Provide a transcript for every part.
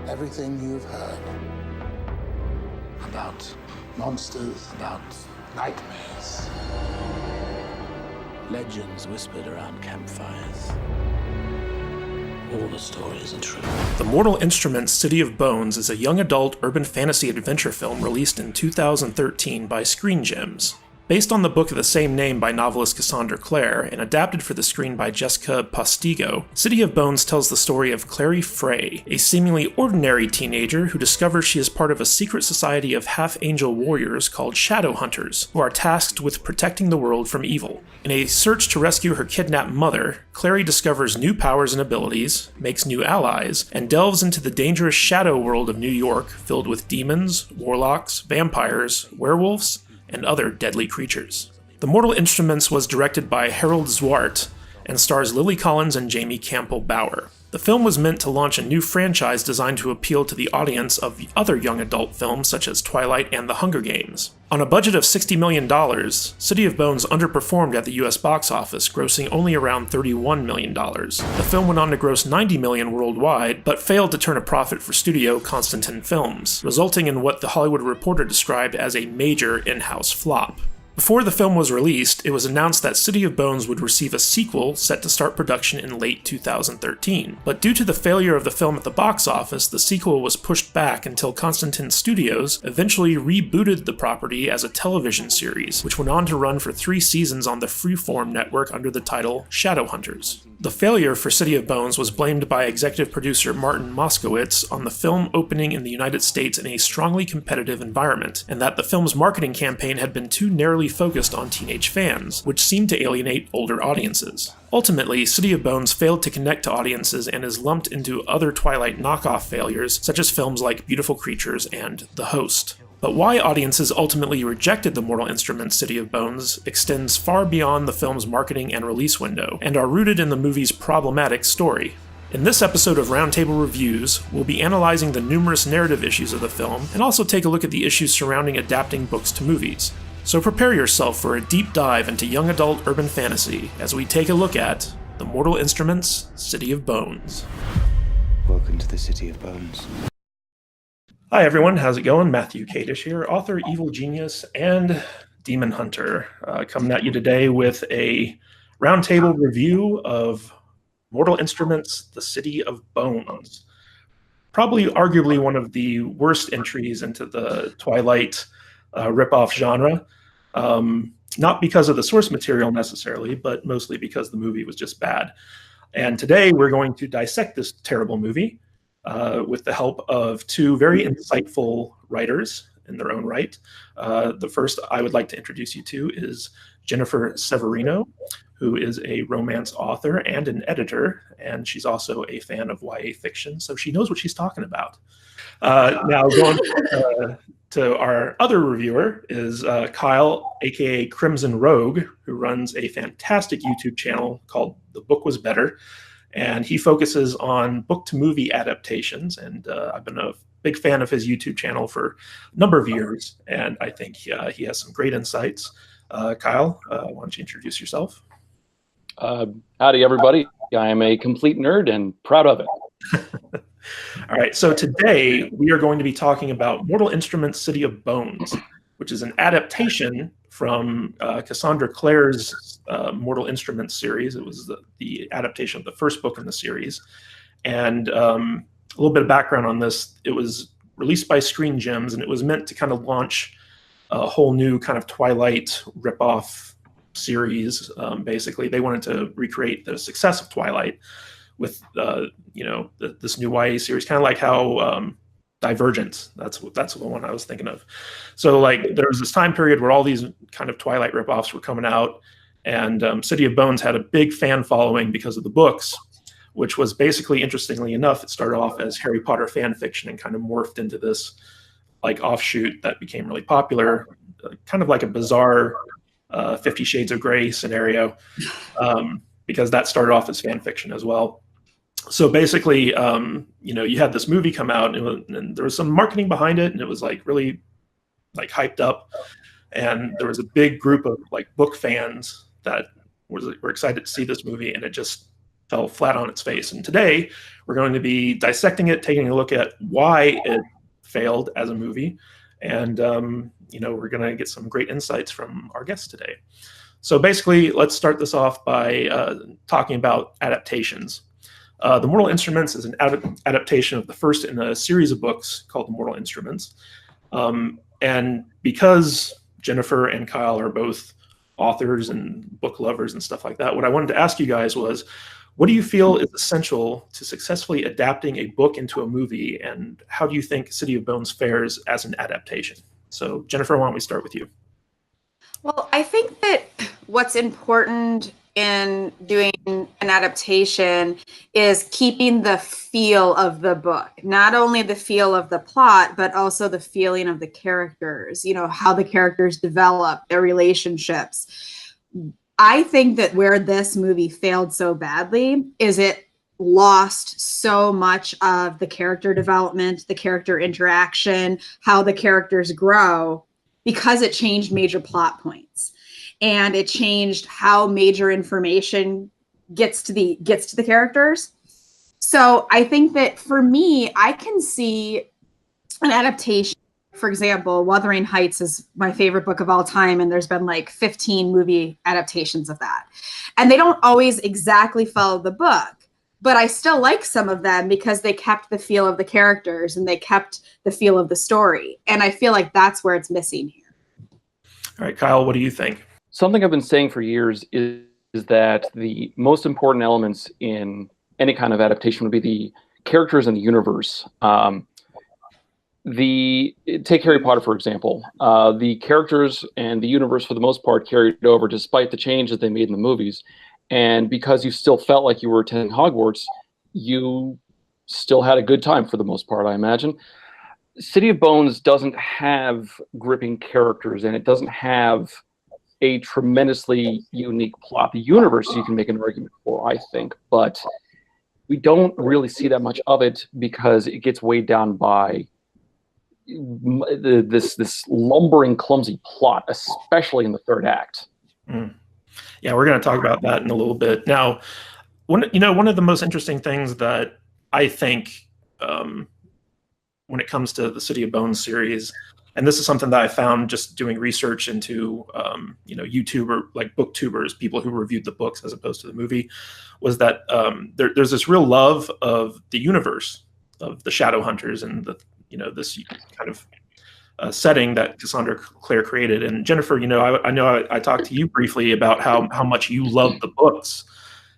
everything you've heard about monsters, about nightmares, legends whispered around campfires. All the stories are true. The Mortal Instruments City of Bones is a young adult urban fantasy adventure film released in 2013 by Screen Gems. Based on the book of the same name by novelist Cassandra Clare and adapted for the screen by Jessica Postigo, City of Bones tells the story of Clary Frey, a seemingly ordinary teenager who discovers she is part of a secret society of half-angel warriors called Shadow Hunters, who are tasked with protecting the world from evil. In a search to rescue her kidnapped mother, Clary discovers new powers and abilities, makes new allies, and delves into the dangerous shadow world of New York filled with demons, warlocks, vampires, werewolves, and other deadly creatures. The Mortal Instruments was directed by Harold Zwart and stars Lily Collins and Jamie Campbell Bower. The film was meant to launch a new franchise designed to appeal to the audience of other young adult films such as Twilight and The Hunger Games. On a budget of $60 million, City of Bones underperformed at the US box office, grossing only around $31 million. The film went on to gross $90 million worldwide, but failed to turn a profit for studio Constantin Films, resulting in what The Hollywood Reporter described as a major in-house flop. Before the film was released, it was announced that City of Bones would receive a sequel set to start production in late 2013. But due to the failure of the film at the box office, the sequel was pushed back until Constantin Studios eventually rebooted the property as a television series, which went on to run for 3 seasons on the Freeform network under the title Shadow Hunters. The failure for City of Bones was blamed by executive producer Martin Moskowitz on the film opening in the United States in a strongly competitive environment, and that the film's marketing campaign had been too narrowly focused on teenage fans, which seemed to alienate older audiences. Ultimately, City of Bones failed to connect to audiences and is lumped into other Twilight knockoff failures, such as films like Beautiful Creatures and The Host. But why audiences ultimately rejected the Mortal Instruments City of Bones extends far beyond the film's marketing and release window, and are rooted in the movie's problematic story. In this episode of Roundtable Reviews, we'll be analyzing the numerous narrative issues of the film, and also take a look at the issues surrounding adapting books to movies. So prepare yourself for a deep dive into young adult urban fantasy as we take a look at The Mortal Instruments City of Bones. Welcome to the City of Bones. Hi everyone, how's it going? Matthew Kadish here, author, evil genius, and demon hunter, coming at you today with a roundtable review of Mortal Instruments, The City of Bones. Probably arguably one of the worst entries into the Twilight ripoff genre. Not because of the source material necessarily, but mostly because the movie was just bad. And today we're going to dissect this terrible movie with the help of 2 very insightful writers in their own right. The first I would like to introduce you to is Jennifer Severino, who is a romance author and an editor, and she's also a fan of YA fiction, so she knows what she's talking about. Now going to our other reviewer is Kyle, aka Krimson Rogue, who runs a fantastic YouTube channel called The Book Was Better. And he focuses on book-to-movie adaptations, and I've been a big fan of his YouTube channel for a number of years, and I think he has some great insights. Kyle, why don't you introduce yourself? Howdy, everybody. I am a complete nerd and proud of it. All right, so today we are going to be talking about Mortal Instruments City of Bones, which is an adaptation from Cassandra Clare's Mortal Instruments series. It was the adaptation of the first book in the series. And a little bit of background on this, it was released by Screen Gems, and it was meant to kind of launch a whole new kind of Twilight ripoff series. Basically, they wanted to recreate the success of Twilight with this new YA series, kind of like how Divergent, that's the one I was thinking of. So like there was this time period where all these kind of Twilight ripoffs were coming out, and City of Bones had a big fan following because of the books, which was basically, interestingly enough, it started off as Harry Potter fan fiction and kind of morphed into this like offshoot that became really popular, kind of like a bizarre 50 Shades of Grey scenario, because that started off as fan fiction as well. So basically, you had this movie come out, and there was some marketing behind it, and it was like really like hyped up, and there was a big group of like book fans that were excited to see this movie, and it just fell flat on its face. And today, we're going to be dissecting it, taking a look at why it failed as a movie, and we're going to get some great insights from our guests today. So basically, let's start this off by talking about adaptations. The Mortal Instruments is an adaptation of the first in a series of books called The Mortal Instruments. And because Jennifer and Kyle are both authors and book lovers and stuff like that, what I wanted to ask you guys was, what do you feel is essential to successfully adapting a book into a movie, and how do you think City of Bones fares as an adaptation? So Jennifer, why don't we start with you? Well, I think that what's important in doing an adaptation is keeping the feel of the book, not only the feel of the plot, but also the feeling of the characters, how the characters develop, their relationships. I think that where this movie failed so badly is it lost so much of the character development, the character interaction, how the characters grow, because it changed major plot points. And it changed how major information gets to the characters. So I think that for me, I can see an adaptation. For example, Wuthering Heights is my favorite book of all time, and there's been like 15 movie adaptations of that. And they don't always exactly follow the book, but I still like some of them because they kept the feel of the characters and they kept the feel of the story. And I feel like that's where it's missing here. All right, Kyle, what do you think? Something I've been saying for years is that the most important elements in any kind of adaptation would be the characters and the universe. Take Harry Potter, for example. The characters and the universe, for the most part, carried over despite the changes they made in the movies. And because you still felt like you were attending Hogwarts, you still had a good time for the most part, I imagine. City of Bones doesn't have gripping characters, and it doesn't have a tremendously unique plot. The universe you can make an argument for, I think, but we don't really see that much of it because it gets weighed down by this lumbering, clumsy plot, especially in the third act. Yeah, we're going to talk about that in a little bit. Now, one of the most interesting things that I think when it comes to the City of Bones series, and this is something that I found just doing research into YouTuber, like booktubers, people who reviewed the books as opposed to the movie, was that there's this real love of the universe of the Shadowhunters and this kind of setting that Cassandra Clare created. And Jennifer, I know I talked to you briefly about how much you love the books,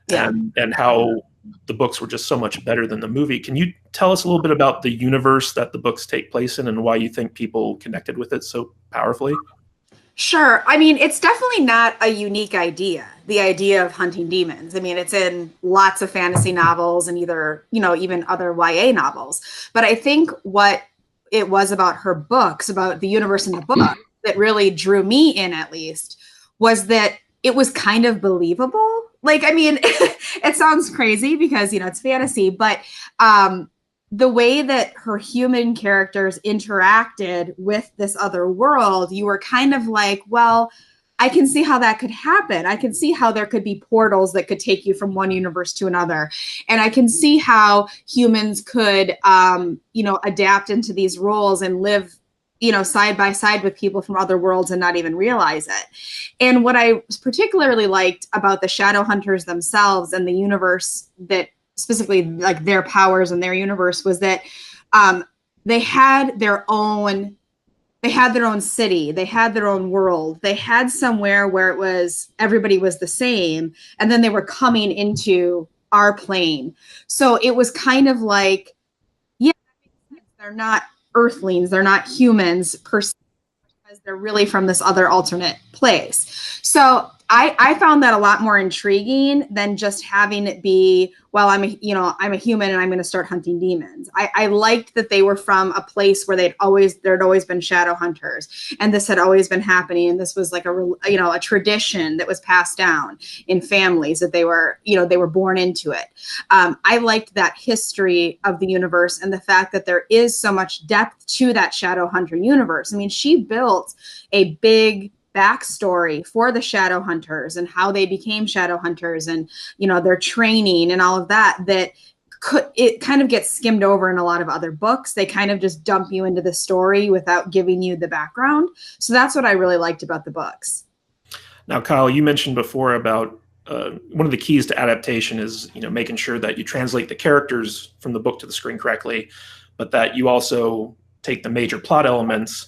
and how the books were just so much better than the movie. Can you tell us a little bit about the universe that the books take place in and why you think people connected with it so powerfully? Sure. I mean, it's definitely not a unique idea, the idea of hunting demons. I mean, it's in lots of fantasy novels and even other YA novels. But I think what it was about her books, about the universe in the book, that really drew me in, at least, was that it was kind of believable. Like, I mean, it sounds crazy because, it's fantasy, but the way that her human characters interacted with this other world, you were kind of like, well, I can see how that could happen. I can see how there could be portals that could take you from one universe to another. And I can see how humans could, adapt into these roles and live, side by side with people from other worlds and not even realize it. And what I particularly liked about the Shadowhunters themselves and the universe, that specifically like their powers and their universe, was that they had their own city, they had their own world, they had somewhere where everybody was the same, and then they were coming into our plane. So it was kind of like, yeah, they're not Earthlings, they're not humans per se, because they're really from this other alternate place. So I found that a lot more intriguing than just having it be, well, I'm a human and I'm going to start hunting demons. I liked that they were from a place where there'd always been shadow hunters, and this had always been happening. And this was like a tradition that was passed down in families, that they were born into it. I liked that history of the universe and the fact that there is so much depth to that shadow hunter universe. I mean, she built a big backstory for the shadow hunters and how they became shadow hunters and, you know, their training and all of that, it kind of gets skimmed over in a lot of other books. They kind of just dump you into the story without giving you the background. So that's what I really liked about the books. Now, Kyle, you mentioned before about one of the keys to adaptation is, you know, making sure that you translate the characters from the book to the screen correctly, but that you also take the major plot elements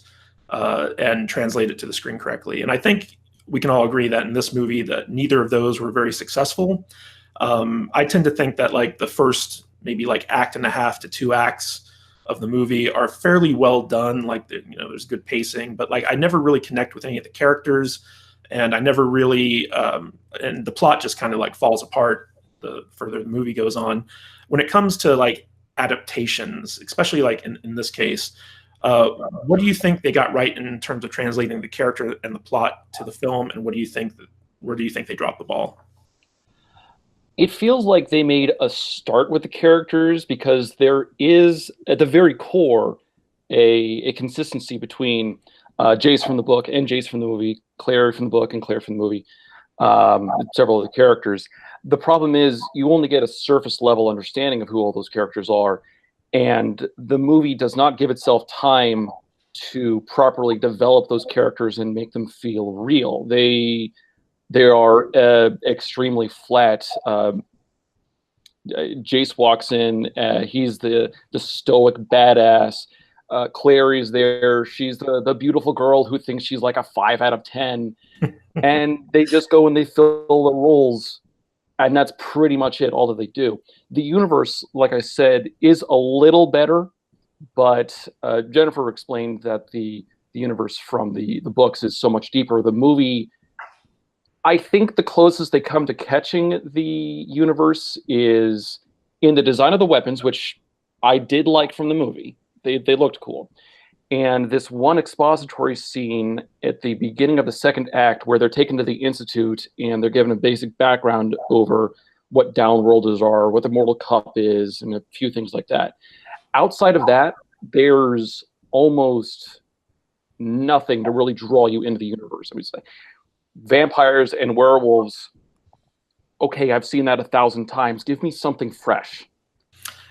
and translate it to the screen correctly. And I think we can all agree that in this movie that neither of those were very successful. I tend to think that like the first maybe like act and a half to 2 acts of the movie are fairly well done. Like, you know, there's good pacing, but like I never really connect with any of the characters, and I never really, and the plot just kind of like falls apart the further the movie goes on. When it comes to like adaptations, especially like in this case, what do you think they got right in terms of translating the character and the plot to the film, and where do you think they dropped the ball? It feels like they made a start with the characters because there is, at the very core, a consistency between Jace from the book and Jace from the movie, Claire from the book and Claire from the movie, several of the characters. The problem is you only get a surface level understanding of who all those characters are, and the movie does not give itself time to properly develop those characters and make them feel real. They are extremely flat. Jace walks in. He's the stoic badass. Claire is there. She's the beautiful girl who thinks she's like a 5 out of 10. And they just go and they fill the roles. And that's pretty much it, all that they do. The universe, like I said, is a little better. But Jennifer explained that the universe from the books is so much deeper. The movie, I think the closest they come to catching the universe is in the design of the weapons, which I did like from the movie. They looked cool. And this one expository scene at the beginning of the second act where they're taken to the Institute and they're given a basic background over what downworlders are, what the Mortal Cup is, and a few things like that. Outside of that, there's almost nothing to really draw you into the universe, I would say. Vampires and werewolves, okay, I've seen that 1,000 times. Give me something fresh.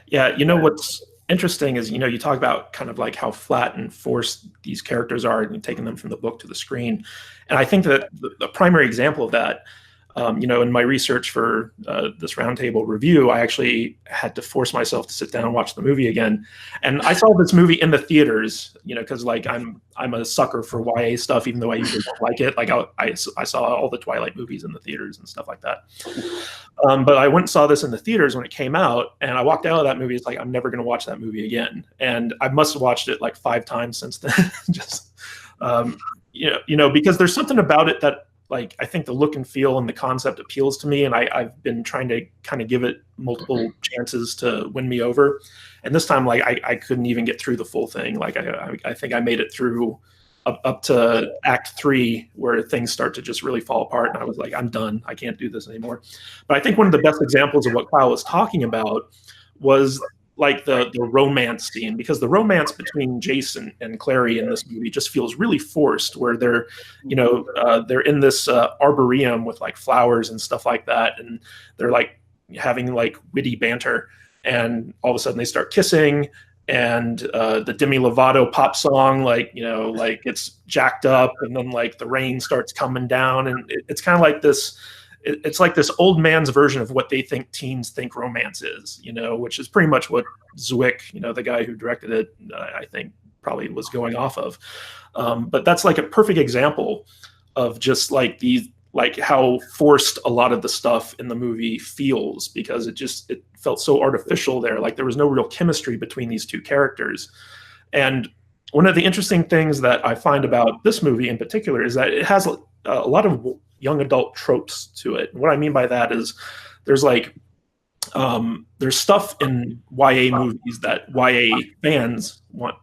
Yeah, you know what's interesting is, you know, you talk about kind of like how flat and forced these characters are and taking them from the book to the screen. And I think that the primary example of that, you know, in my research for this Roundtable review, I actually had to force myself to sit down and watch the movie again. And I saw this movie in the theaters, you know, because like I'm a sucker for YA stuff, even though I usually don't like it. Like I saw all the Twilight movies in the theaters and stuff like that. But I went and saw this in the theaters when it came out, and I walked out of that movie. It's like, I'm never going to watch that movie again. And I must have watched it like 5 times since then. Just, you know, because there's something about it that, like, I think the look and feel and the concept appeals to me, and I've been trying to kind of give it multiple chances to win me over. And this time, like, I couldn't even get through the full thing. Like, I think I made it through up to Act 3, where things start to just really fall apart, and I was like, I'm done. I can't do this anymore. But I think one of the best examples of what Kyle was talking about was like the romance scene, because the romance between Jason and Clary in this movie just feels really forced, where they're, you know, they're in this arboretum with like flowers and stuff like that, and they're like having like witty banter, and all of a sudden they start kissing, and the Demi Lovato pop song, like, you know, like it's jacked up, and then like the rain starts coming down, and it's kind of like this. It's like this old man's version of what they think teens think romance is, you know, which is pretty much what Zwick, you know, the guy who directed it, I think probably was going off of. But that's like a perfect example of just like like how forced a lot of the stuff in the movie feels, because it felt so artificial there. Like there was no real chemistry between these two characters. And one of the interesting things that I find about this movie in particular is that it has a lot of young adult tropes to it. And what I mean by that is there's like there's stuff in YA movies that YA fans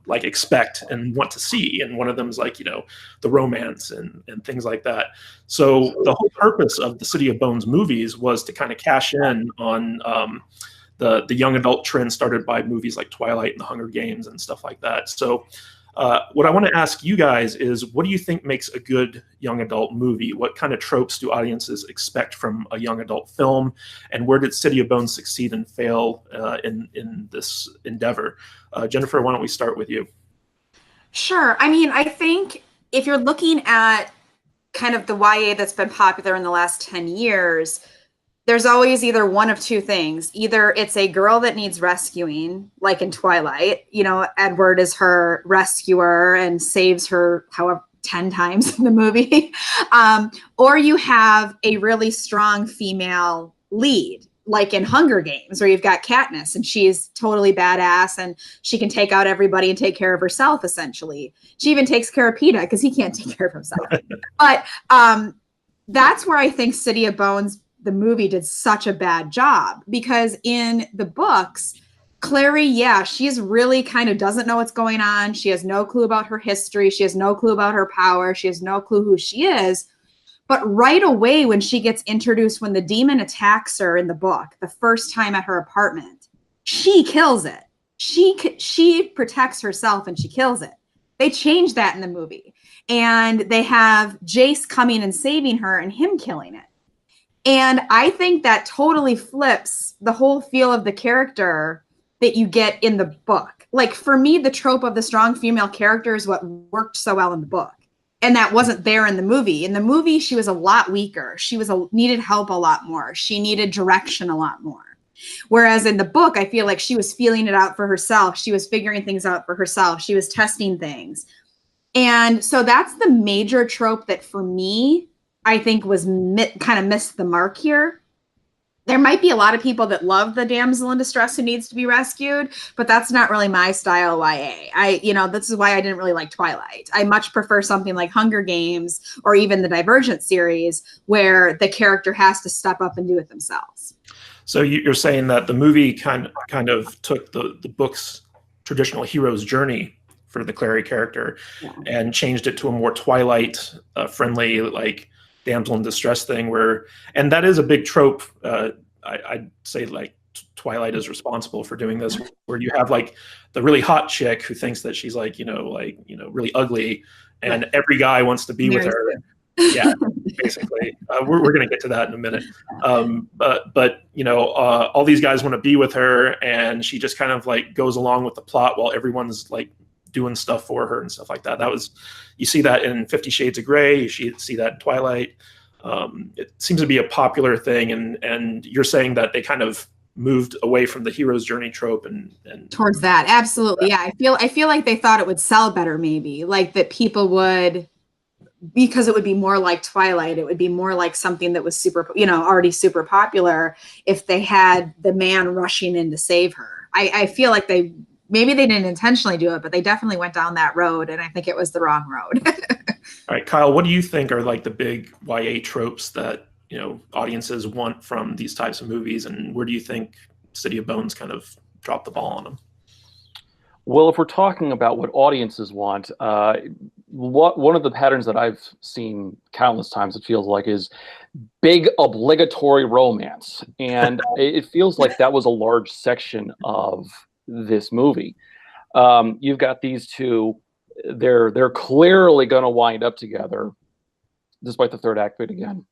expect and want to see, and one of them is like, you know, the romance and things like that. So the whole purpose of the City of Bones movies was to kind of cash in on the young adult trend started by movies like Twilight and The Hunger Games and stuff like that. So What I want to ask you guys is, what do you think makes a good young adult movie? What kind of tropes do audiences expect from a young adult film? And where did City of Bones succeed and fail in this endeavor? Jennifer, why don't we start with you? Sure. I mean, I think if you're looking at kind of the YA that's been popular in the last 10 years, there's always either one of two things. Either it's a girl that needs rescuing, like in Twilight, you know, Edward is her rescuer and saves her however 10 times in the movie. Or you have a really strong female lead, like in Hunger Games, where you've got Katniss and she's totally badass and she can take out everybody and take care of herself, essentially. She even takes care of Peeta because he can't take care of himself. But that's where I think City of Bones, the movie, did such a bad job, because in the books, Clary, yeah, she's really kind of doesn't know what's going on. She has no clue about her history. She has no clue about her power. She has no clue who she is. But right away, when she gets introduced, when the demon attacks her in the book, the first time at her apartment, she kills it. She protects herself and she kills it. They changed that in the movie. And they have Jace coming and saving her and him killing it. And I think that totally flips the whole feel of the character that you get in the book. Like, for me, the trope of the strong female character is what worked so well in the book. And that wasn't there in the movie. In the movie, she was a lot weaker. She needed help a lot more. She needed direction a lot more. Whereas in the book, I feel like she was feeling it out for herself. She was figuring things out for herself. She was testing things. And so that's the major trope that, for me, I think was kind of missed the mark here. There might be a lot of people that love the damsel in distress who needs to be rescued, but that's not really my style YA. This is why I didn't really like Twilight. I much prefer something like Hunger Games or even the Divergent series, where the character has to step up and do it themselves. So you're saying that the movie kind of took the book's traditional hero's journey for the Clary character, yeah, and changed it to a more Twilight friendly, like, damsel in distress thing, and that is a big trope. I'd say, like, Twilight is responsible for doing this, where you have, like, the really hot chick who thinks that she's really ugly, and every guy wants to be with her. Yeah, basically. We're going to get to that in a minute. But all these guys want to be with her, and she just kind of, like, goes along with the plot while everyone's, like, doing stuff for her and stuff like that. You see that in 50 Shades of Grey. You see that in Twilight. It seems to be a popular thing, and you're saying that they kind of moved away from the hero's journey trope and towards that. Absolutely. Yeah. I feel like they thought it would sell better, maybe, like that people would, because it would be more like Twilight. It would be more like something that was super, already super popular, if they had the man rushing in to save her. I feel like maybe they didn't intentionally do it, but they definitely went down that road, and I think it was the wrong road. All right, Kyle, what do you think are, like, the big YA tropes that audiences want from these types of movies, and where do you think City of Bones kind of dropped the ball on them? Well, if we're talking about what audiences want, one of the patterns that I've seen countless times, it feels like, is big obligatory romance, and it feels like that was a large section of this movie. You've got these two; they're clearly going to wind up together, despite the third act bit again.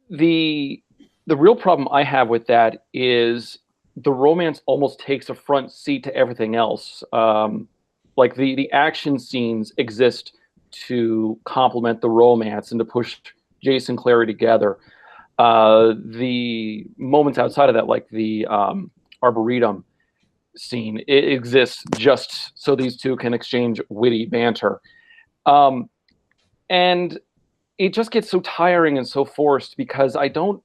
The real problem I have with that is the romance almost takes a front seat to everything else. Like, the action scenes exist to complement the romance and to push Jace and Clary together. The moments outside of that, like the Arboretum scene, it exists just so these two can exchange witty banter. And it just gets so tiring and so forced, because I don't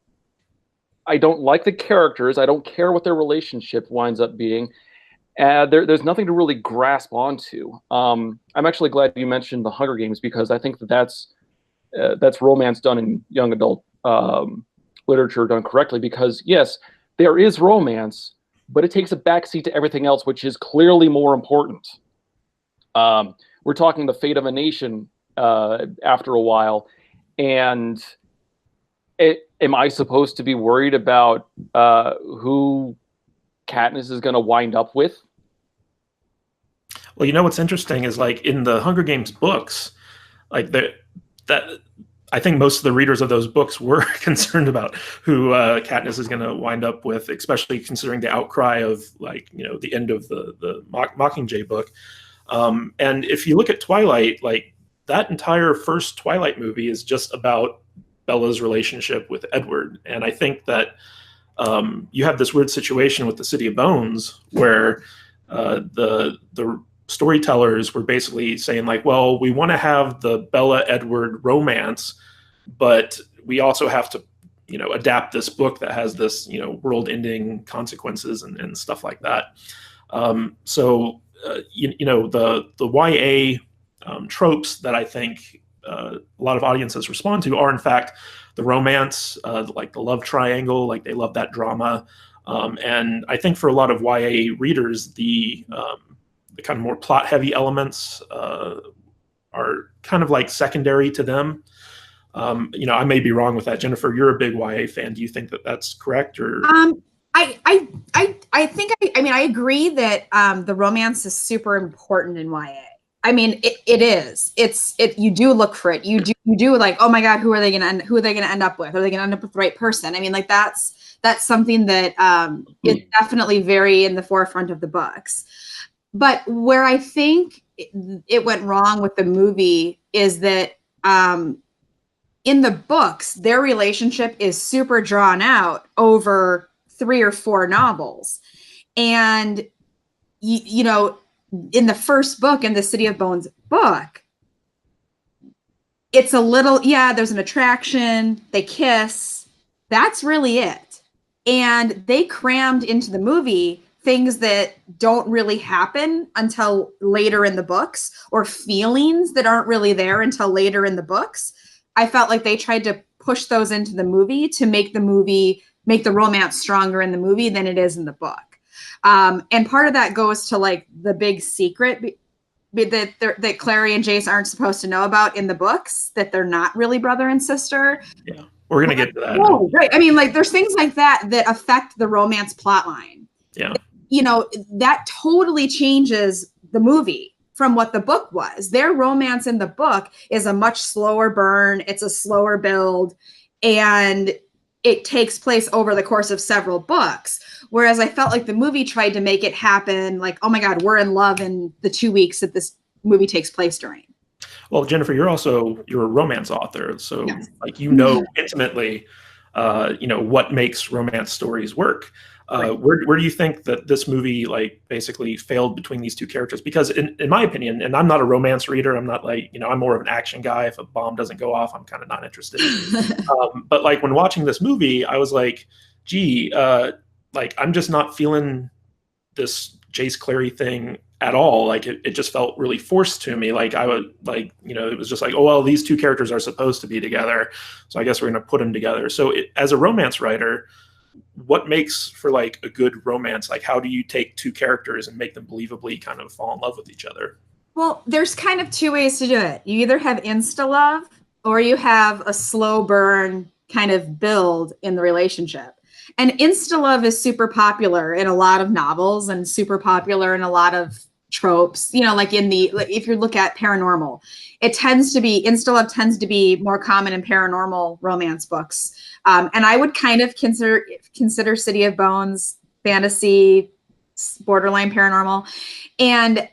like the characters. I don't care what their relationship winds up being. There's nothing to really grasp onto. I'm actually glad you mentioned the Hunger Games, because I think that's romance done in young adult literature done correctly. Because yes, there is romance, but it takes a backseat to everything else, which is clearly more important. We're talking the fate of a nation after a while, and am I supposed to be worried about who Katniss is going to wind up with? Well, you know what's interesting is like in the Hunger Games books, like that I think most of the readers of those books were concerned about who Katniss is going to wind up with, especially considering the outcry of like the end of the Mockingjay book. And if you look at Twilight, like that entire first Twilight movie is just about Bella's relationship with Edward, and I think that you have this weird situation with the City of Bones where the storytellers were basically saying like, well, we want to have the Bella Edward romance, but we also have to adapt this book that has this world-ending consequences and stuff like that. So the YA tropes that I think a lot of audiences respond to are in fact the romance, like the love triangle, like they love that drama. And I think for a lot of YA readers, the kind of more plot heavy elements are kind of like secondary to them. I may be wrong with that. Jennifer, you're a big YA fan. Do you think that that's correct? Or I think I agree that the romance is super important in YA. I mean, it is. You do look for it. You do like, oh my God, who are they gonna end up with? Are they gonna end up with the right person? I mean, like that's something that is definitely very in the forefront of the books. But where I think it went wrong with the movie is that in the books, their relationship is super drawn out over 3 or 4 novels. And, in the first book, in the City of Bones book, it's a little, there's an attraction, they kiss, that's really it. And they crammed into the movie things that don't really happen until later in the books, or feelings that aren't really there until later in the books. I felt like they tried to push those into the movie to make the romance stronger in the movie than it is in the book. And part of that goes to like the big secret that Clary and Jace aren't supposed to know about in the books, that they're not really brother and sister. Yeah, we're going to get to that. Oh, right. I mean, like there's things like that affect the romance plot line. Yeah. That totally changes the movie from what the book was. Their romance in the book is a much slower burn. It's a slower build, and it takes place over the course of several books. Whereas I felt like the movie tried to make it happen like, oh my God, we're in love in the 2 weeks that this movie takes place during. Well, Jennifer, you're a romance author. So yes. Like, intimately, what makes romance stories work. Right. Where do you think that this movie like basically failed between these two characters? Because in my opinion, and I'm not a romance reader, I'm not like, I'm more of an action guy. If a bomb doesn't go off, I'm kind of not interested. But like when watching this movie, I was like, gee, like I'm just not feeling this Jace Clary thing at all. Like it just felt really forced to me. Like I would like, it was just like, oh, well, these two characters are supposed to be together, so I guess we're going to put them together. So as a romance writer, what makes for like a good romance? Like, how do you take two characters and make them believably kind of fall in love with each other? Well, there's kind of 2 ways to do it. You either have insta love, or you have a slow burn kind of build in the relationship. And insta love is super popular in a lot of novels and super popular in a lot of tropes, like if you look at paranormal, insta love tends to be more common in paranormal romance books. And I would kind of consider City of Bones fantasy, borderline paranormal. And,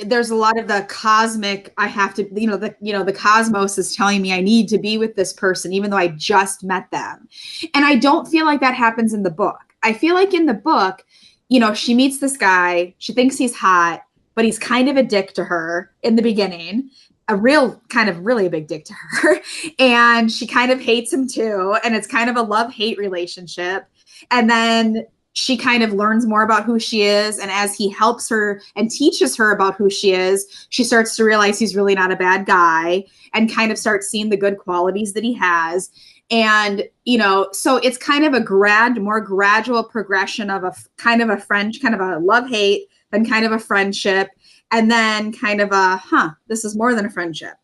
there's a lot of the cosmic, I have to, the cosmos is telling me I need to be with this person, even though I just met them. And I don't feel like that happens in the book. I feel like in the book, she meets this guy, she thinks he's hot, but he's kind of a dick to her in the beginning, really a big dick to her. And she kind of hates him too. And it's kind of a love-hate relationship. And then she kind of learns more about who she is. And as he helps her and teaches her about who she is, she starts to realize he's really not a bad guy and kind of starts seeing the good qualities that he has. And, so it's kind of a more gradual progression of a kind of a friend, kind of a love-hate, then kind of a friendship, and then kind of this is more than a friendship.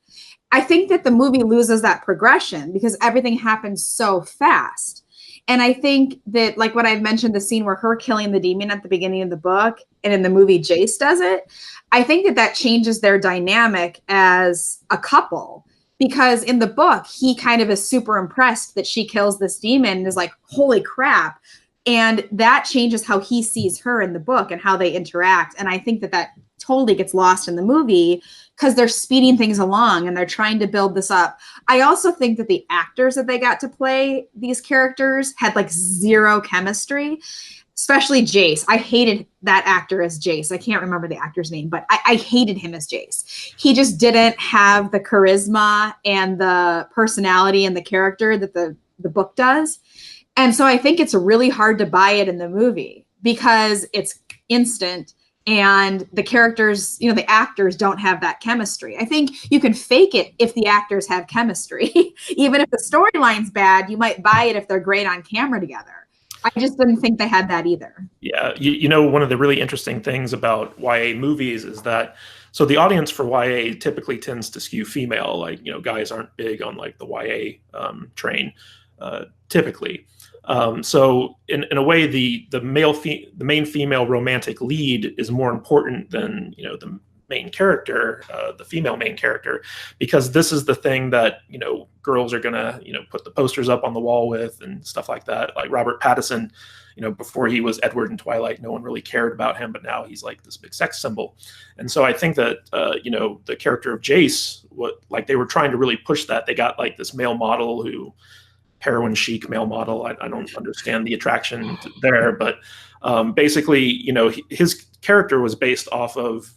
I think that the movie loses that progression because everything happens so fast. And I think that, like what I've mentioned, the scene where her killing the demon at the beginning of the book and in the movie Jace does it, I think that that changes their dynamic as a couple. Because in the book, he kind of is super impressed that she kills this demon and is like, holy crap. And that changes how he sees her in the book and how they interact. And I think that that totally gets lost in the movie because they're speeding things along and they're trying to build this up. I also think that the actors that they got to play these characters had like zero chemistry, especially Jace. I hated that actor as Jace. I can't remember the actor's name, but I hated him as Jace. He just didn't have the charisma and the personality and the character that the book does. And so I think it's really hard to buy it in the movie because it's instant and the characters, you know, the actors don't have that chemistry. I think you can fake it if the actors have chemistry. Even if the storyline's bad, you might buy it if they're great on camera together. I just didn't think they had that either. Yeah, you know, one of the really interesting things about YA movies is that, so the audience for YA typically tends to skew female. Like, you know, guys aren't big on like the YA train typically. So in a way, the main female romantic lead is more important than, you know, the main character, the female main character, because this is the thing that, you know, girls are gonna, you know, put the posters up on the wall with and stuff like that. Like Robert Pattinson, you know, before he was Edward in Twilight, no one really cared about him, but now he's like this big sex symbol. And so I think that, you know, the character of Jace, like they were trying to really push that. They got like this male model who, heroin chic male model. I don't understand the attraction there, but basically, you know, his character was based off of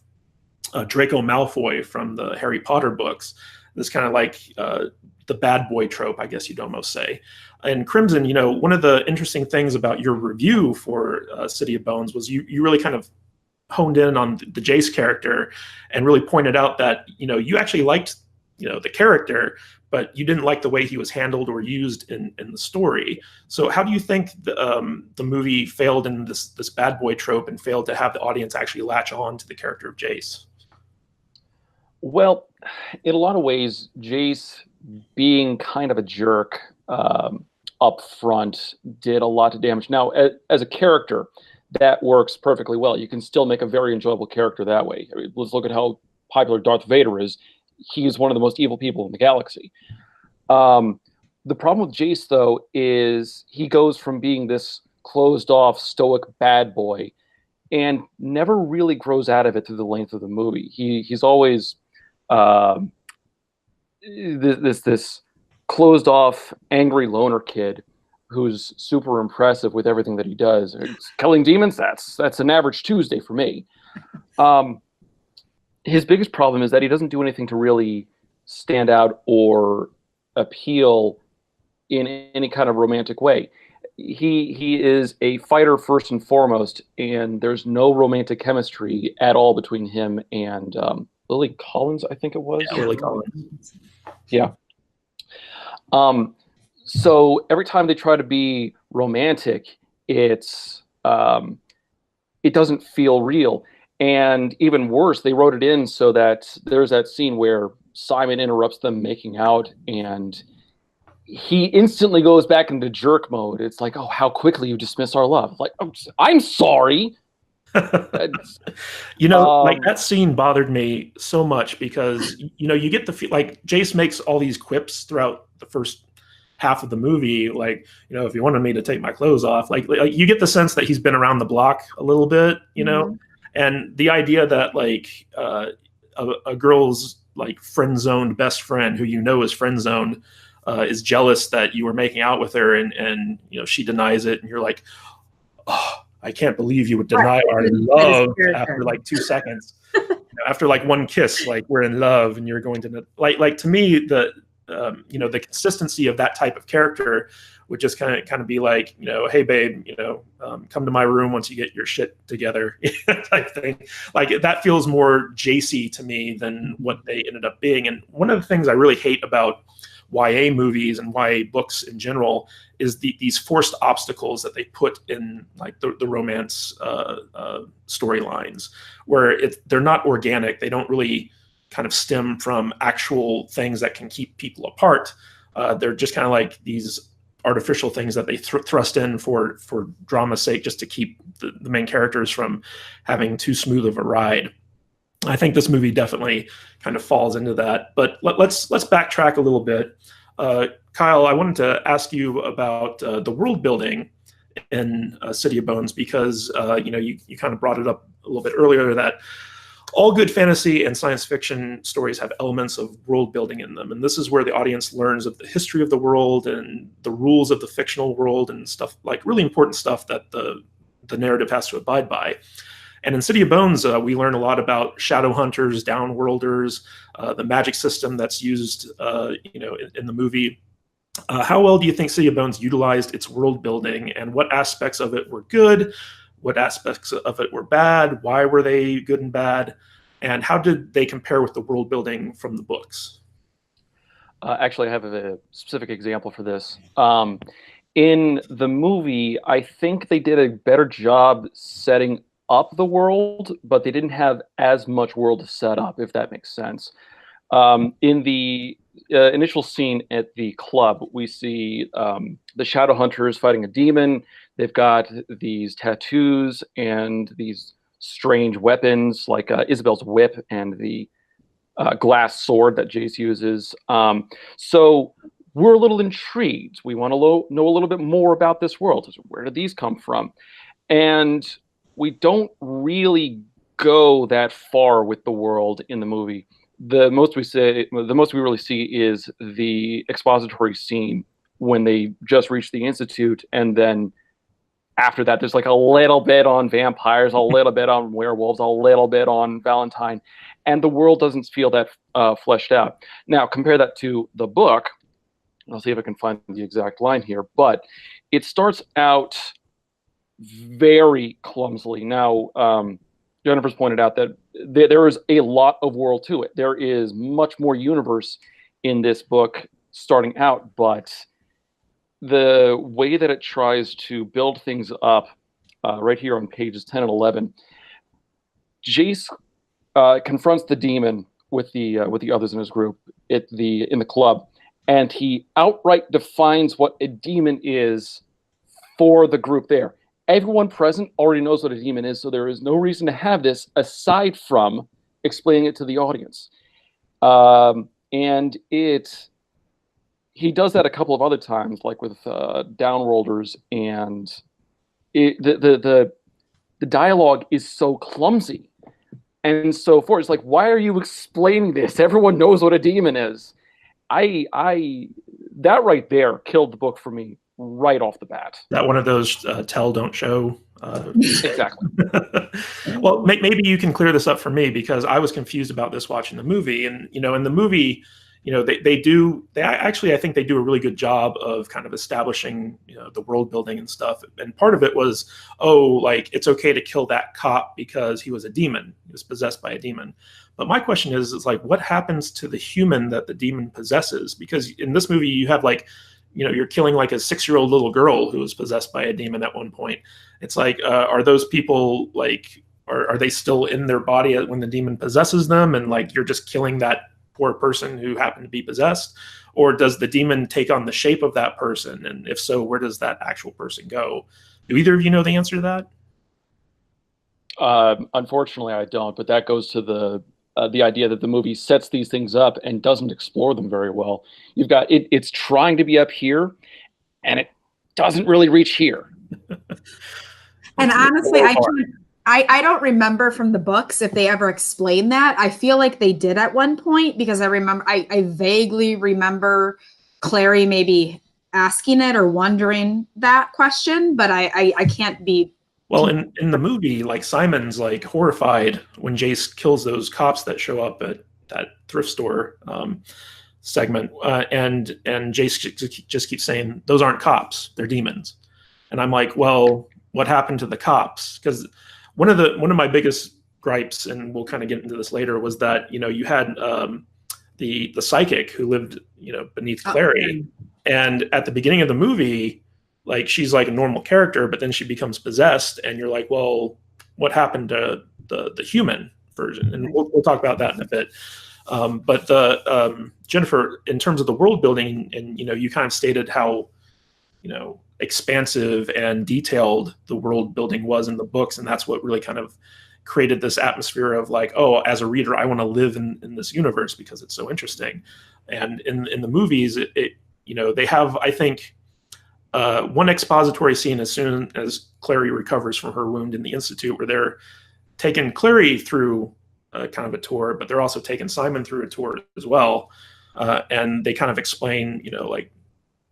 Draco Malfoy from the Harry Potter books. This kind of like the bad boy trope, I guess you'd almost say. And Krimson, you know, one of the interesting things about your review for City of Bones was you really kind of honed in on the Jace character and really pointed out that, you know, you actually liked, you know, the character, but you didn't like the way he was handled or used in the story. So how do you think the movie failed in this bad boy trope and failed to have the audience actually latch on to the character of Jace? Well, in a lot of ways, Jace being kind of a jerk up front did a lot of damage. Now, as a character, that works perfectly well. You can still make a very enjoyable character that way. I mean, let's look at how popular Darth Vader is. He's one of the most evil people in the galaxy. The problem with Jace, though, is he goes from being this closed-off, stoic bad boy and never really grows out of it through the length of the movie. He's always this closed-off, angry loner kid who's super impressive with everything that he does. Killing demons, that's an average Tuesday for me. His biggest problem is that he doesn't do anything to really stand out or appeal in any kind of romantic way. He is a fighter first and foremost, and there's no romantic chemistry at all between him and Lily Collins, I think it was. Yeah, Lily Collins. Yeah. So every time they try to be romantic, it doesn't feel real. And even worse, they wrote it in so that there's that scene where Simon interrupts them making out and he instantly goes back into jerk mode. It's like, oh, how quickly you dismiss our love. Like, I'm sorry. You know, like that scene bothered me so much because, you know, you get the feel like Jace makes all these quips throughout the first half of the movie. Like, you know, if you wanted me to take my clothes off, like you get the sense that he's been around the block a little bit, you know? And the idea that like a girl's like friend zoned best friend who you know is friend zoned is jealous that you were making out with her and you know she denies it and you're like, oh, I can't believe you would deny our love after like 2 seconds. You know, after like one kiss, like we're in love and you're going to like to me the you know the consistency of that type of character would just kind of be like, you know, hey babe, you know, come to my room once you get your shit together type thing. Like that feels more Jace-y to me than what they ended up being. And one of the things I really hate about YA movies and YA books in general is these forced obstacles that they put in like the romance storylines where they're not organic. They don't really kind of stem from actual things that can keep people apart. They're just kind of like these artificial things that they thrust in for drama's sake, just to keep the main characters from having too smooth of a ride. I think this movie definitely kind of falls into that. But let's backtrack a little bit. Kyle, I wanted to ask you about the world building in City of Bones, because you kind of brought it up a little bit earlier that all good fantasy and science fiction stories have elements of world building in them, and this is where the audience learns of the history of the world and the rules of the fictional world and stuff, like really important stuff that the narrative has to abide by. And in City of Bones, we learn a lot about shadow hunters, downworlders, the magic system that's used in the movie. How well do you think City of Bones utilized its world building, and what aspects of it were good? What aspects of it were bad? Why were they good and bad? And how did they compare with the world building from the books? Actually, I have a specific example for this. In the movie, I think they did a better job setting up the world, but they didn't have as much world to set up, if that makes sense. In the initial scene at the club, we see the shadow hunters fighting a demon. They've got these tattoos and these strange weapons, like Isabel's whip and the glass sword that Jace uses. So we're a little intrigued. We want to know a little bit more about this world. Where did these come from? And we don't really go that far with the world in the movie. The most we really see is the expository scene when they just reach the Institute, and then after that, there's like a little bit on vampires, a little bit on werewolves, a little bit on Valentine, and the world doesn't feel that fleshed out. Now, compare that to the book. I'll see if I can find the exact line here, but it starts out very clumsily. Now, Jennifer's pointed out that there is a lot of world to it. There is much more universe in this book starting out, but the way that it tries to build things up, right here on pages 10 and 11, Jace confronts the demon with the others in his group in the club, and he outright defines what a demon is for the group there. Everyone present already knows what a demon is, so there is no reason to have this aside from explaining it to the audience. And he does that a couple of other times, like with Downworlders, and the dialogue is so clumsy and so forth. It's like, why are you explaining this? Everyone knows what a demon is. That right there killed the book for me right off the bat. That one of those tell, don't show. Exactly. Well, maybe you can clear this up for me, because I was confused about this watching the movie. And, in the movie, I think they do a really good job of kind of establishing, the world building and stuff. And part of it was, it's okay to kill that cop because he was a demon. He was possessed by a demon. But my question is what happens to the human that the demon possesses? Because in this movie, you have you're killing like a 6-year-old little girl who was possessed by a demon at one point. It's like, are those people are they still in their body when the demon possesses them? And you're just killing that poor person who happened to be possessed? Or does the demon take on the shape of that person? And if so, where does that actual person go? Do either of you know the answer to that? Unfortunately, I don't, but that goes to the idea that the movie sets these things up and doesn't explore them very well. You've got it's trying to be up here, and it doesn't really reach here. And honestly, I don't remember from the books if they ever explained that. I feel like they did at one point, because I vaguely remember Clary maybe asking it or wondering that question, but I can't be. Well, in the movie, Simon's horrified when Jace kills those cops that show up at that thrift store segment, and Jace just keeps saying, "Those aren't cops; they're demons." And I'm like, "Well, what happened to the cops?" Because one of my biggest gripes, and we'll kind of get into this later, was that you had the psychic who lived beneath Clary, and at the beginning of the movie, she's like a normal character, but then she becomes possessed, and you're like, well, what happened to the human version? And we'll talk about that in a bit. But Jennifer, in terms of the world building, and you kind of stated how expansive and detailed the world building was in the books, and that's what really kind of created this atmosphere of like, oh, as a reader, I want to live in this universe because it's so interesting. And in the movies, they have, I think, one expository scene as soon as Clary recovers from her wound in the Institute, where they're taking Clary through kind of a tour, but they're also taking Simon through a tour as well. And they kind of explain, like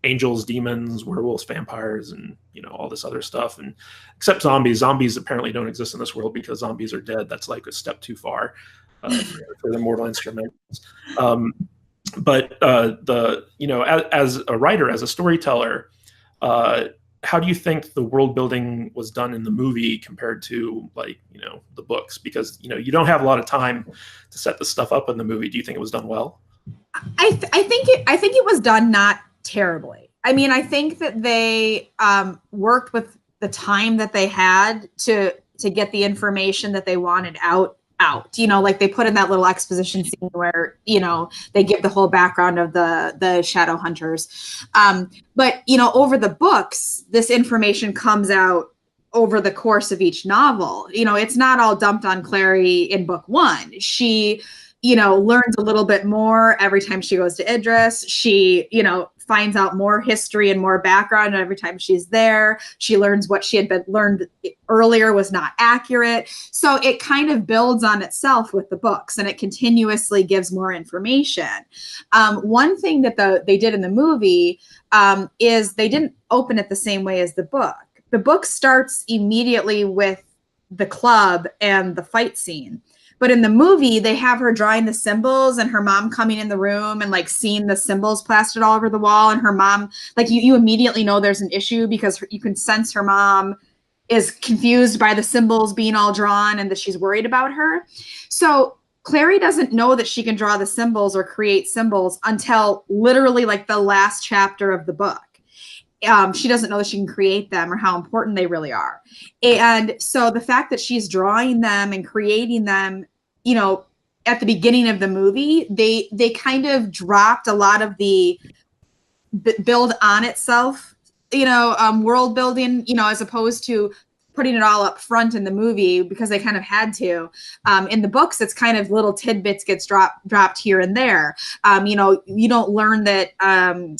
angels, demons, werewolves, vampires, and all this other stuff. And except zombies. Zombies apparently don't exist in this world because zombies are dead. That's like a step too far for the mortal instruments. But as a writer, as a storyteller, how do you think the world building was done in the movie compared to the books? Because you don't have a lot of time to set this stuff up in the movie. Do you think it was done well? I think it was done not terribly. I mean, I think that they worked with the time that they had to get the information that they wanted out. Like they put in that little exposition scene where they give the whole background of the shadow hunters, but over the books, this information comes out over the course of each novel. It's not all dumped on Clary in book one. She learns a little bit more every time she goes to Idris. She finds out more history and more background every time she's there. She learns what she had been learned earlier was not accurate. So it kind of builds on itself with the books, and it continuously gives more information. One thing that they did in the movie is they didn't open it the same way as the book. The book starts immediately with the club and the fight scene. But in the movie, they have her drawing the symbols and her mom coming in the room and seeing the symbols plastered all over the wall. And her mom, you immediately know there's an issue because you can sense her mom is confused by the symbols being all drawn and that she's worried about her. So Clary doesn't know that she can draw the symbols or create symbols until literally the last chapter of the book. She doesn't know that she can create them or how important they really are. And so the fact that she's drawing them and creating them, at the beginning of the movie, they kind of dropped a lot of the build on itself, world building, as opposed to putting it all up front in the movie because they kind of had to. In the books, it's kind of little tidbits gets dropped here and there. You don't learn that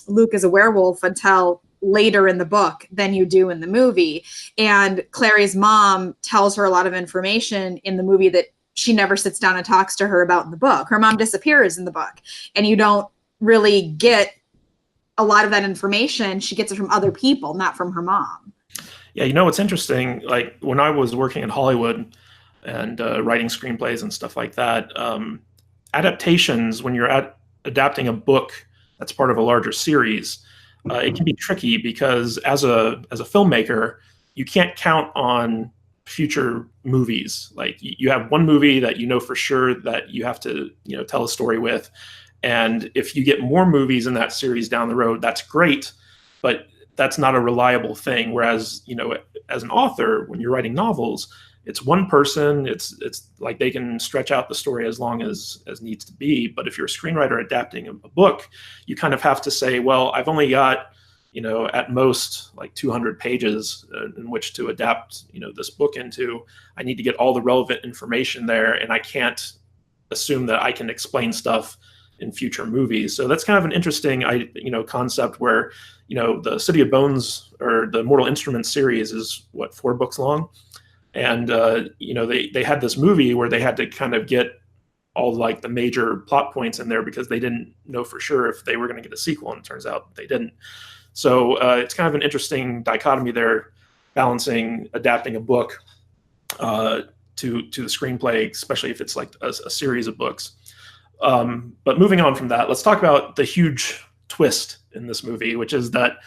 Luke is a werewolf until later in the book than you do in the movie. And Clary's mom tells her a lot of information in the movie that she never sits down and talks to her about in the book. Her mom disappears in the book, and you don't really get a lot of that information. She gets it from other people, not from her mom. Yeah, what's interesting, when I was working in Hollywood and writing screenplays and stuff like that, adaptations, when you're adapting a book that's part of a larger series, it can be tricky because as a filmmaker, you can't count on future movies. You have one movie that for sure that you have to tell a story with, and if you get more movies in that series down the road, that's great, but that's not a reliable thing. Whereas as an author, when you're writing novels, it's one person. It's like they can stretch out the story as long as needs to be. But if you're a screenwriter adapting a book, you kind of have to say, well, I've only got at most 200 pages in which to adapt this book into. I need to get all the relevant information there, and I can't assume that I can explain stuff in future movies. So that's kind of an interesting concept where the City of Bones or the Mortal Instruments series is 4 books long. And, they had this movie where they had to kind of get all the major plot points in there because they didn't know for sure if they were going to get a sequel, and it turns out they didn't. So it's kind of an interesting dichotomy there, balancing adapting a book to the screenplay, especially if it's a series of books. But moving on from that, let's talk about the huge twist in this movie, which is that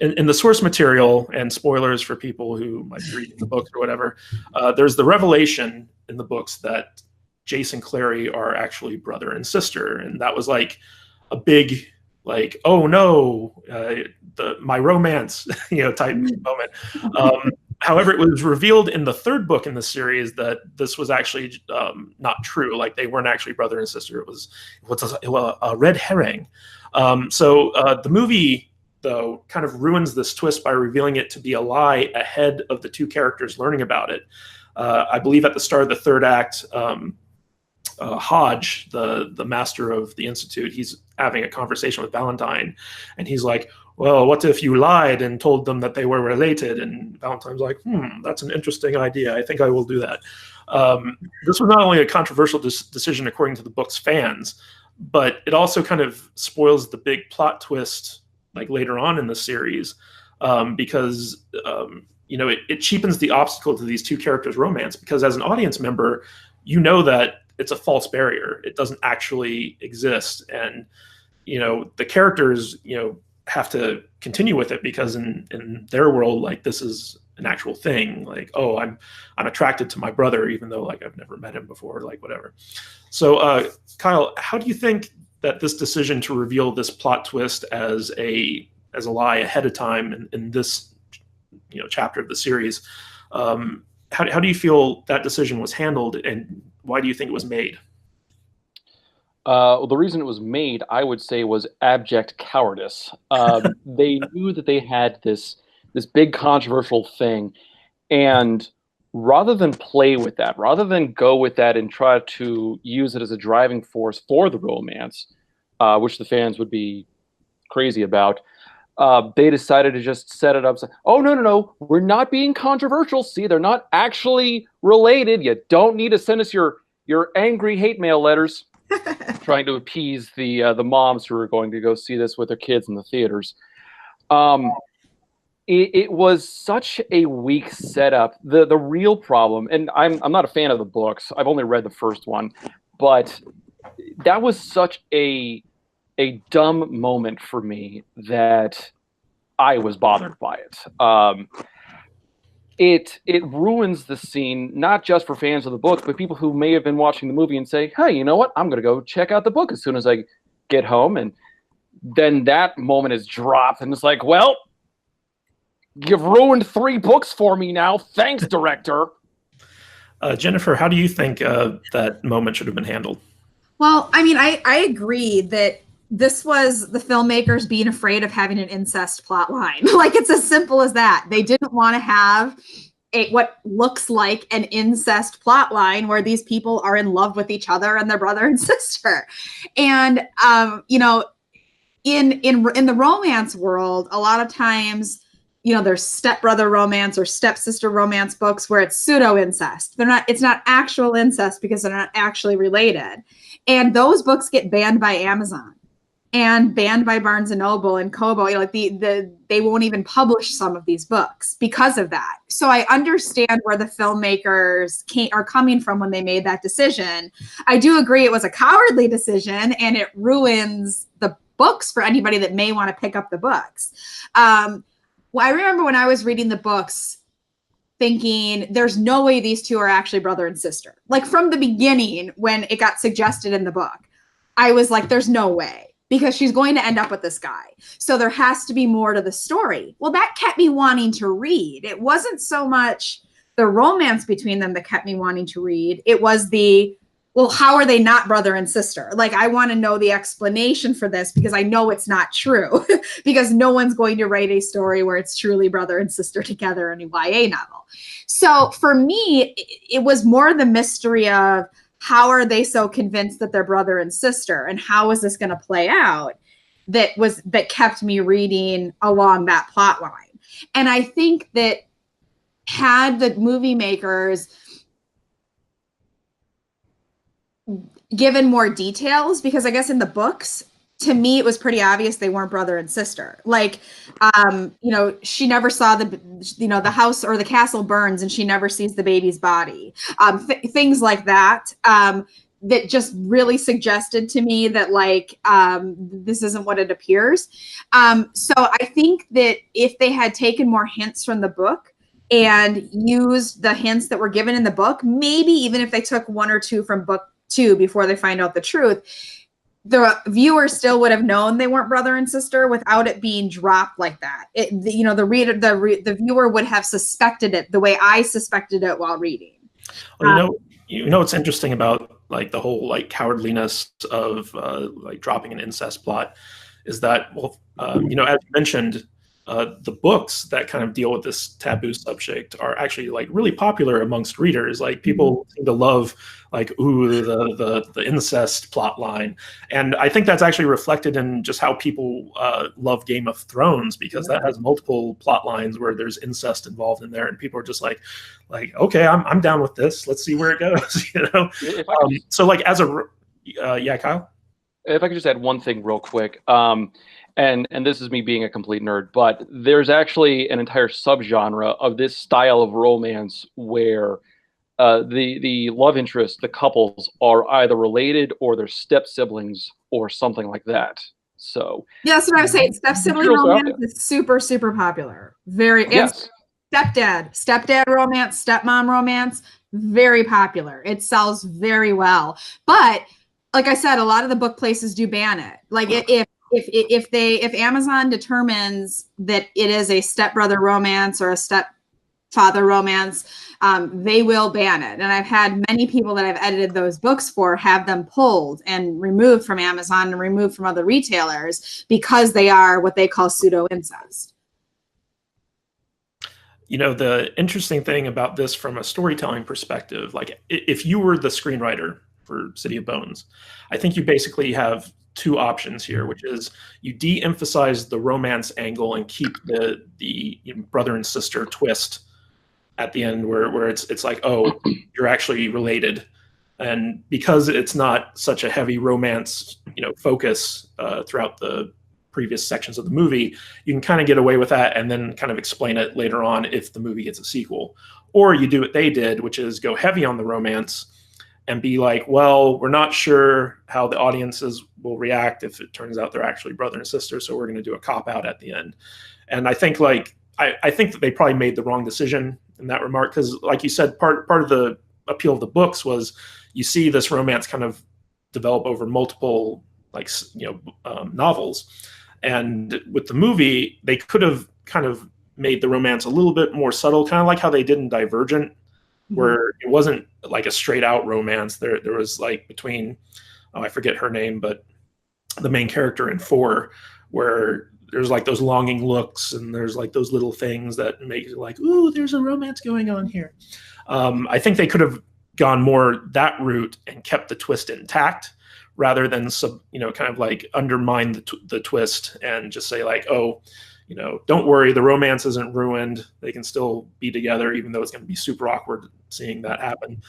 in the source material, and spoilers for people who might be reading the books or whatever, there's the revelation in the books that Jace and Clary are actually brother and sister. And that was a big, oh no, my romance, type moment. However, it was revealed in the 3rd book in the series that this was actually not true. They weren't actually brother and sister. It was a red herring. So the though, kind of ruins this twist by revealing it to be a lie ahead of the two characters learning about it. I believe at the start of the third act, Hodge, the master of the Institute, he's having a conversation with Valentine, and he's like, well, what if you lied and told them that they were related? And Valentine's like, that's an interesting idea. I think I will do that. This was not only a controversial decision according to the book's fans, but it also kind of spoils the big plot twist like later on in the series, because it cheapens the obstacle to these two characters' romance, because as an audience member, you know that it's a false barrier. It doesn't actually exist. And, the characters, have to continue with it, because in their world, like, this is an actual thing. Like, oh, I'm attracted to my brother, even though like I've never met him before, like whatever. So Kyle, how do you think that this decision to reveal this plot twist as a lie ahead of time in this chapter of the series, how do you feel that decision was handled, and why do you think it was made? Well, the reason it was made, I would say, was abject cowardice. They knew that they had this big controversial thing, and rather than play with that, rather than go with that and try to use it as a driving force for the romance, which the fans would be crazy about, they decided to just set it up. Oh, no, we're not being controversial. See, they're not actually related. You don't need to send us your angry hate mail letters. Trying to appease the moms who are going to go see this with their kids in the theaters. It was such a weak setup. The real problem, and I'm not a fan of the books. I've only read the first one, but that was such a dumb moment for me that I was bothered by it. It ruins the scene, not just for fans of the book, but people who may have been watching the movie and say, hey, you know what? I'm going to go check out the book as soon as I get home. And then that moment is dropped, and it's like, well, you've ruined 3 books for me now. Thanks, director. Jennifer, how do you think that moment should have been handled? Well, I mean, I agree that this was the filmmakers being afraid of having an incest plot line. Like, it's as simple as that. They didn't want to have what looks like an incest plot line where these people are in love with each other and their brother and sister. And, in the romance world, a lot of times, there's stepbrother romance or stepsister romance books where it's pseudo incest. It's not actual incest because they're not actually related. And those books get banned by Amazon and banned by Barnes and Noble and Kobo. They won't even publish some of these books because of that. So I understand where the filmmakers are coming from when they made that decision. I do agree it was a cowardly decision, and it ruins the books for anybody that may want to pick up the books. Well, I remember when I was reading the books thinking there's no way these two are actually brother and sister. Like, from the beginning, when it got suggested in the book, I was like, there's no way, because she's going to end up with this guy. So there has to be more to the story. Well, that kept me wanting to read. It wasn't so much the romance between them that kept me wanting to read. It was well, how are they not brother and sister? Like, I want to know the explanation for this, because I know it's not true, because no one's going to write a story where it's truly brother and sister together in a YA novel. So for me, it was more the mystery of, how are they so convinced that they're brother and sister, and how is this going to play out, that kept me reading along that plot line. And I think that had the movie makers given more details, because I guess in the books, to me, it was pretty obvious they weren't brother and sister. Like, she never saw the house or the castle burns, and she never sees the baby's body. Things like that, that just really suggested to me that, like, this isn't what it appears. So I think that if they had taken more hints from the book and used the hints that were given in the book, maybe even if they took 1 or 2 from book 2 before they find out the truth, the viewer still would have known they weren't brother and sister without it being dropped like that. The viewer would have suspected it the way I suspected it while reading. Well, what's interesting about like the whole like cowardliness of like dropping an incest plot is that, well, you know, as you mentioned, the books that kind of deal with this taboo subject are actually like really popular amongst readers. Like people seem to love like, ooh, the incest plot line. And I think that's actually reflected in just how people love Game of Thrones, because that has multiple plot lines where there's incest involved in there, and people are just like, okay, I'm down with this. Let's see where it goes. You know. So like as a yeah, Kyle. If I could just add one thing real quick, and this is me being a complete nerd, but there's actually an entire subgenre of this style of romance where the love interest, the couples, are either related or they're step siblings or something like that. So yeah, that's what I was saying. Step sibling romance is super, super popular. Very yes. Stepdad romance, stepmom romance, very popular. It sells very well. But like I said, a lot of the book places do ban it. Like if Amazon determines that it is a stepbrother romance or a stepfather romance, they will ban it. And I've had many people that I've edited those books for have them pulled and removed from Amazon and removed from other retailers because they are what they call pseudo incest. You know, the interesting thing about this from a storytelling perspective, like if you were the screenwriter for City of Bones, I think you basically have two options here, which is you de-emphasize the romance angle and keep the you know, brother and sister twist at the end where it's like, oh, you're actually related. And because it's not such a heavy romance, you know, focus throughout the previous sections of the movie, you can kind of get away with that and then kind of explain it later on if the movie gets a sequel. Or you do what they did, which is go heavy on the romance and be like, well, we're not sure how the audiences will react if it turns out they're actually brother and sister, so we're going to do a cop-out at the end. And I think like I think that they probably made the wrong decision in that remark, because like you said, part of the appeal of the books was you see this romance kind of develop over multiple like, you know, novels. And with the movie, they could have kind of made the romance a little bit more subtle, kind of like how they did in Divergent, where it wasn't like a straight out romance. There was like between, oh, I forget her name, but the main character in 4, where there's like those longing looks and there's like those little things that make it like, ooh, there's a romance going on here. I think they could have gone more that route and kept the twist intact, rather than you know, kind of like undermine the twist and just say like, oh, you know, don't worry, the romance isn't ruined. They can still be together, even though it's going to be super awkward seeing that happen.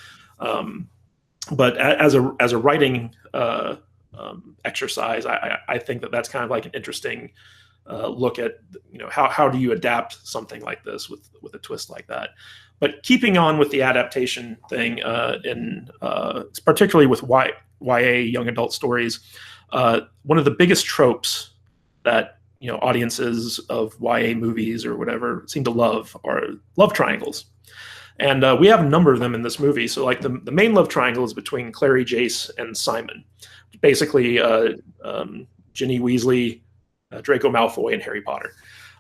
But as a writing exercise, I think that that's kind of like an interesting look at, you know, how do you adapt something like this with a twist like that. But keeping on with the adaptation thing, particularly with YA young adult stories, one of the biggest tropes that, you know, audiences of YA movies or whatever seem to love are love triangles. And we have a number of them in this movie. So like the main love triangle is between Clary, Jace, and Simon. Basically Ginny Weasley, Draco Malfoy, and Harry Potter.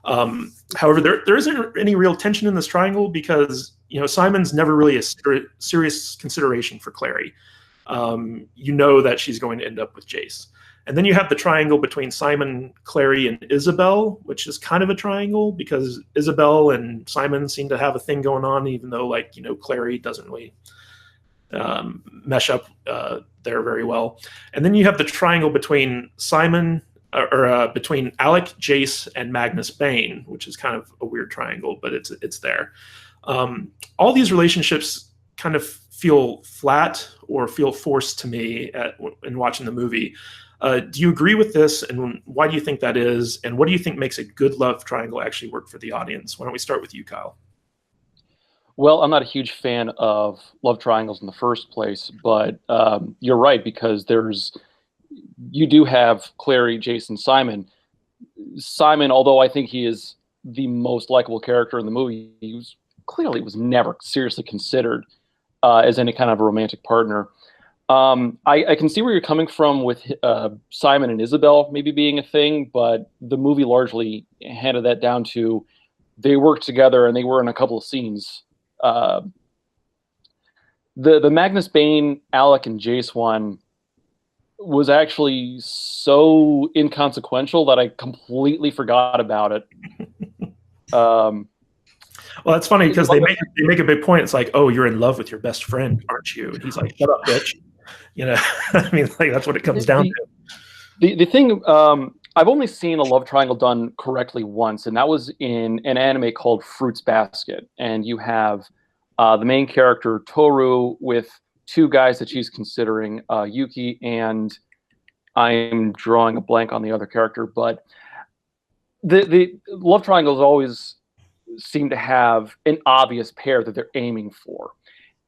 However, there isn't any real tension in this triangle because, you know, Simon's never really a serious consideration for Clary. You know that she's going to end up with Jace. And then you have the triangle between Simon, Clary, and Isabel, which is kind of a triangle because Isabel and Simon seem to have a thing going on, even though, like, you know, Clary doesn't really mesh up there very well. And then you have the triangle between Simon, between Alec, Jace, and Magnus Bane, which is kind of a weird triangle, but it's there. All these relationships kind of feel flat or feel forced to me in watching the movie. Do you agree with this, and why do you think that is, and what do you think makes a good love triangle actually work for the audience? Why don't we start with you, Kyle? Well, I'm not a huge fan of love triangles in the first place, but you're right, because you do have Clary, Jason, Simon. Simon, although I think he is the most likable character in the movie, he clearly was never seriously considered as any kind of a romantic partner. I can see where you're coming from with Simon and Isabel maybe being a thing, but the movie largely handed that down to they worked together and they were in a couple of scenes. The Magnus Bane, Alec, and Jace one, was actually so inconsequential that I completely forgot about it. Well, that's funny because they make a big point. It's like, oh, you're in love with your best friend, aren't you? And he's like, shut up, bitch. You know, I mean, like that's what it comes down to. The thing, I've only seen a love triangle done correctly once, and that was in an anime called Fruits Basket. And you have the main character Toru with two guys that she's considering, Yuki, and I'm drawing a blank on the other character. But the love triangles always seem to have an obvious pair that they're aiming for.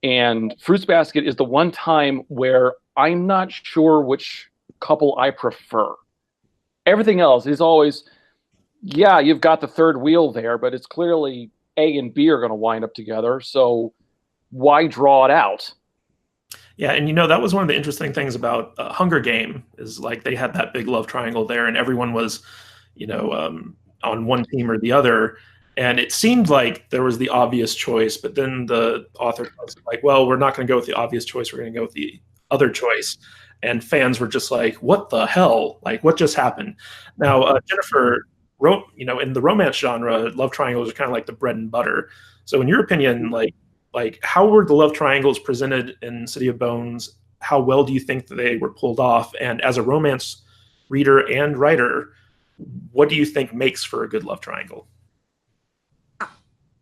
And Fruits Basket is the one time where I'm not sure which couple I prefer. Everything else is always, yeah, you've got the third wheel there, but it's clearly A and B are going to wind up together. So why draw it out? Yeah, and you know, that was one of the interesting things about Hunger Game is like they had that big love triangle there, and everyone was, you know, on one team or the other. And it seemed like there was the obvious choice, but then the author was like, well, we're not going to go with the obvious choice. We're going to go with the other choice. And fans were just like, what the hell? Like, what just happened? Now, Jennifer wrote, you know, in the romance genre, love triangles are kind of like the bread and butter. So in your opinion, like how were the love triangles presented in City of Bones? How well do you think that they were pulled off? And as a romance reader and writer, what do you think makes for a good love triangle?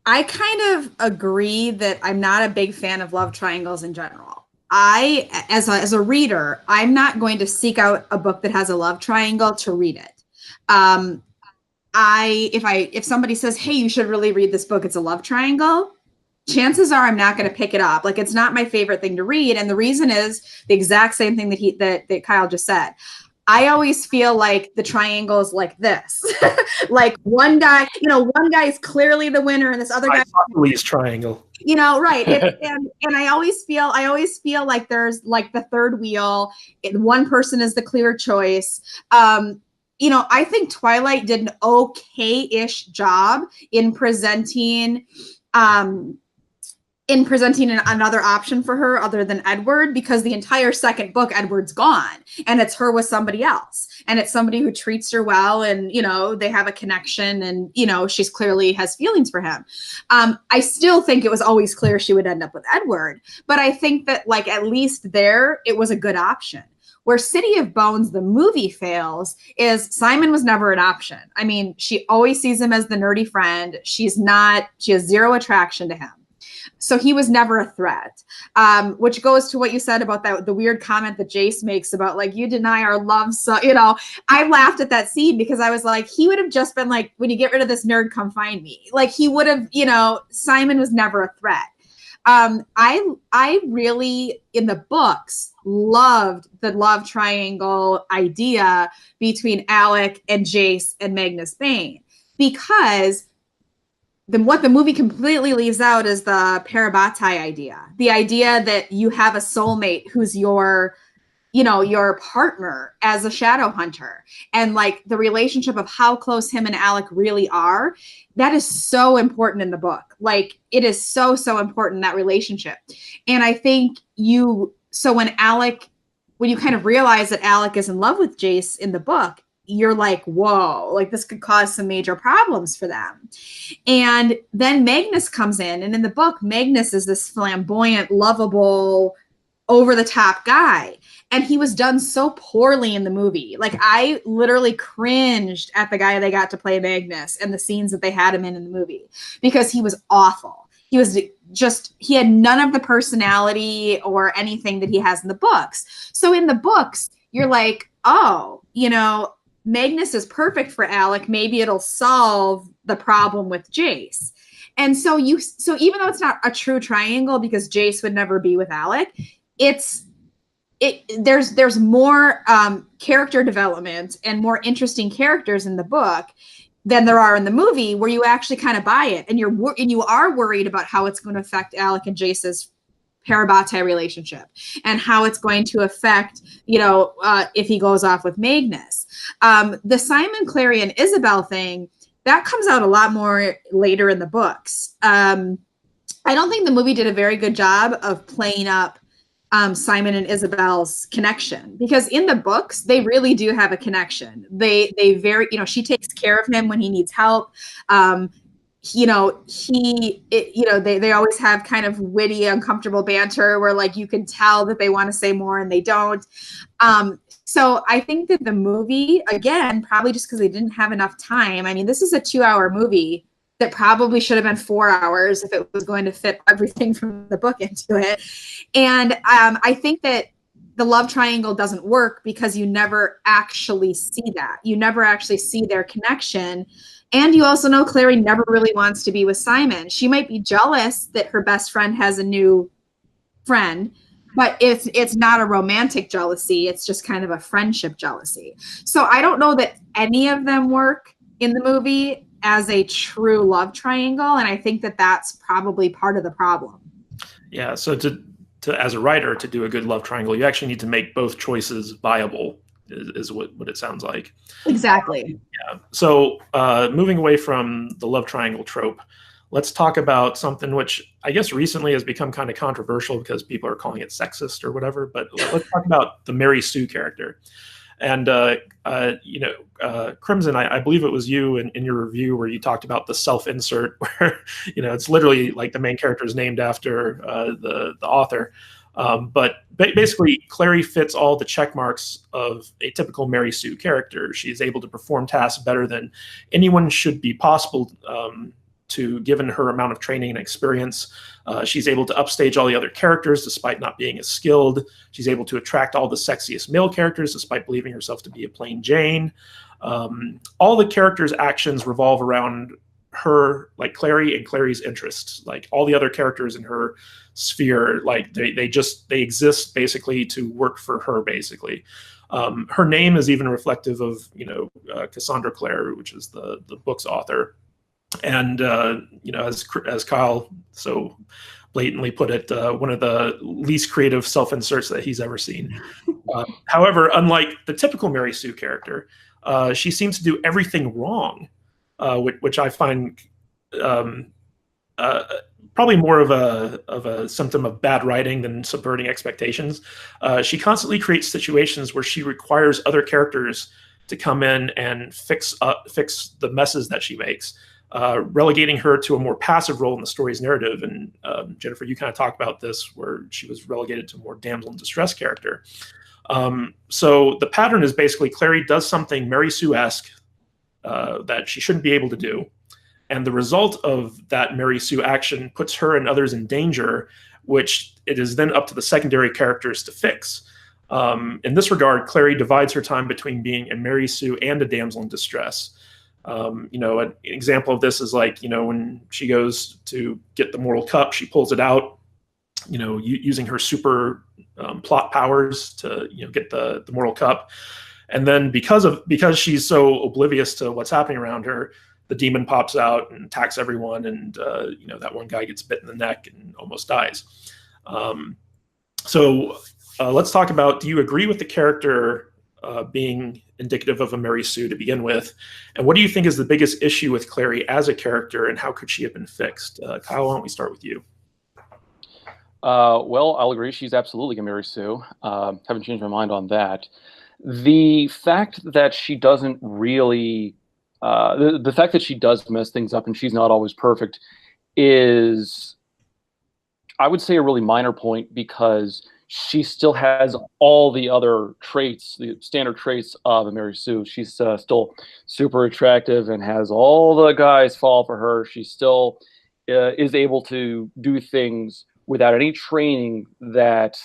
I kind of agree that I'm not a big fan of love triangles in general. As a reader, I'm not going to seek out a book that has a love triangle to read it. If somebody says, hey, you should really read this book, it's a love triangle, chances are I'm not going to pick it up. Like, it's not my favorite thing to read. And the reason is the exact same thing that Kyle just said. I always feel like the triangle is like this. Like one guy is clearly the winner and this other guy Louise triangle. You know, right. And I always feel like there's like the third wheel. One person is the clear choice. You know, I think Twilight did an okay-ish job in presenting another option for her other than Edward, because the entire second book, Edward's gone and it's her with somebody else. And it's somebody who treats her well and, you know, they have a connection and, you know, she's clearly has feelings for him. I still think it was always clear she would end up with Edward, but I think that like at least there, it was a good option. Where City of Bones, the movie, fails is Simon was never an option. I mean, she always sees him as the nerdy friend. She has zero attraction to him. So he was never a threat, which goes to what you said about the weird comment that Jace makes about like, you deny our love. So, you know, I laughed at that scene because I was like, he would have just been like, when you get rid of this nerd, come find me. Like he would have, you know, Simon was never a threat. I really, in the books, loved the love triangle idea between Alec and Jace and Magnus Bane, because what the movie completely leaves out is the Parabatai idea. The idea that you have a soulmate who's your partner as a shadow hunter, and like the relationship of how close him and Alec really are. That is so important in the book. Like it is so important, that relationship. And I think when you kind of realize that Alec is in love with Jace in the book, you're like, whoa, like this could cause some major problems for them. And then Magnus comes in, and in the book, Magnus is this flamboyant, lovable, over-the-top guy. And he was done so poorly in the movie. Like I literally cringed at the guy they got to play Magnus and the scenes that they had him in the movie, because he was awful. He had none of the personality or anything that he has in the books. So in the books, you're like, oh, you know, Magnus is perfect for Alec. Maybe it'll solve the problem with Jace. And so even though it's not a true triangle because Jace would never be with Alec, there's more character development and more interesting characters in the book than there are in the movie, where you actually kind of buy it, and you are worried about how it's going to affect Alec and Jace's Parabatai relationship and how it's going to affect, you know, if he goes off with Magnus. The Simon, Clary, Isabel thing, that comes out a lot more later in the books. I don't think the movie did a very good job of playing up Simon and Isabel's connection, because in the books they really do have a connection. They very, you know, she takes care of him when he needs help. You know, they always have kind of witty, uncomfortable banter where like you can tell that they want to say more and they don't. So I think that the movie, again, probably just because they didn't have enough time. I mean, this is a 2-hour movie that probably should have been 4 hours if it was going to fit everything from the book into it. And I think that the love triangle doesn't work because you never actually see that. You never actually see their connection. And you also know Clary never really wants to be with Simon. She might be jealous that her best friend has a new friend, but it's not a romantic jealousy. It's just kind of a friendship jealousy. So I don't know that any of them work in the movie as a true love triangle, and I think that that's probably part of the problem. Yeah, so to as a writer, to do a good love triangle, you actually need to make both choices viable, is what it sounds like. Exactly. Yeah. So moving away from the love triangle trope, let's talk about something which I guess recently has become kind of controversial because people are calling it sexist or whatever, but let's talk about the Mary Sue character. And, Krimson, I believe it was you in your review where you talked about the self-insert where, it's literally like the main character is named after the author. But basically, Clary fits all the check marks of a typical Mary Sue character. She's able to perform tasks better than anyone should be possible to, given her amount of training and experience. She's able to upstage all the other characters despite not being as skilled. She's able to attract all the sexiest male characters despite believing herself to be a plain Jane. All the characters' actions revolve around her, like Clary and Clary's interests. Like all the other characters in her sphere, like they exist basically to work for her, basically. Her name is even reflective of, Cassandra Clare, which is the book's author. And as Kyle so blatantly put it, one of the least creative self-inserts that he's ever seen. However, unlike the typical Mary Sue character, she seems to do everything wrong, which I find probably more of a symptom of bad writing than subverting expectations. She constantly creates situations where she requires other characters to come in and fix the messes that she makes. Relegating her to a more passive role in the story's narrative. And Jennifer, you kind of talked about this, where she was relegated to a more damsel in distress character. So the pattern is basically Clary does something Mary Sue-esque that she shouldn't be able to do. And the result of that Mary Sue action puts her and others in danger, which it is then up to the secondary characters to fix. In this regard, Clary divides her time between being a Mary Sue and a damsel in distress. An example of this is like, when she goes to get the mortal cup, she pulls it out, using her super plot powers to, get the mortal cup. And then because she's so oblivious to what's happening around her, the demon pops out and attacks everyone. And, that one guy gets bit in the neck and almost dies. So let's talk about, do you agree with the character being indicative of a Mary Sue to begin with? And what do you think is the biggest issue with Clary as a character, and how could she have been fixed? Kyle, why don't we start with you? Well, I'll agree. She's absolutely a Mary Sue. Haven't changed my mind on that. The fact that she doesn't really, the fact that she does mess things up and she's not always perfect is, I would say, a really minor point, because she still has all the other traits, the standard traits of a Mary Sue. She's still super attractive and has all the guys fall for her. She still is able to do things without any training that,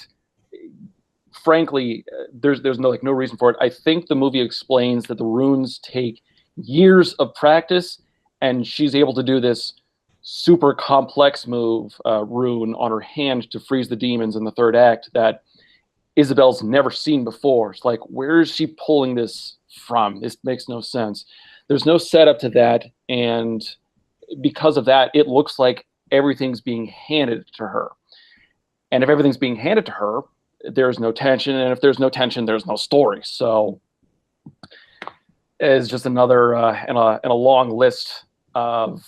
frankly, there's no reason for it. I think the movie explains that the runes take years of practice, and she's able to do this super complex move, rune on her hand to freeze the demons in the third act that Isabel's never seen before. It's like, where is she pulling this from? This makes no sense. There's no setup to that, and because of that, it looks like everything's being handed to her. And if everything's being handed to her, there's no tension, and if there's no tension, there's no story. So it's just another in a long list of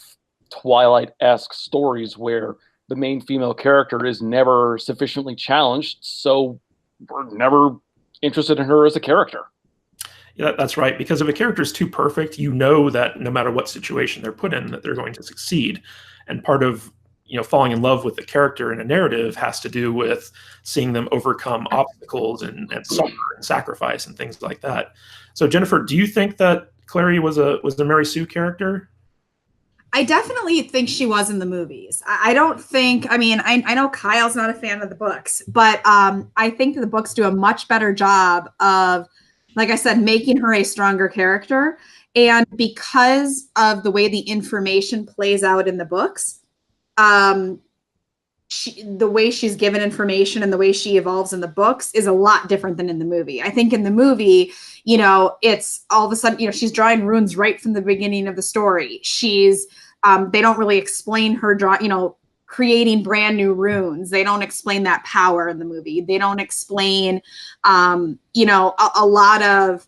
Twilight-esque stories where the main female character is never sufficiently challenged, so we're never interested in her as a character. Yeah, that's right. Because if a character is too perfect, you know that no matter what situation they're put in, that they're going to succeed. And part of falling in love with the character in a narrative has to do with seeing them overcome obstacles and suffer and sacrifice and things like that. So Jennifer, do you think that Clary was the Mary Sue character? I definitely think she was in the movies. I don't think, I mean, I know Kyle's not a fan of the books, but I think that the books do a much better job of, like I said, making her a stronger character. And because of the way the information plays out in the books, the way she's given information and the way she evolves in the books is a lot different than in the movie. I think in the movie, it's all of a sudden, she's drawing runes right from the beginning of the story. She's, they don't really explain her creating brand new runes. They don't explain that power in the movie. They don't explain, a lot of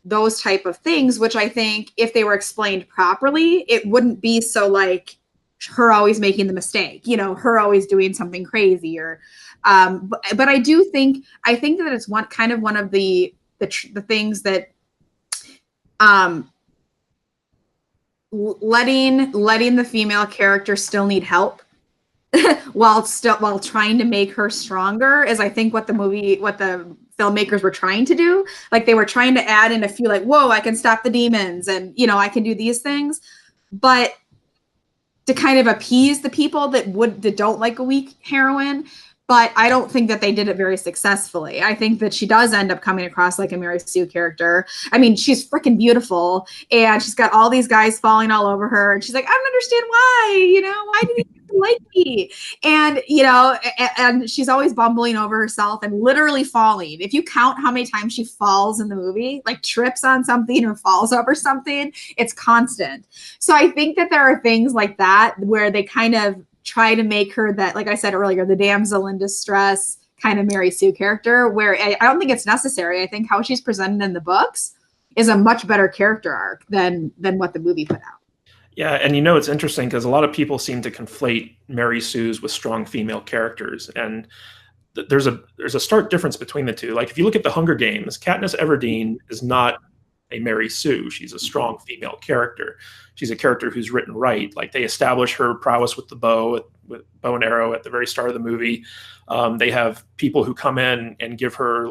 those type of things, which I think if they were explained properly, it wouldn't be so like her always making the mistake, her always doing something crazy or, but I think that it's one of the things that, letting the female character still need help while trying to make her stronger is, I think, what the filmmakers were trying to do. Like, they were trying to add in a few, like, whoa, I can stop the demons and, I can do these things. But to kind of appease the people that don't like a weak heroine. But I don't think that they did it very successfully. I think that she does end up coming across like a Mary Sue character. I mean, she's freaking beautiful, and she's got all these guys falling all over her, and she's like, I don't understand why, why did he like me? And, and she's always bumbling over herself and literally falling. If you count how many times she falls in the movie, like trips on something or falls over something, it's constant. So I think that there are things like that where they kind of try to make her that, like I said earlier, the damsel in distress kind of Mary Sue character, where I don't think it's necessary. I think how she's presented in the books is a much better character arc than what the movie put out. Yeah, and it's interesting because a lot of people seem to conflate Mary Sue's with strong female characters, and there's a stark difference between the two. Like, if you look at the Hunger Games, Katniss Everdeen is not a Mary Sue. She's a strong female character. She's a character who's written right. Like, they establish her prowess with the bow, with bow and arrow at the very start of the movie. They have people who come in and give her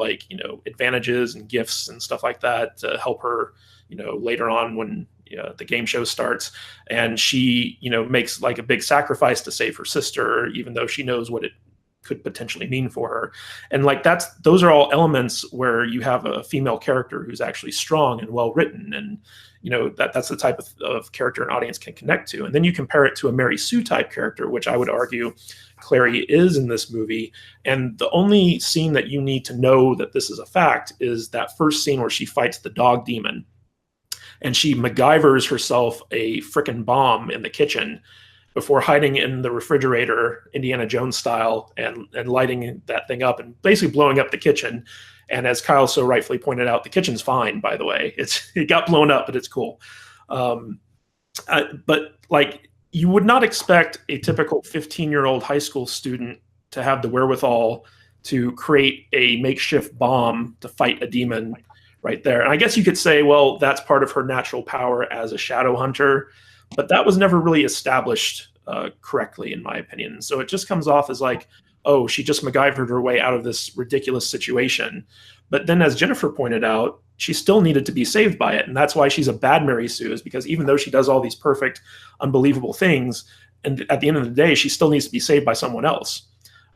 advantages and gifts and stuff like that to help her, later on when the game show starts. And she, makes like a big sacrifice to save her sister, even though she knows what it could potentially mean for her. And like, those are all elements where you have a female character who's actually strong and well written, and that's the type of character an audience can connect to. And then you compare it to a Mary Sue type character, which I would argue Clary is in this movie. And the only scene that you need to know that this is a fact is that first scene where she fights the dog demon, and she MacGyvers herself a frickin' bomb in the kitchen before hiding in the refrigerator, Indiana Jones style, and lighting that thing up and basically blowing up the kitchen. And as Kyle so rightfully pointed out, the kitchen's fine, by the way. It got blown up, but it's cool. But like, you would not expect a typical 15-year-old high school student to have the wherewithal to create a makeshift bomb to fight a demon right there. And I guess you could say, well, that's part of her natural power as a shadow hunter, but that was never really established correctly, in my opinion. So it just comes off as like, oh, she just MacGyvered her way out of this ridiculous situation. But then, as Jennifer pointed out, she still needed to be saved by it. And that's why she's a bad Mary Sue, is because even though she does all these perfect, unbelievable things, and at the end of the day, she still needs to be saved by someone else,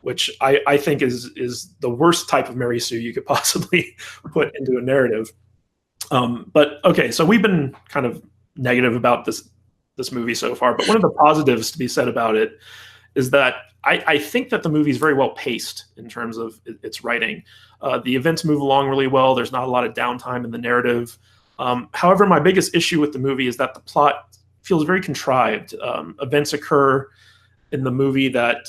which I think is the worst type of Mary Sue you could possibly put into a narrative. But okay, so we've been kind of negative about this movie so far, but one of the positives to be said about it is that I think that the movie is very well paced in terms of its writing. The events move along really well. There's not a lot of downtime in the narrative. However, my biggest issue with the movie is that the plot feels very contrived. Events occur in the movie that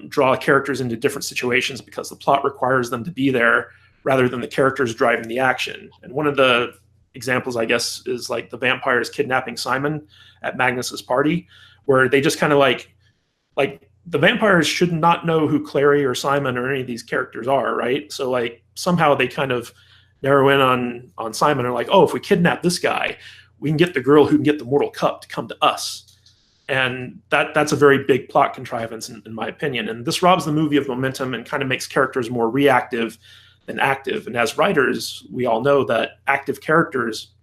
draw characters into different situations because the plot requires them to be there rather than the characters driving the action. And one of the examples, I guess, is like the vampires kidnapping Simon at Magnus's party, where they just kind of like the vampires should not know who Clary or Simon or any of these characters are, right? So like somehow they kind of narrow in on Simon and are like, oh, if we kidnap this guy, we can get the girl who can get the mortal cup to come to us. And that's a very big plot contrivance in my opinion. And this robs the movie of momentum and kind of makes characters more reactive than active. And as writers, we all know that active characters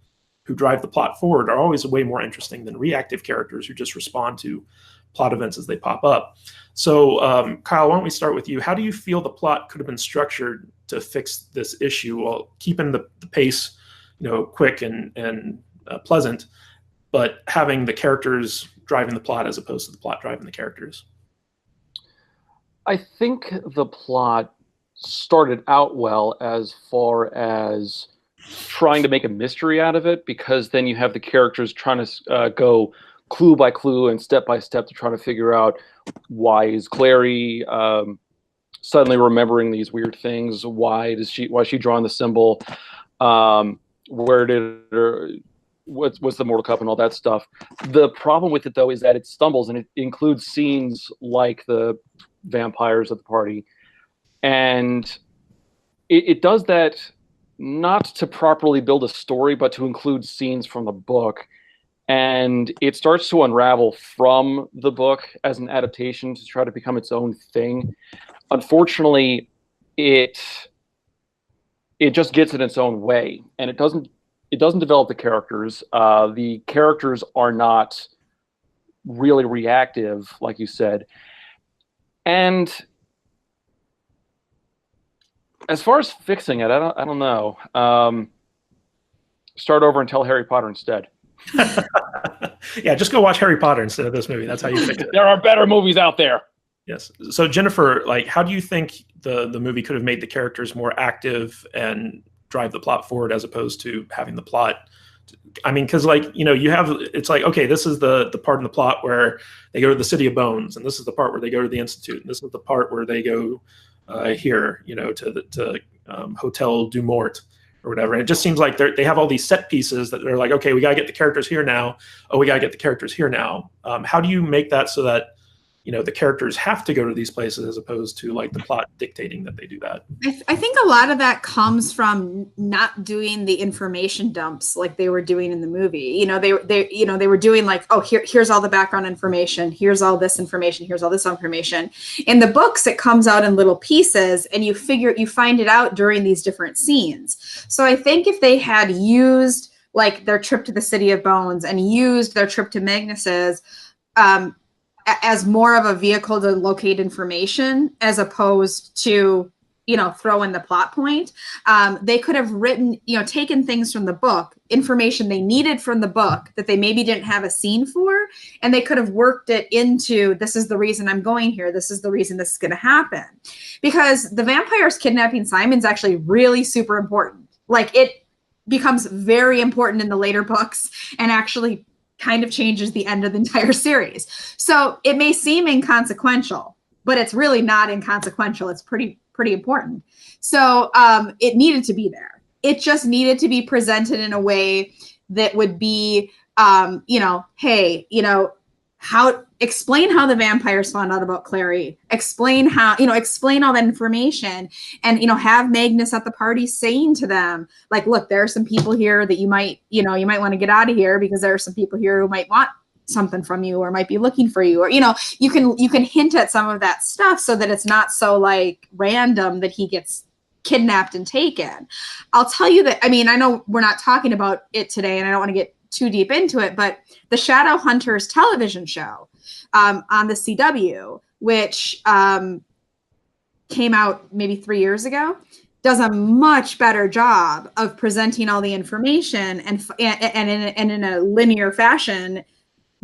who drive the plot forward are always way more interesting than reactive characters who just respond to plot events as they pop up. So, Kyle, why don't we start with you? How do you feel the plot could have been structured to fix this issue while keeping the pace, quick and pleasant, but having the characters driving the plot as opposed to the plot driving the characters? I think the plot started out well as far as trying to make a mystery out of it, because then you have the characters trying to go clue by clue and step by step to try to figure out why is Clary suddenly remembering these weird things. Why is she drawing the symbol? Where did what's the mortal cup and all that stuff. The problem with it though is that it stumbles and it includes scenes like the vampires at the party, and it does that not to properly build a story, but to include scenes from the book. And it starts to unravel from the book as an adaptation to try to become its own thing. Unfortunately, it just gets in its own way, and it doesn't develop the characters. The characters are not really reactive, like you said. And as far as fixing it, I don't know. Start over and tell Harry Potter instead. Yeah, just go watch Harry Potter instead of this movie. That's how you fix it. There are better movies out there. Yes. So Jennifer, like, how do you think the movie could have made the characters more active and drive the plot forward as opposed to having the plot? I mean, because you have, it's like, okay, this is the part in the plot where they go to the City of Bones, and this is the part where they go to the Institute, and this is the part where they go here, to Hotel du Mort or whatever. And it just seems like they have all these set pieces that they're like, okay, we got to get the characters here now. Oh, we got to get the characters here now. How do you make that so that, the characters have to go to these places as opposed to like the plot dictating that they do that? I think a lot of that comes from not doing the information dumps like they were doing in the movie. They were doing like, oh, here's all the background information. Here's all this information. Here's all this information. In the books, it comes out in little pieces, and you find it out during these different scenes. So I think if they had used like their trip to the City of Bones and used their trip to Magnus's, as more of a vehicle to locate information as opposed to, throw in the plot point, they could have written, taken things from the book, information they needed from the book that they maybe didn't have a scene for, and they could have worked it into, this is the reason I'm going here. This is the reason this is going to happen. Because the vampires kidnapping Simon's actually really super important. Like, it becomes very important in the later books and actually kind of changes the end of the entire series. So it may seem inconsequential, but it's really not inconsequential. It's pretty important. So it needed to be there. It just needed to be presented in a way that would be, hey, explain how the vampires found out about Clary, explain how, explain all that information, and, have Magnus at the party saying to them, like, look, there are some people here that you might want to get out of here because there are some people here who might want something from you or might be looking for you, or, you can hint at some of that stuff so that it's not so like random that he gets kidnapped and taken. I'll tell you that, I know we're not talking about it today and I don't want to get too deep into it, but the Shadowhunters television show on the CW, which came out maybe 3 years ago, does a much better job of presenting all the information and in a linear fashion,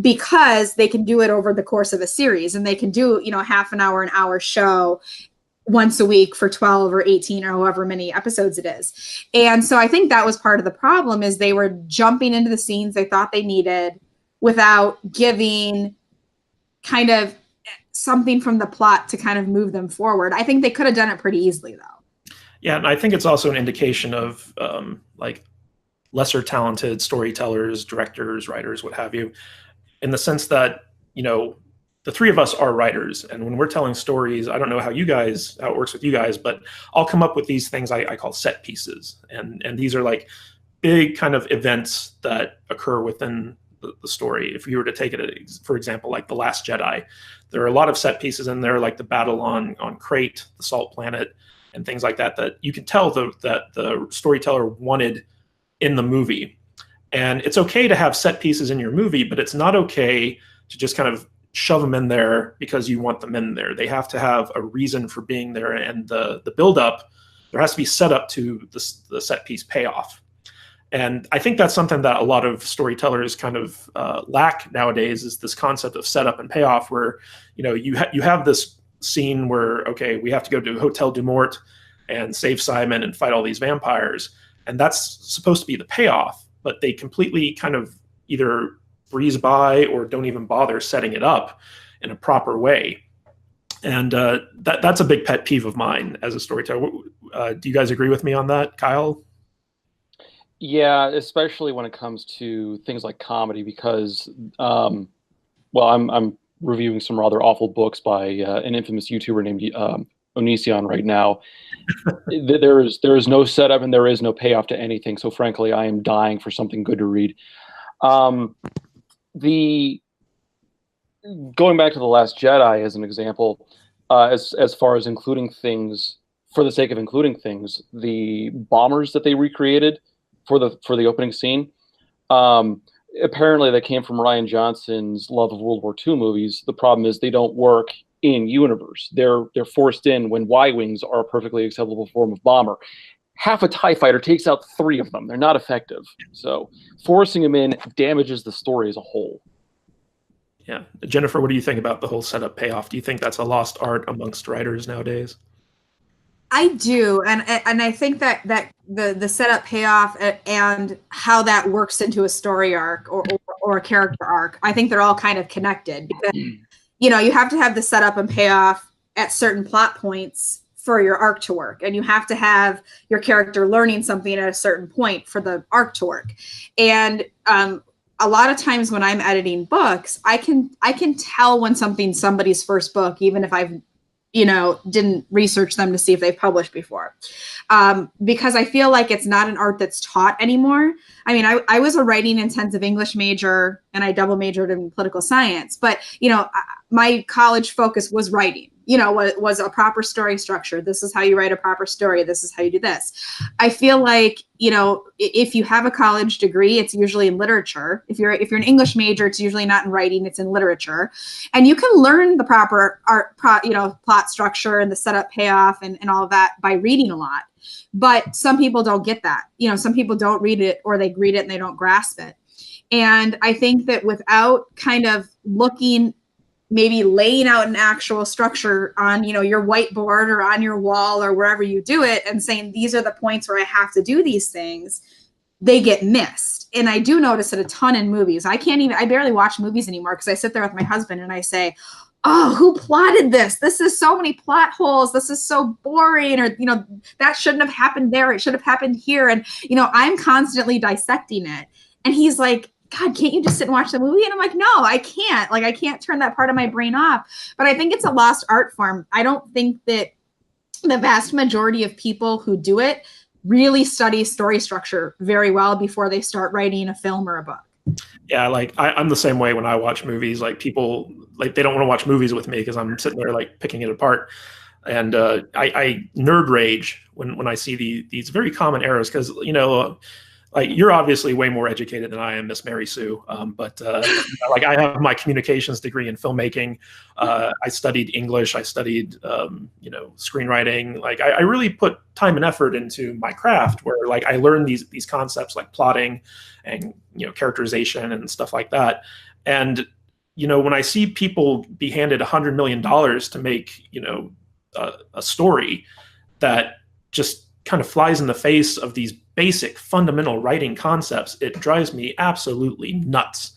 because they can do it over the course of a series, and they can do, half an hour show once a week for 12 or 18 or however many episodes it is. And so I think that was part of the problem, is they were jumping into the scenes they thought they needed without giving kind of something from the plot to kind of move them forward. I think they could have done it pretty easily though. Yeah. And I think it's also an indication of like lesser talented storytellers, directors, writers, what have you, in the sense that, the three of us are writers, and when we're telling stories, I don't know how it works with you guys, but I'll come up with these things I call set pieces, and these are like big kind of events that occur within the story. If you were to take it, for example, like The Last Jedi, there are a lot of set pieces in there, like the battle on Crate, the Salt Planet, and things like that, that you can tell that the storyteller wanted in the movie. And it's okay to have set pieces in your movie, but it's not okay to just kind of shove them in there because you want them in there. They have to have a reason for being there, and the build up, there has to be set up to the set piece payoff. And I think that's something that a lot of storytellers kind of lack nowadays, is this concept of setup and payoff, where you have this scene where, okay, we have to go to Hotel du Mort and save Simon and fight all these vampires, and that's supposed to be the payoff, but they completely kind of either breeze by or don't even bother setting it up in a proper way. And that's a big pet peeve of mine as a storyteller. Do you guys agree with me on that, Kyle? Yeah, especially when it comes to things like comedy, because I'm reviewing some rather awful books by an infamous YouTuber named Onision right now. There is no setup and there is no payoff to anything. So frankly, I am dying for something good to read. Going back to The Last Jedi as an example, as far as including things for the sake of including things, the bombers that they recreated for the opening scene, apparently that came from Rian Johnson's love of World War II movies. The problem is they don't work in universe. They're forced in when Y-wings are a perfectly acceptable form of bomber. Half a TIE fighter takes out 3 of them. They're not effective. So forcing them in damages the story as a whole. Yeah. Jennifer, what do you think about the whole setup payoff? Do you think that's a lost art amongst writers nowadays? I do, and I think that the setup payoff and how that works into a story arc or a character arc, I think they're all kind of connected, because you have to have the setup and payoff at certain plot points for your arc to work, and you have to have your character learning something at a certain point for the arc to work. And a lot of times when I'm editing books, I can tell when something's somebody's first book, even if I've didn't research them to see if they've published before. Because I feel like it's not an art that's taught anymore. I mean, I was a writing intensive English major, and I double majored in political science, but, my college focus was writing, was a proper story structure. This is how you write a proper story. This is how you do this. I feel like, if you have a college degree, it's usually in literature. If you're an English major, it's usually not in writing, it's in literature. And you can learn the proper plot structure and the setup payoff and all of that by reading a lot. But some people don't get that. Some people don't read it, or they read it and they don't grasp it. And I think that without kind of maybe laying out an actual structure on, your whiteboard or on your wall or wherever you do it, and saying, these are the points where I have to do these things, they get missed. And I do notice it a ton in movies. I barely watch movies anymore, because I sit there with my husband and I say, oh, who plotted this? This is so many plot holes. This is so boring. Or, that shouldn't have happened there. It should have happened here. And, I'm constantly dissecting it. And he's like, God, can't you just sit and watch the movie? And I'm like, no, I can't. I can't turn that part of my brain off. But I think it's a lost art form. I don't think that the vast majority of people who do it really study story structure very well before they start writing a film or a book. Yeah, I'm the same way when I watch movies. People they don't want to watch movies with me because I'm sitting there picking it apart. And I nerd rage when I see these very common errors, because you're obviously way more educated than I am, Miss Mary Sue. But I have my communications degree in filmmaking. I studied English. I studied, screenwriting. I really put time and effort into my craft, where I learned these concepts like plotting and, characterization and stuff like that. And, when I see people be handed $100 million to make, a story that just kind of flies in the face of these basic fundamental writing concepts, it drives me absolutely nuts.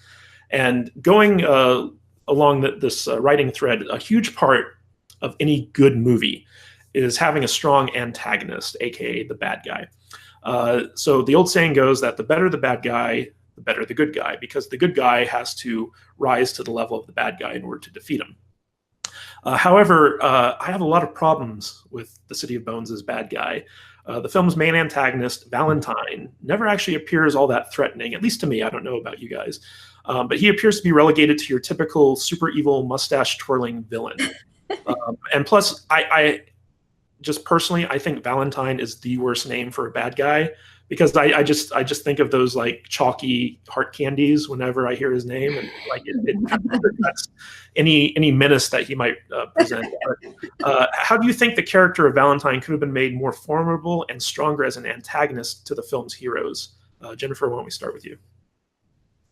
And going along this writing thread, a huge part of any good movie is having a strong antagonist, aka the bad guy. So the old saying goes that the better the bad guy, the better the good guy, because the good guy has to rise to the level of the bad guy in order to defeat him. However, I have a lot of problems with the City of Bones' bad guy. The film's main antagonist, Valentine, never actually appears all that threatening, at least to me. I don't know about you guys. But he appears to be relegated to your typical super evil mustache-twirling villain. And plus, I just personally, I think Valentine is the worst name for a bad guy, because I just think of those like chalky heart candies whenever I hear his name, and like that's any menace that he might present. But, how do you think the character of Valentine could have been made more formidable and stronger as an antagonist to the film's heroes? Jennifer, why don't we start with you?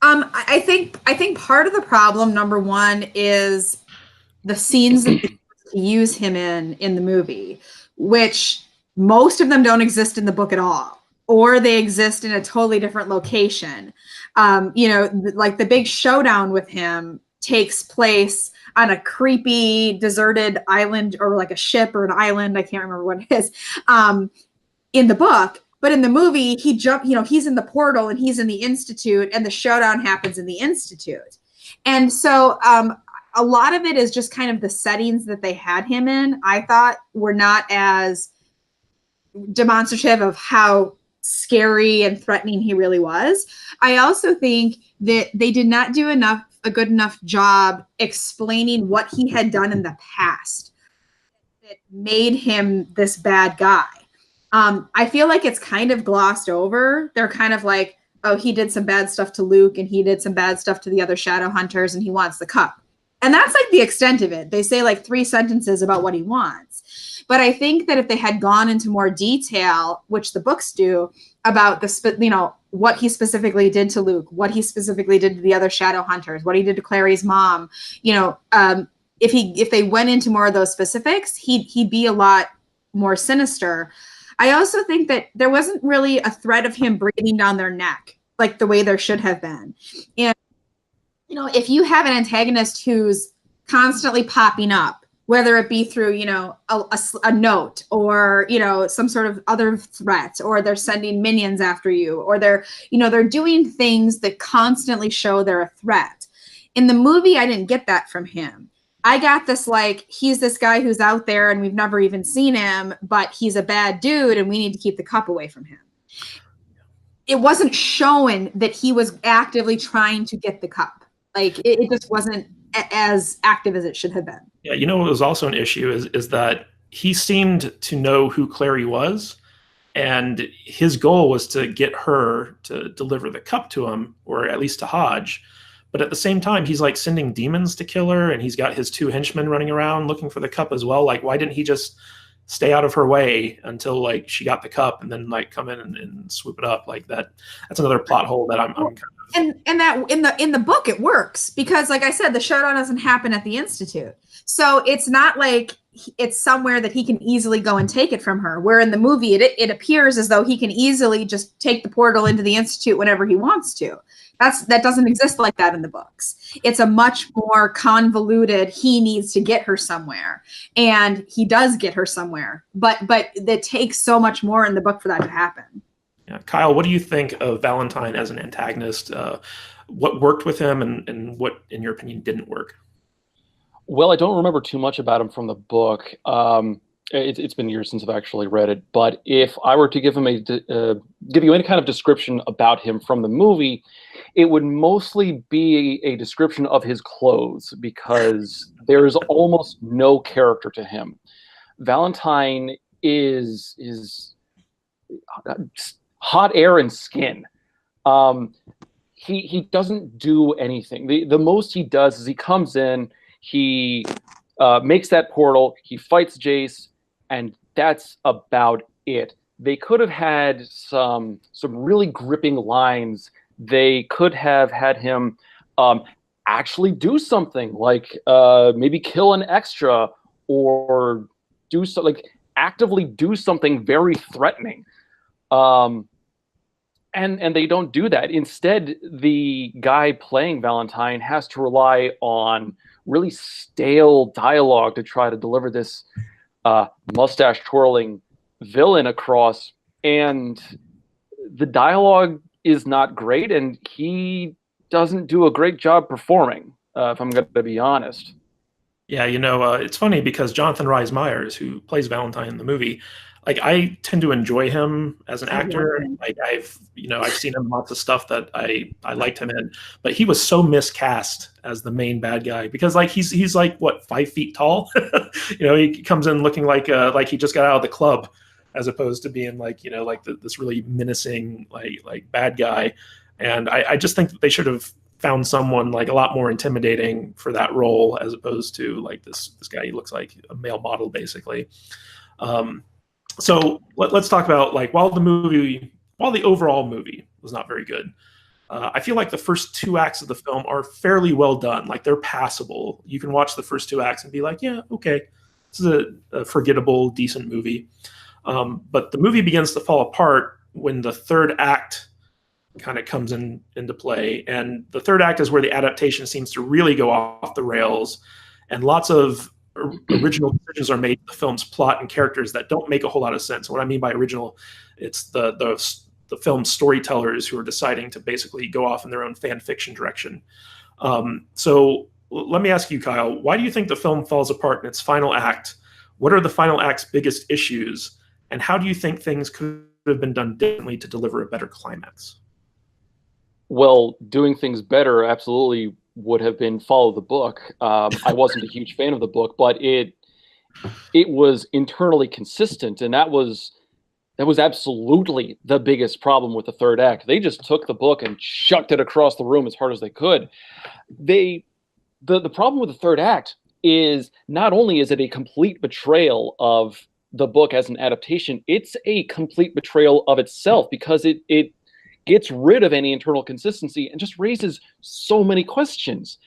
I think part of the problem, number one, is the scenes that they use him in the movie, which most of them don't exist in the book at all, or they exist in a totally different location. Like the big showdown with him takes place on a creepy deserted island, or like a ship or an island, I can't remember what it is, in the book. But in the movie, he's in the portal and he's in the Institute, and the showdown happens in the Institute. And so a lot of it is just kind of the settings that they had him in, I thought, were not as demonstrative of how scary and threatening he really was. I also think that they did not do a good enough job explaining what he had done in the past that made him this bad guy. I feel like it's kind of glossed over. They're kind of like, oh, he did some bad stuff to Luke, and he did some bad stuff to the other shadow hunters, and he wants the cup. And that's like the extent of it. They say like 3 sentences about what he wants. But I think that if they had gone into more detail, which the books do, about what he specifically did to Luke, what he specifically did to the other shadow hunters, what he did to Clary's mom, if they went into more of those specifics, he'd be a lot more sinister. I also think that there wasn't really a threat of him breathing down their neck like the way there should have been. And, if you have an antagonist who's constantly popping up, whether it be through, a note, or, some sort of other threat, or they're sending minions after you, or they're doing things that constantly show they're a threat. In the movie, I didn't get that from him. I got this, like, he's this guy who's out there and we've never even seen him, but he's a bad dude and we need to keep the cup away from him. It wasn't showing that he was actively trying to get the cup. Like, it just wasn't as active as it should have been. Yeah, what was also an issue is that he seemed to know who Clary was, and his goal was to get her to deliver the cup to him, or at least to Hodge. But at the same time, he's like sending demons to kill her, and he's got his 2 henchmen running around looking for the cup as well. Like, why didn't he just stay out of her way until like she got the cup, and then like come in and swoop it up like that? That's another plot hole that I'm kind of... And that in the book it works, because like I said, the showdown doesn't happen at the Institute, so it's not like it's somewhere that he can easily go and take it from her, where in the movie it appears as though he can easily just take the portal into the Institute whenever he wants to. That doesn't exist like that in the books. It's a much more convoluted, he needs to get her somewhere, and he does get her somewhere, but it takes so much more in the book for that to happen. Yeah. Kyle, what do you think of Valentine as an antagonist? What worked with him, and what, in your opinion, didn't work? Well, I don't remember too much about him from the book. It's been years since I've actually read it. But if I were to give him give you any kind of description about him from the movie, it would mostly be a description of his clothes, because there is almost no character to him. Valentine is hot air and skin. He doesn't do anything. The most he does is he comes in, he makes that portal, he fights Jace, and that's about it. They could have had some really gripping lines. They could have had him actually do something, like maybe kill an extra, or do so, like actively do something very threatening. And they don't do that. Instead, the guy playing Valentine has to rely on really stale dialogue to try to deliver this mustache twirling villain across. And the dialogue is not great, and he doesn't do a great job performing, if I'm going to be honest. Yeah, it's funny because Jonathan Rhys Meyers, who plays Valentine in the movie, like I tend to enjoy him as an actor. Like I've seen him in lots of stuff that I liked him in, but he was so miscast as the main bad guy because like he's like what 5 feet tall. He comes in looking like he just got out of the club, as opposed to being like this really menacing like bad guy. And I just think that they should have found someone like a lot more intimidating for that role, as opposed to like this guy. He looks like a male model basically. So let's talk about like while the overall movie was not very good, I feel like the first 2 acts of the film are fairly well done. Like they're passable. You can watch the first 2 acts and be like, yeah, okay, this is a forgettable, decent movie. But the movie begins to fall apart when the 3rd act kind of comes into play. And the 3rd act is where the adaptation seems to really go off the rails, and lots of original decisions are made to the film's plot and characters that don't make a whole lot of sense. What I mean by original, it's the film's storytellers who are deciding to basically go off in their own fan fiction direction. So let me ask you, Kyle, why do you think the film falls apart in its final act? What are the final act's biggest issues? And how do you think things could have been done differently to deliver a better climax? Well, doing things better absolutely would have been follow the book. I wasn't a huge fan of the book, but it was internally consistent, and that was absolutely the biggest problem with the 3rd act. They just took the book and chucked it across the room as hard as they could. The problem with the 3rd act is not only is it a complete betrayal of the book as an adaptation, it's a complete betrayal of itself, because it gets rid of any internal consistency and just raises so many questions.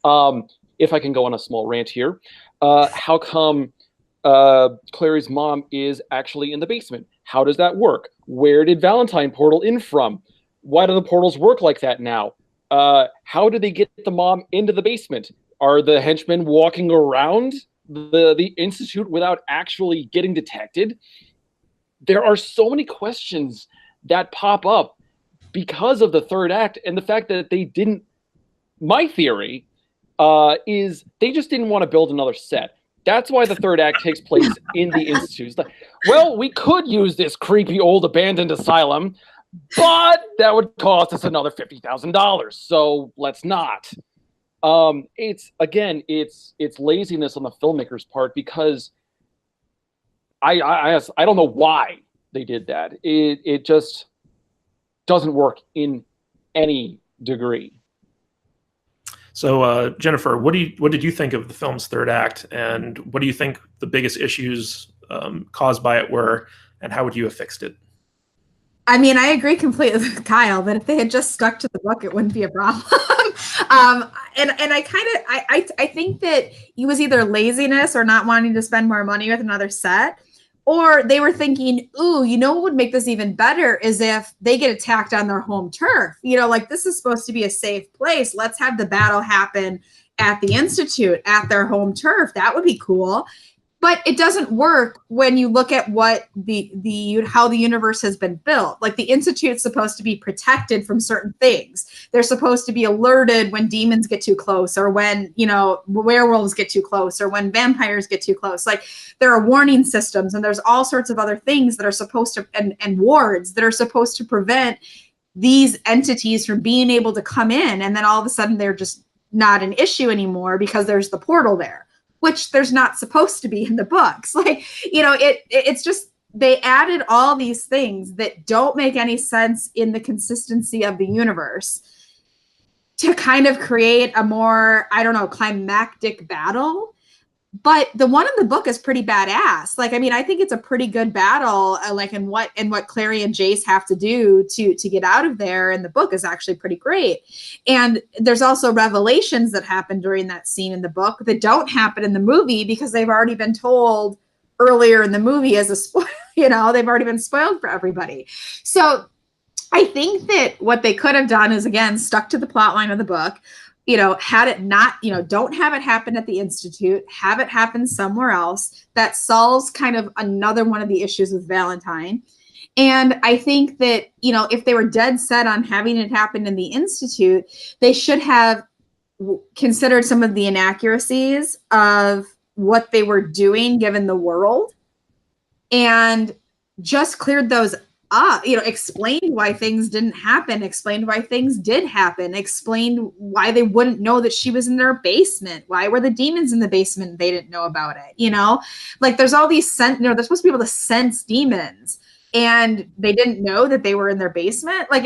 If I can go on a small rant here, how come Clary's mom is actually in the basement? How does that work? Where did Valentine portal in from? Why do the portals work like that now? How did they get the mom into the basement? Are the henchmen walking around the Institute without actually getting detected? There are so many questions that pop up because of the 3rd act, and the fact that they didn't, my theory is they just didn't want to build another set. That's why the 3rd act takes place in the Institute. It's like, well, we could use this creepy old abandoned asylum, but that would cost us another $50,000. So let's not. It's laziness on the filmmaker's part, because I don't know why they did that. It just doesn't work in any degree. So, Jennifer, what did you think of the film's 3rd act, and what do you think the biggest issues caused by it were, and how would you have fixed it? I mean, I agree completely with Kyle that if they had just stuck to the book, it wouldn't be a problem. And I think that it was either laziness or not wanting to spend more money with another set, or they were thinking, ooh, what would make this even better is if they get attacked on their home turf. Like this is supposed to be a safe place. Let's have the battle happen at the Institute, at their home turf. That would be cool. But it doesn't work when you look at what how the universe has been built. Like the Institute's supposed to be protected from certain things. They're supposed to be alerted when demons get too close, or when, werewolves get too close, or when vampires get too close. Like there are warning systems, and there's all sorts of other things that are supposed to, and wards that are supposed to prevent these entities from being able to come in. And then all of a sudden they're just not an issue anymore because there's the portal there, which there's not supposed to be in the books. Like, it's just, they added all these things that don't make any sense in the consistency of the universe to kind of create a more, climactic battle. But the one in the book is pretty badass. Like, I mean, I think it's a pretty good battle, in what Clary and Jace have to do to get out of there in the book is actually pretty great. And there's also revelations that happen during that scene in the book that don't happen in the movie because they've already been told earlier in the movie as a spoil, they've already been spoiled for everybody. So I think that what they could have done is, again, stuck to the plot line of the book. Had it not, don't have it happen at the Institute, have it happen somewhere else. That solves kind of another one of the issues with Valentine. And I think that, you know, if they were dead set on having it happen in the Institute, they should have considered some of the inaccuracies of what they were doing given the world and just cleared those up, you know, explained why things didn't happen, explained why things did happen, explained why they wouldn't know that she was in their basement. Why were the demons in the basement? And they didn't know about it, you know? Like there's all these, you know, they're supposed to be able to sense demons and they didn't know that they were in their basement. Like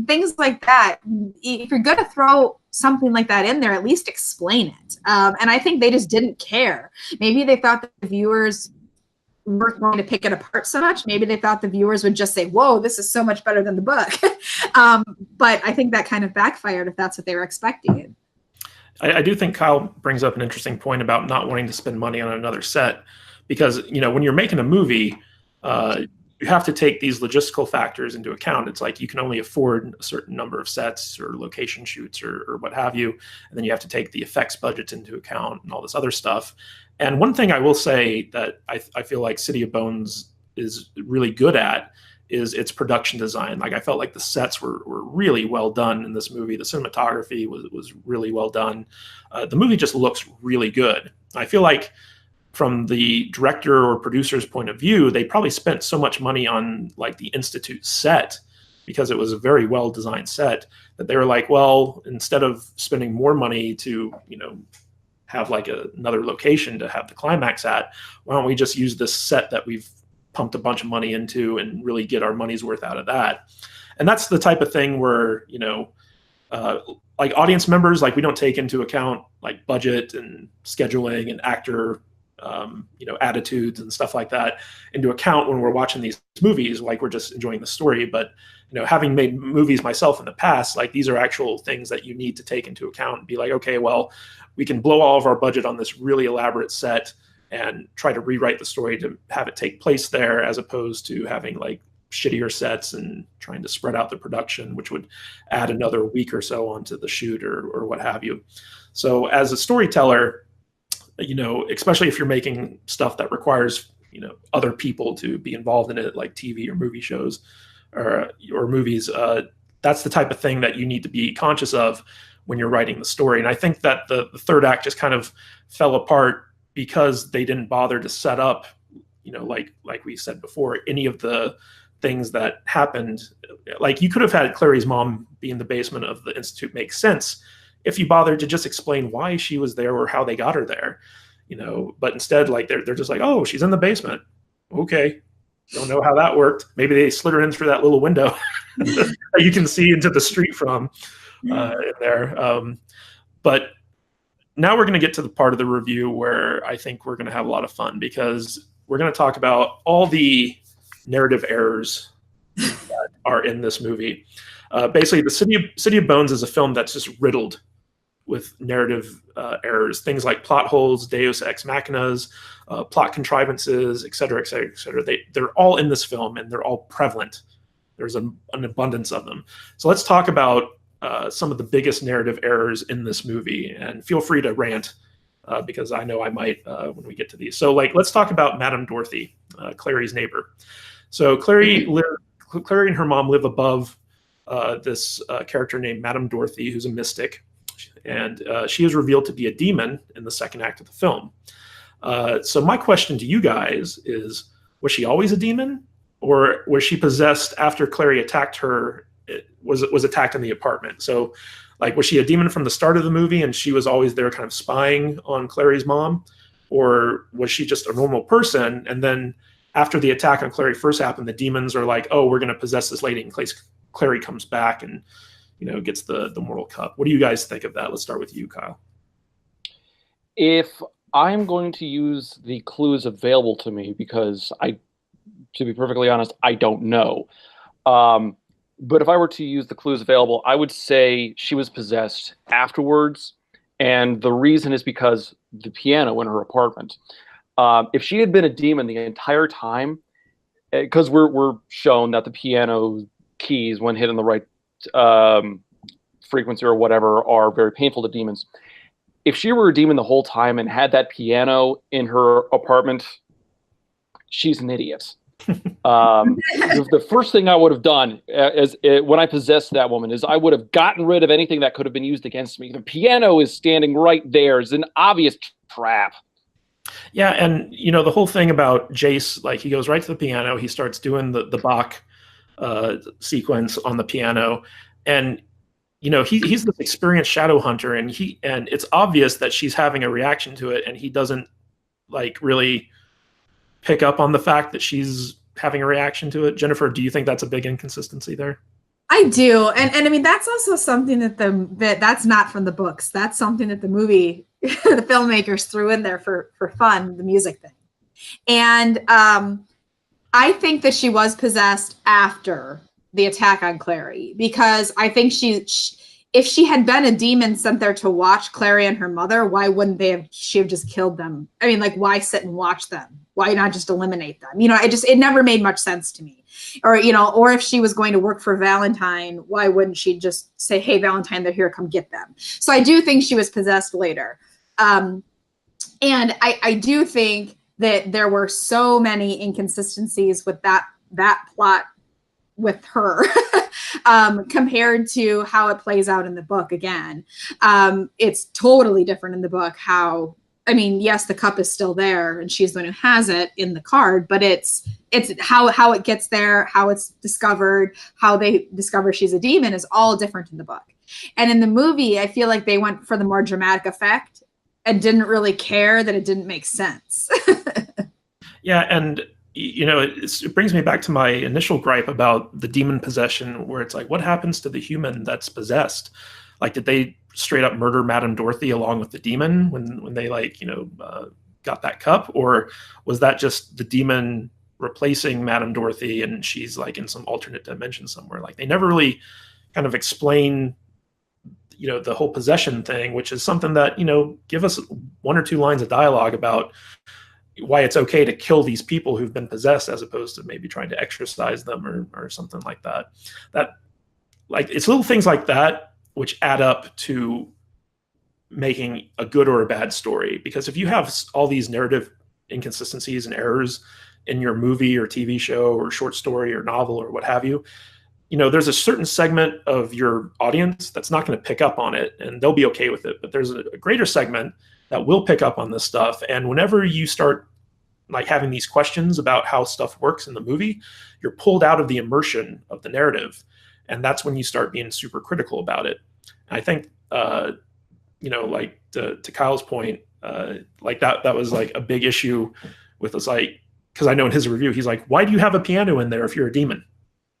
things like that. If you're going to throw something like that in there, at least explain it. And I think they just didn't care. Maybe they thought that the viewers weren't going to pick it apart so much. Maybe they thought the viewers would just say, whoa, this is so much better than the book. But I think that kind of backfired if that's what they were expecting. I do think Kyle brings up an interesting point about not wanting to spend money on another set because, you know, when you're making a movie, you have to take these logistical factors into account. It's like you can only afford a certain number of sets or location shoots or what have you. And then you have to take the effects budgets into account and all this other stuff. And one thing I will say that I feel like City of Bones is really good at is its production design. Like I felt like the sets were really well done in this movie. The cinematography was really well done. The movie just looks really good. I feel like from the director or producer's point of view, they probably spent so much money on like the Institute set because it was a very well designed set that they were like, well, instead of spending more money to, you know, have like another location to have the climax at, why don't we just use this set that we've pumped a bunch of money into and really get our money's worth out of that? And that's the type of thing where, you know, like audience members, like we don't take into account like budget and scheduling and actor you know, attitudes and stuff like that into account when we're watching these movies. Like we're just enjoying the story, but you know, having made movies myself in the past, like these are actual things that you need to take into account and be like, okay, well, we can blow all of our budget on this really elaborate set and try to rewrite the story to have it take place there, as opposed to having like shittier sets and trying to spread out the production, which would add another week or so onto the shoot or what have you. So as a storyteller, you know, especially if you're making stuff that requires, you know, other people to be involved in it, like TV or movie shows or movies, that's the type of thing that you need to be conscious of when you're writing the story. And I think that the third act just kind of fell apart because they didn't bother to set up, you know, like we said before, any of the things that happened. Like you could have had Clary's mom be in the basement of the Institute make sense if you bothered to just explain why she was there or how they got her there, you know. But instead, like they're just like, oh, she's in the basement. Okay, don't know how that worked. Maybe they slid her in through that little window that you can see into the street from in there. But now we're going to get to the part of the review where I think we're going to have a lot of fun, because we're going to talk about all the narrative errors that are in this movie. Basically, the City of Bones is a film that's just riddled with narrative errors, things like plot holes, deus ex machinas, plot contrivances, et cetera, et cetera, et cetera. They're all in this film, and they're all prevalent. There's an abundance of them. So let's talk about some of the biggest narrative errors in this movie, and feel free to rant because I know I might when we get to these. So, like, let's talk about Madame Dorothy, Clary's neighbor. So Clary and her mom live above this character named Madame Dorothy, who's a mystic, and she is revealed to be a demon in the second act of the film. So my question to you guys is, was she always a demon, or was she possessed after Clary attacked her, was attacked in the apartment? So, like, was she a demon from the start of the movie and she was always there kind of spying on Clary's mom? Or was she just a normal person, and then after the attack on Clary first happened, the demons are like, oh, we're going to possess this lady in case Clary comes back and, you know, gets the mortal cup? What do you guys think of that? Let's start with you, Kyle. If I'm going to use the clues available to me, because to be perfectly honest, I don't know. But if I were to use the clues available, I would say she was possessed afterwards. And the reason is because the piano in her apartment. If she had been a demon the entire time, because we're shown that the piano keys, when hit in the right frequency or whatever, are very painful to demons. If she were a demon the whole time and had that piano in her apartment, she's an idiot. The first thing I would have done when I possessed that woman is I would have gotten rid of anything that could have been used against me. The piano is standing right there. It's an obvious trap. Yeah, and the whole thing about Jace, like he goes right to the piano, he starts doing the Bach sequence on the piano, and he's this experienced shadow hunter, and it's obvious that she's having a reaction to it, and he doesn't like really pick up on the fact that she's having a reaction to it. Jennifer, do you think that's a big inconsistency there? I do, and I mean that's also something that's not from the books. That's something that the movie, the filmmakers threw in there for fun, the music thing. And I think that she was possessed after the attack on Clary, because I think if she had been a demon sent there to watch Clary and her mother, why wouldn't she have just killed them? I mean, like, why sit and watch them? Why not just eliminate them? It never made much sense to me. Or if she was going to work for Valentine, why wouldn't she just say, hey, Valentine, they're here, come get them? So I do think she was possessed later. And I do think that there were so many inconsistencies with that plot with her compared to how it plays out in the book. Again, it's totally different in the book. Yes, the cup is still there and she's the one who has it in the card, but it's how it gets there, how it's discovered, how they discover she's a demon is all different in the book. And in the movie, I feel like they went for the more dramatic effect and didn't really care that it didn't make sense. Yeah, and it brings me back to my initial gripe about the demon possession, where it's like, what happens to the human that's possessed? Like, did they straight up murder Madame Dorothy along with the demon when they got that cup, or was that just the demon replacing Madame Dorothy and she's like in some alternate dimension somewhere? Like, they never really kind of explain the whole possession thing, which is something that give us one or two lines of dialogue about why it's okay to kill these people who've been possessed as opposed to maybe trying to exorcise them or something like that. It's little things like that which add up to making a good or a bad story. Because if you have all these narrative inconsistencies and errors in your movie or TV show or short story or novel or what have you, there's a certain segment of your audience that's not going to pick up on it and they'll be okay with it. But there's a greater segment that will pick up on this stuff. And whenever you start like having these questions about how stuff works in the movie, you're pulled out of the immersion of the narrative. And that's when you start being super critical about it. And I think, like to Kyle's point, like that was like a big issue with us, like, because I know in his review, he's like, why do you have a piano in there if you're a demon?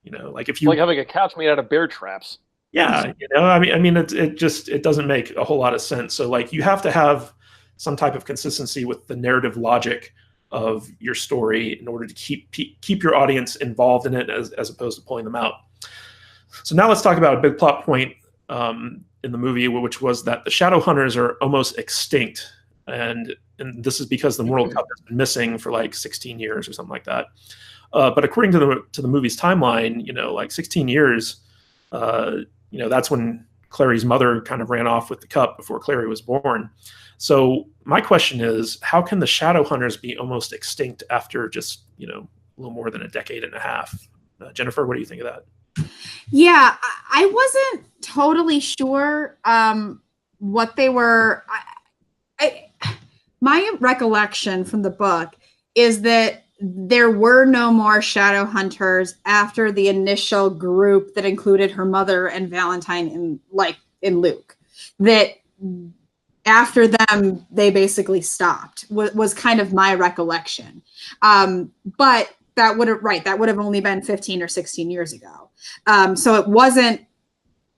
Like if you like having a couch made out of bear traps. Yeah, it doesn't make a whole lot of sense. So like you have to have some type of consistency with the narrative logic of your story in order to keep your audience involved in it as opposed to pulling them out. So now let's talk about a big plot point in the movie, which was that the Shadow Hunters are almost extinct, and this is because the Moral Cup has been missing for like 16 years or something like that. But according to the movie's timeline, like 16 years. That's when Clary's mother kind of ran off with the cup before Clary was born. So my question is, how can the Shadow Hunters be almost extinct after just, a little more than a decade and a half? Jennifer, what do you think of that? Yeah, I wasn't totally sure what they were. My recollection from the book is that there were no more Shadow Hunters after the initial group that included her mother and Valentine in Luke. That after them, they basically stopped, was kind of my recollection. But that would have only been 15 or 16 years ago. So it wasn't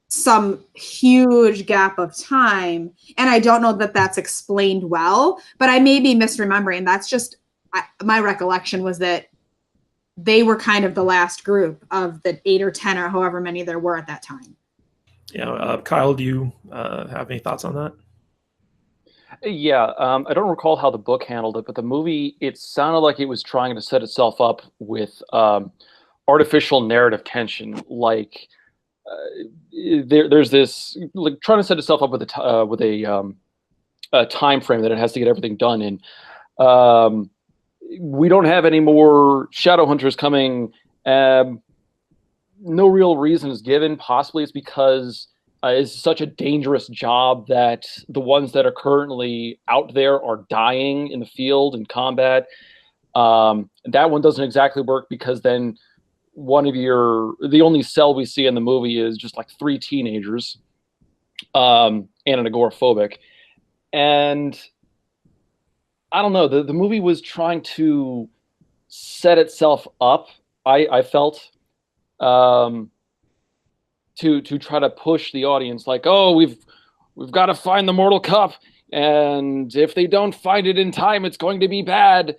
some huge gap of time. And I don't know that that's explained well, but I may be misremembering. That's just my recollection was that they were kind of the last group of the 8 or 10 or however many there were at that time. Yeah, Kyle, do you have any thoughts on that? Yeah, I don't recall how the book handled it, but the movie, it sounded like it was trying to set itself up with artificial narrative tension. Like there's this, like trying to set itself up with a time frame that it has to get everything done in. we don't have any more shadow hunters coming. No real reason is given. Possibly it's because it's such a dangerous job that the ones that are currently out there are dying in the field in combat. That one doesn't exactly work because then the only cell we see in the movie is just like 3 teenagers, and an agoraphobic. And I don't know, the movie was trying to set itself up, I felt, to try to push the audience like, oh, we've got to find the Mortal Cup, and if they don't find it in time, it's going to be bad.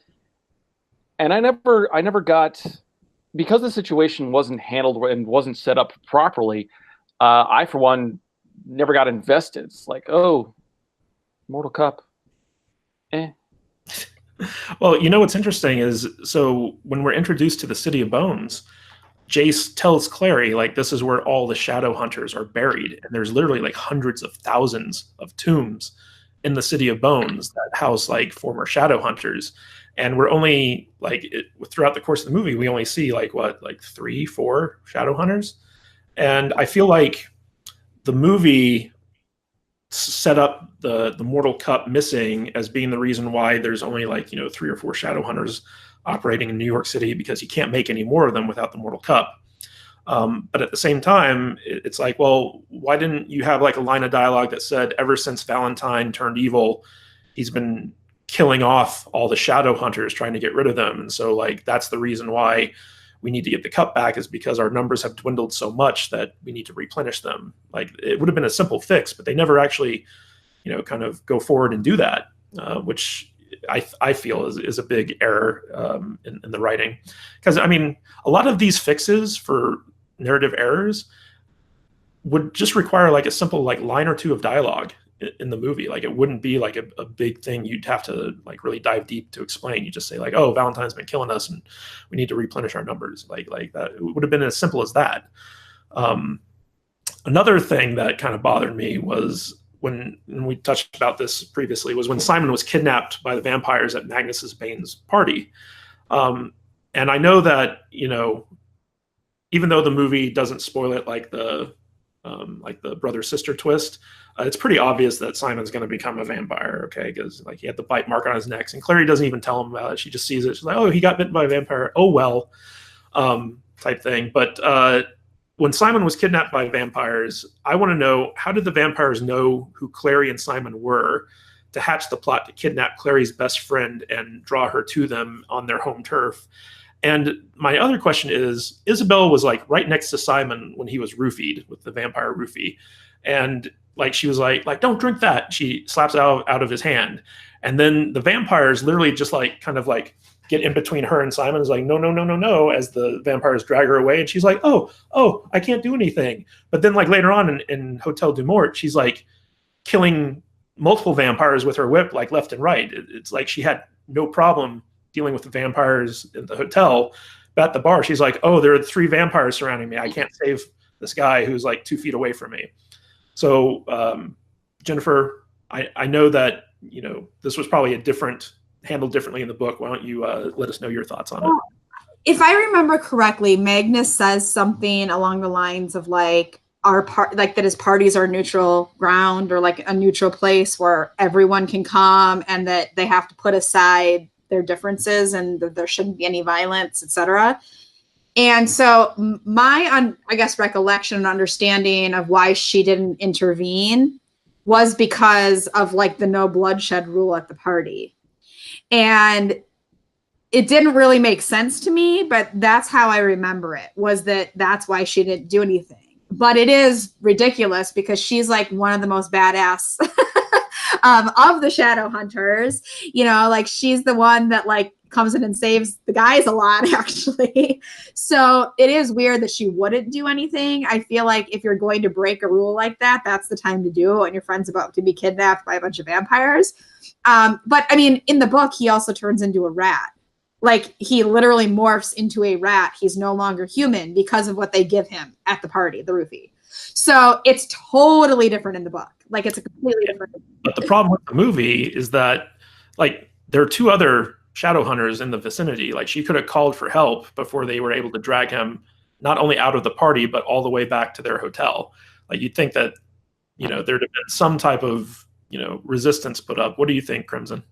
And I never got, because the situation wasn't handled and wasn't set up properly, I, for one, never got invested. It's like, oh, Mortal Cup. Well, you know what's interesting is, so when we're introduced to the City of Bones, Jace tells Clary, like, this is where all the shadow hunters are buried. And there's literally like hundreds of thousands of tombs in the City of Bones that house like former shadow hunters. And we're only throughout the course of the movie, we only see like 3, 4 shadow hunters. And I feel like the movie set up the Mortal Cup missing as being the reason why there's only 3 or 4 shadow hunters operating in New York City, because you can't make any more of them without the Mortal Cup. But at the same time, it's like, well, why didn't you have like a line of dialogue that said, ever since Valentine turned evil, he's been killing off all the shadow hunters, trying to get rid of them. And so like, that's the reason why we need to get the cup back, is because our numbers have dwindled so much that we need to replenish them. Like, it would have been a simple fix, but they never actually, kind of go forward and do that, which I feel is a big error in the writing. Because, I mean, a lot of these fixes for narrative errors would just require like a simple line or two of dialogue in the movie. Like, it wouldn't be like a big thing you'd have to like really dive deep to explain. You just say like, oh, Valentine's been killing us and we need to replenish our numbers. Like that, it would have been as simple as that. Another thing that kind of bothered me was when we touched about this previously, was when Simon was kidnapped by the vampires at Magnus Bane's party. And I know that, even though the movie doesn't spoil it like the brother-sister twist, it's pretty obvious that Simon's going to become a vampire, okay? Because like, he had the bite mark on his neck, and Clary doesn't even tell him about it. She just sees it. She's like, oh, he got bitten by a vampire. Oh, well, type thing. But when Simon was kidnapped by vampires, I want to know, how did the vampires know who Clary and Simon were to hatch the plot to kidnap Clary's best friend and draw her to them on their home turf? And my other question is, Isabel was like right next to Simon when he was roofied with the vampire roofie. And like, she was like, don't drink that. She slaps it out of his hand. And then the vampires literally just like, kind of like get in between her and Simon. Is like, no, as the vampires drag her away. And she's like, oh, I can't do anything. But then like later on in Hotel du Mort, she's like killing multiple vampires with her whip, like left and right. It's like she had no problem dealing with the vampires in the hotel. But at the bar, she's like, oh, there are 3 vampires surrounding me. I can't save this guy who's like 2 feet away from me. So Jennifer, I know that, this was probably handled differently in the book. Why don't you let us know your thoughts on it? If I remember correctly, Magnus says something along the lines of like, that his parties are neutral ground, or like a neutral place where everyone can come, and that they have to put aside their differences and that there shouldn't be any violence, etc. And so my, I guess, recollection and understanding of why she didn't intervene was because of like the no bloodshed rule at the party. And it didn't really make sense to me, but that's how I remember it, was that's why she didn't do anything. But it is ridiculous because she's like one of the most badass of the shadow hunters. Like, she's the one that like comes in and saves the guys a lot, actually. So it is weird that she wouldn't do anything. I feel like if you're going to break a rule like that, that's the time to do it when your friend's about to be kidnapped by a bunch of vampires. But I mean, in the book, he also turns into a rat. Like, he literally morphs into a rat. He's no longer human because of what they give him at the party, the roofie. So it's totally different in the book. Like, it's a completely different. But the problem with the movie is that, like, there are 2 other shadow hunters in the vicinity. Like, she could have called for help before they were able to drag him not only out of the party, but all the way back to their hotel. Like, you'd think that, there'd have been some type of, resistance put up. What do you think, Krimson?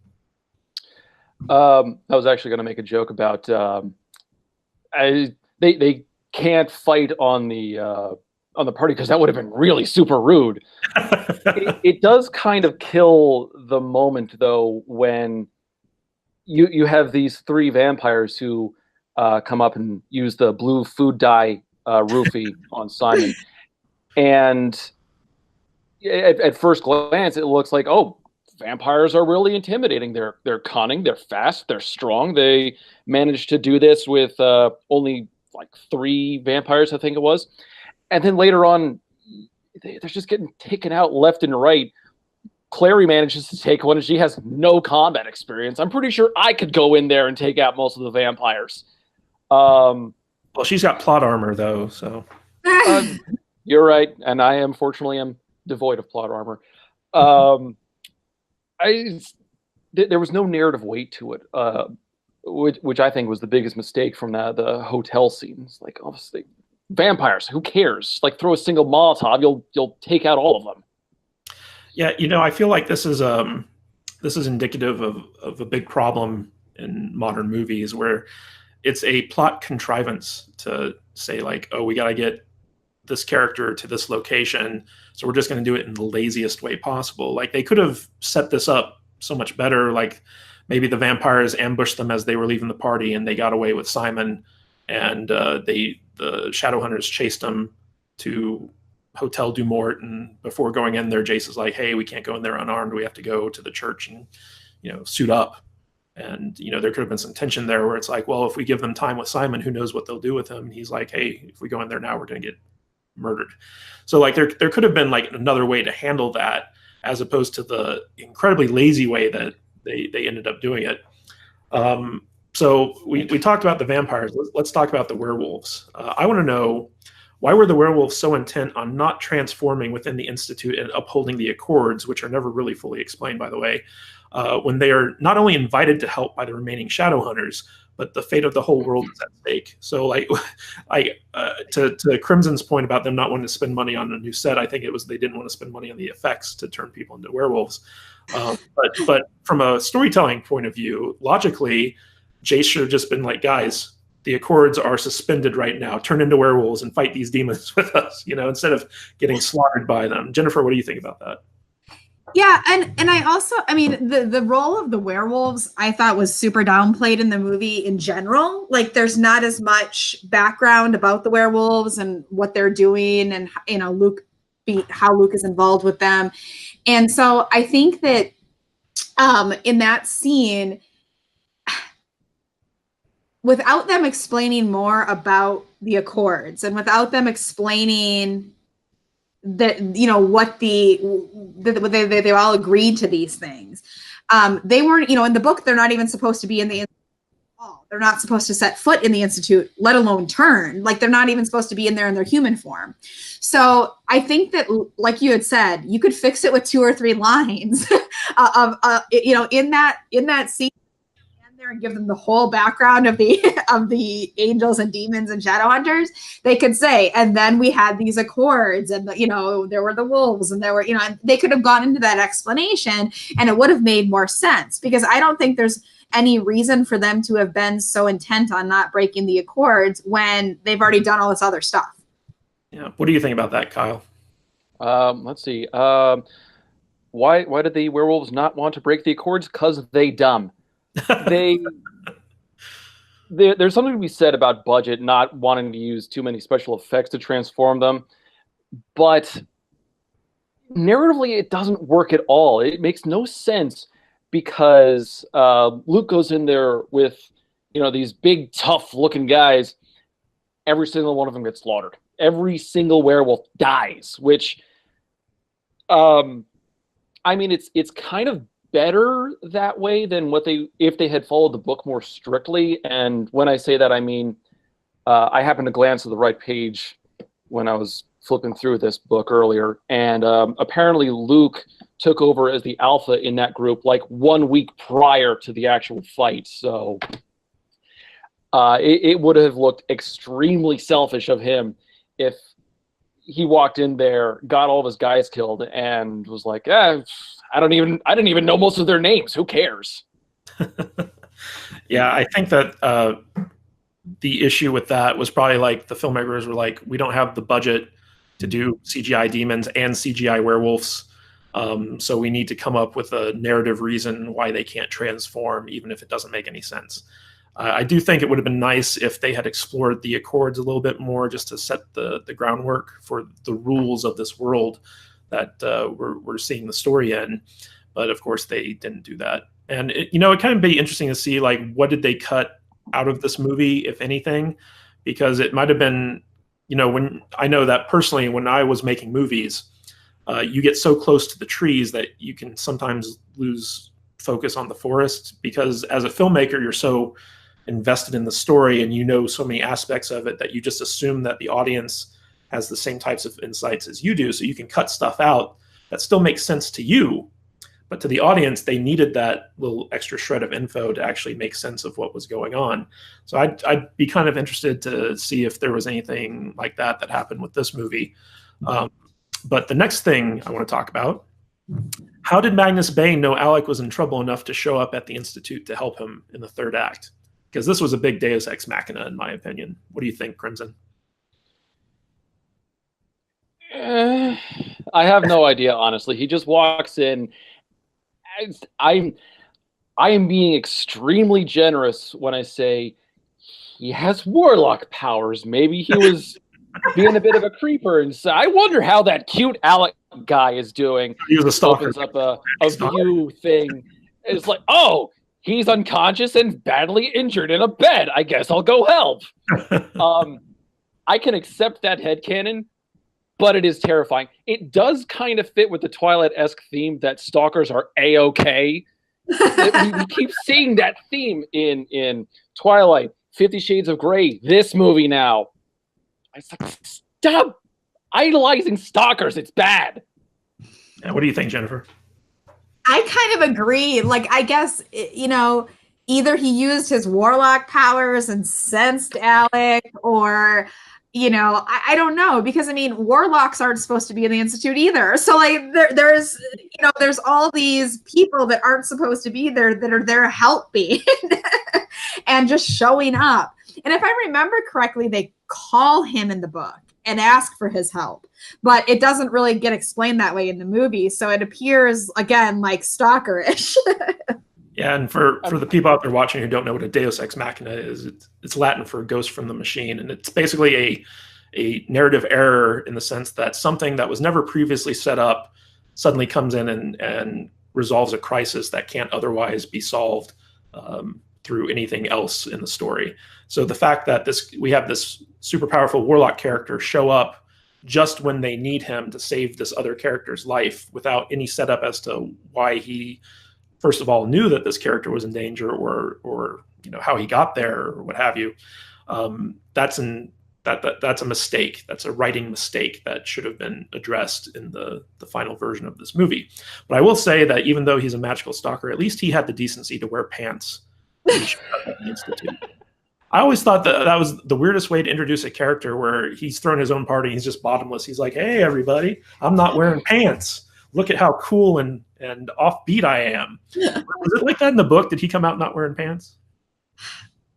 I was actually going to make a joke about they can't fight on the party because that would have been really super rude. It does kind of kill the moment, though, when you have these three vampires who come up and use the blue food dye roofie on Simon, and at first glance, it looks like, oh, vampires are really intimidating. They're cunning, they're fast, they're strong. They managed to do this with only like 3 vampires, I think it was. And then later on, they're just getting taken out left and right. Clary manages to take one, and she has no combat experience. I'm pretty sure I could go in there and take out most of the vampires. Well, she's got plot armor, though, so. You're right, and I unfortunately am devoid of plot armor. There was no narrative weight to it, which I think was the biggest mistake from the hotel scenes. Like, obviously, vampires, who cares? Like, throw a single Molotov, you'll take out all of them. Yeah, I feel like this is indicative of a big problem in modern movies, where it's a plot contrivance to say, like, oh, we got to get this character to this location, so we're just going to do it in the laziest way possible. Like, they could have set this up so much better. Like, maybe the vampires ambushed them as they were leaving the party, and they got away with Simon, and the Shadowhunters chased them to Hotel du Mort, and before going in there, Jace is like, hey, we can't go in there unarmed. We have to go to the church and suit up. And there could have been some tension there where it's like, well, if we give them time with Simon, who knows what they'll do with him. And he's like, hey, if we go in there now, we're going to get murdered. So, like, there could have been like another way to handle that, as opposed to the incredibly lazy way that they ended up doing it. So we talked about the vampires. Let's talk about the werewolves. I want to know, why were the werewolves so intent on not transforming within the Institute and upholding the Accords, which are never really fully explained, by the way, when they are not only invited to help by the remaining Shadowhunters, but the fate of the whole world is at stake? So, like, to Crimson's point about them not wanting to spend money on a new set, I think it was they didn't want to spend money on the effects to turn people into werewolves. But from a storytelling point of view, logically, Jace should have just been like, guys, the Accords are suspended right now. Turn into werewolves and fight these demons with us, instead of getting slaughtered by them. Jennifer, what do you think about that? Yeah, and I mean, the role of the werewolves I thought was super downplayed in the movie in general. Like, there's not as much background about the werewolves and what they're doing, and how Luke is involved with them. And so I think that in that scene, without them explaining more about the Accords, and without them explaining that, what they all agreed to these things. They weren't, in the book, they're not even supposed to be in the Institute at all. They're not supposed to set foot in the Institute, let alone turn. Like, they're not even supposed to be in there in their human form. So I think that, like you had said, you could fix it with 2 or 3 lines in that scene, and give them the whole background of the angels and demons and Shadowhunters. They could say, and then we had these Accords, and there were the wolves, and there were, and they could have gone into that explanation, and it would have made more sense, because I don't think there's any reason for them to have been so intent on not breaking the Accords when they've already done all this other stuff. Yeah. What do you think about that, Kyle? Let's see. Why did the werewolves not want to break the Accords? 'Cause they dumb. There's something to be said about budget, not wanting to use too many special effects to transform them, but narratively it doesn't work at all. It makes no sense, because Luke goes in there with these big tough looking guys. Every single one of them gets slaughtered. Every single werewolf dies, which I mean, it's kind of better that way than if they had followed the book more strictly. And when I say that, I mean, I happened to glance at the right page when I was flipping through this book earlier, and apparently Luke took over as the alpha in that group like 1 week prior to the actual fight. So it would have looked extremely selfish of him if he walked in there, got all of his guys killed, and was like, I didn't even know most of their names. Who cares? Yeah, I think that the issue with that was probably like the filmmakers were like, we don't have the budget to do CGI demons and CGI werewolves. So we need to come up with a narrative reason why they can't transform, even if it doesn't make any sense. I do think it would have been nice if they had explored the Accords a little bit more, just to set the groundwork for the rules of this world that we're seeing the story in. But of course, they didn't do that. And it kind of be interesting to see, like, what did they cut out of this movie, if anything, because it might have been, when I know that personally, when I was making movies, you get so close to the trees that you can sometimes lose focus on the forest, because as a filmmaker, you're so invested in the story and so many aspects of it that you just assume that the audience has the same types of insights as you do. So you can cut stuff out that still makes sense to you, but to the audience, they needed that little extra shred of info to actually make sense of what was going on. So I'd be kind of interested to see if there was anything like that happened with this movie. But the next thing I want to talk about, how did Magnus Bane know Alec was in trouble enough to show up at the Institute to help him in the third act? Because this was a big Deus Ex Machina, in my opinion. What do you think, Crimson? I have no idea, honestly. He just walks in. I am being extremely generous when I say he has warlock powers. Maybe he was being a bit of a creeper, and so I wonder how that cute Alec guy is doing. He was a stalker. Opens up a view thing. It's like, oh, he's unconscious and badly injured in a bed. I guess I'll go help. I can accept that headcanon, but it is terrifying. It does kind of fit with the Twilight-esque theme that stalkers are A-okay. we keep seeing that theme in Twilight, 50 Shades of Grey, this movie now. It's like, stop idolizing stalkers. It's bad. Yeah, what do you think, Jennifer? I kind of agree. Like, I guess, either he used his warlock powers and sensed Alec, or, I don't know, because warlocks aren't supposed to be in the Institute either. So like there's all these people that aren't supposed to be there that are there helping and just showing up. And if I remember correctly, they call him in the book and ask for his help, but it doesn't really get explained that way in the movie. So it appears, again, like stalkerish. Yeah, and for the people out there watching who don't know what a Deus Ex Machina is, it's Latin for ghost from the machine, and it's basically a narrative error in the sense that something that was never previously set up suddenly comes in and resolves a crisis that can't otherwise be solved through anything else in the story. So the fact that we have this super powerful warlock character show up just when they need him to save this other character's life without any setup as to why he, first of all, knew that this character was in danger, or how he got there, or what have you. That's a mistake. That's a writing mistake that should have been addressed in the final version of this movie. But I will say that even though he's a magical stalker, at least he had the decency to wear pants when he showed up at the Institute. I always thought that was the weirdest way to introduce a character, where he's thrown his own party, he's just bottomless. He's like, hey, everybody, I'm not wearing pants. Look at how cool and offbeat I am. Was it like that in the book? Did he come out not wearing pants?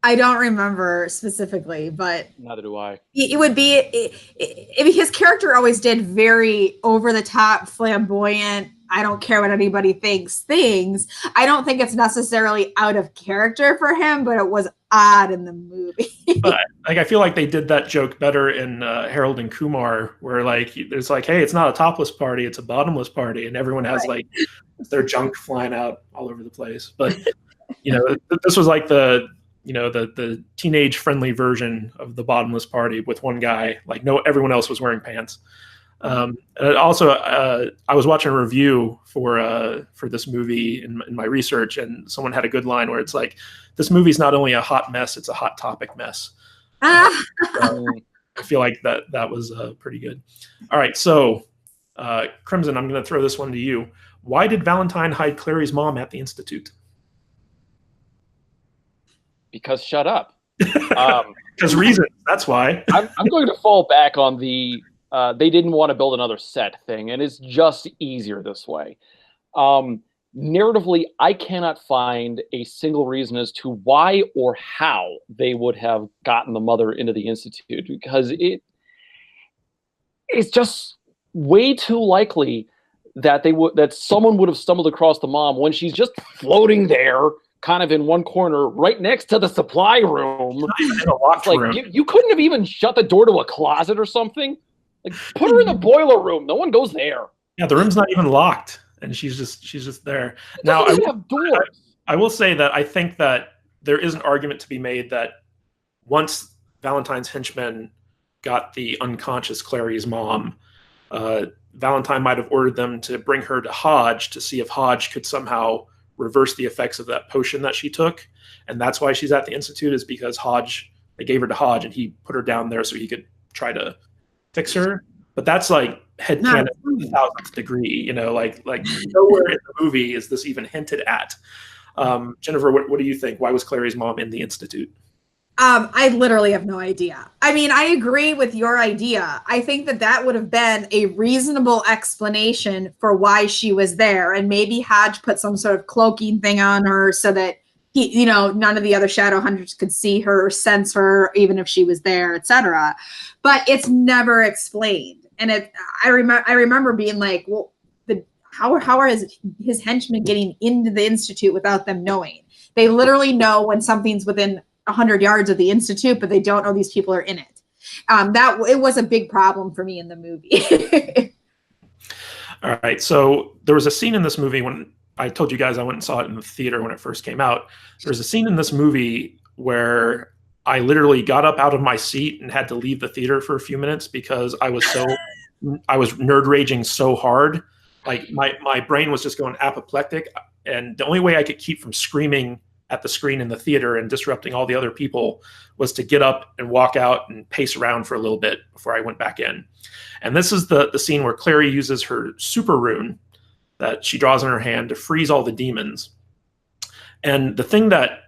I don't remember specifically, but neither do I. It would be his character always did very over the top, flamboyant, I don't care what anybody thinks things. I don't think it's necessarily out of character for him, but it was odd in the movie. But I feel like they did that joke better in Harold and Kumar, where there's hey, it's not a topless party, it's a bottomless party, and everyone has their junk flying out all over the place. But this was like the teenage friendly version of the bottomless party with one guy. Everyone else was wearing pants. And also, I was watching a review for this movie in my research, and someone had a good line where it's like, this movie's not only a hot mess, it's a hot topic mess. I feel like that was pretty good. All right, so Crimson, I'm going to throw this one to you. Why did Valentine hide Clary's mom at the Institute? Because shut up. Because reasons. That's why. I'm going to fall back on the they didn't want to build another set thing, and it's just easier this way. Narratively, I cannot find a single reason as to why or how they would have gotten the mother into the Institute, because it's just way too likely that someone would have stumbled across the mom when she's just floating there, kind of in one corner, right next to the supply room. In a locked room. You couldn't have even shut the door to a closet or something. Like, put her in the boiler room. No one goes there. Yeah, the room's not even locked, and she's just there. Now I will say that I think that there is an argument to be made that once Valentine's henchmen got the unconscious Clary's mom, Valentine might have ordered them to bring her to Hodge to see if Hodge could somehow reverse the effects of that potion that she took. And that's why she's at the Institute, is because they gave her to Hodge and he put her down there so he could try to fix her. But that's like headcanon to the 1000th degree, like nowhere in the movie is this even hinted at. Jennifer, what do you think? Why was Clary's mom in the Institute? I literally have no idea. I mean, I agree with your idea. I think that would have been a reasonable explanation for why she was there. And maybe Hodge put some sort of cloaking thing on her so that none of the other shadow hunters could see her or sense her, even if she was there, etc. But it's never explained. And I remember being like, well, how are his henchmen getting into the Institute without them knowing? They literally know when something's within 100 yards of the Institute, but they don't know these people are in it. It was a big problem for me in the movie. All right. So there was a scene in this movie when I told you guys I went and saw it in the theater when it first came out. There's a scene in this movie where I literally got up out of my seat and had to leave the theater for a few minutes because I was nerd raging so hard. Like my brain was just going apoplectic. And the only way I could keep from screaming at the screen in the theater and disrupting all the other people was to get up and walk out and pace around for a little bit before I went back in. And this is the scene where Clary uses her super rune that she draws in her hand to freeze all the demons. And the thing that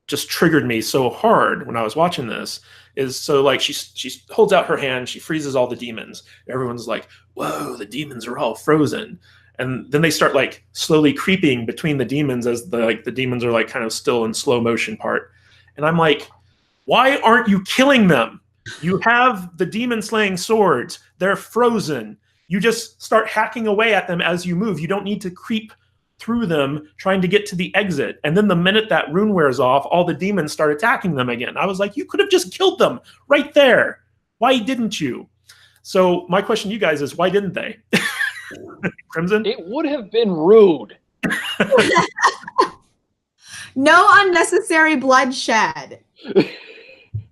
just triggered me so hard when I was watching this is, so like she holds out her hand, she freezes all the demons. Everyone's like, whoa, the demons are all frozen. And then they start like slowly creeping between the demons as the demons are like kind of still in slow motion part. And I'm like, why aren't you killing them? You have the demon slaying swords. They're frozen. You just start hacking away at them as you move. You don't need to creep through them trying to get to the exit. And then the minute that rune wears off, all the demons start attacking them again. I was like, you could have just killed them right there. Why didn't you? So my question to you guys is, why didn't they? Crimson? It would have been rude. No unnecessary bloodshed.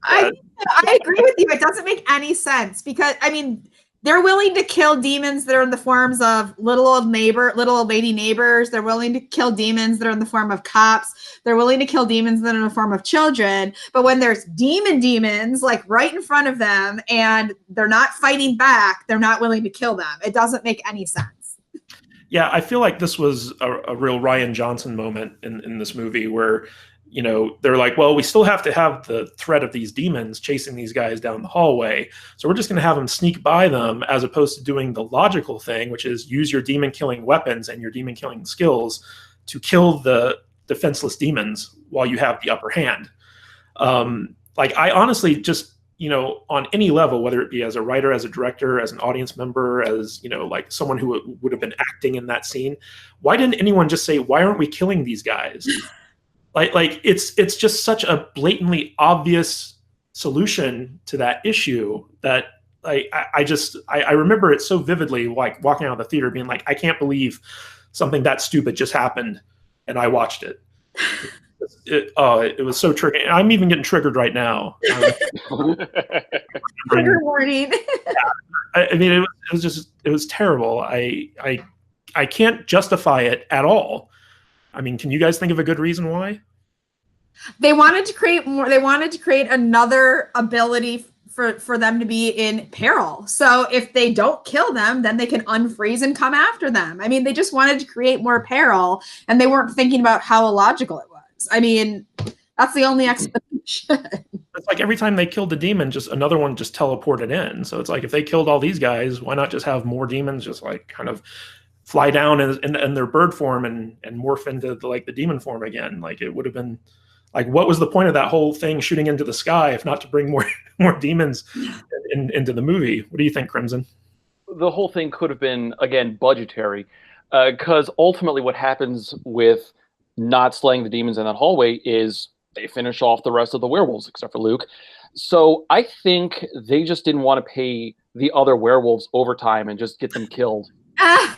I agree with you. It doesn't make any sense because, I mean, they're willing to kill demons that are in the forms of little old lady neighbors. They're willing to kill demons that are in the form of cops. They're willing to kill demons that are in the form of children. But when there's demons like right in front of them and they're not fighting back, they're not willing to kill them. It doesn't make any sense. Yeah, I feel like this was a real Rian Johnson moment in this movie where, they're like, well, we still have to have the threat of these demons chasing these guys down the hallway. So we're just going to have them sneak by them as opposed to doing the logical thing, which is use your demon killing weapons and your demon killing skills to kill the defenseless demons while you have the upper hand. I honestly just, on any level, whether it be as a writer, as a director, as an audience member, as, like someone who would have been acting in that scene, why didn't anyone just say, why aren't we killing these guys? Like it's just such a blatantly obvious solution to that issue that I remember it so vividly, like walking out of the theater being like, I can't believe something that stupid just happened and I watched it. It was so triggering. I'm even getting triggered right now. Trigger warning. I mean, it was terrible. I can't justify it at all. I mean, can you guys think of a good reason why? They wanted to create more. They wanted to create another ability for them to be in peril. So if they don't kill them, then they can unfreeze and come after them. I mean, they just wanted to create more peril, and they weren't thinking about how illogical it was. I mean, that's the only explanation. It's like every time they killed the demon, just another one just teleported in. So it's like if they killed all these guys, why not just have more demons just like kind of fly down in their bird form and morph into the demon form again? Like it would have been like, what was the point of that whole thing shooting into the sky if not to bring more demons into the movie? What do you think, Crimson? The whole thing could have been, again, budgetary, because ultimately what happens with not slaying the demons in that hallway is they finish off the rest of the werewolves, except for Luke. So I think they just didn't want to pay the other werewolves overtime and just get them killed. I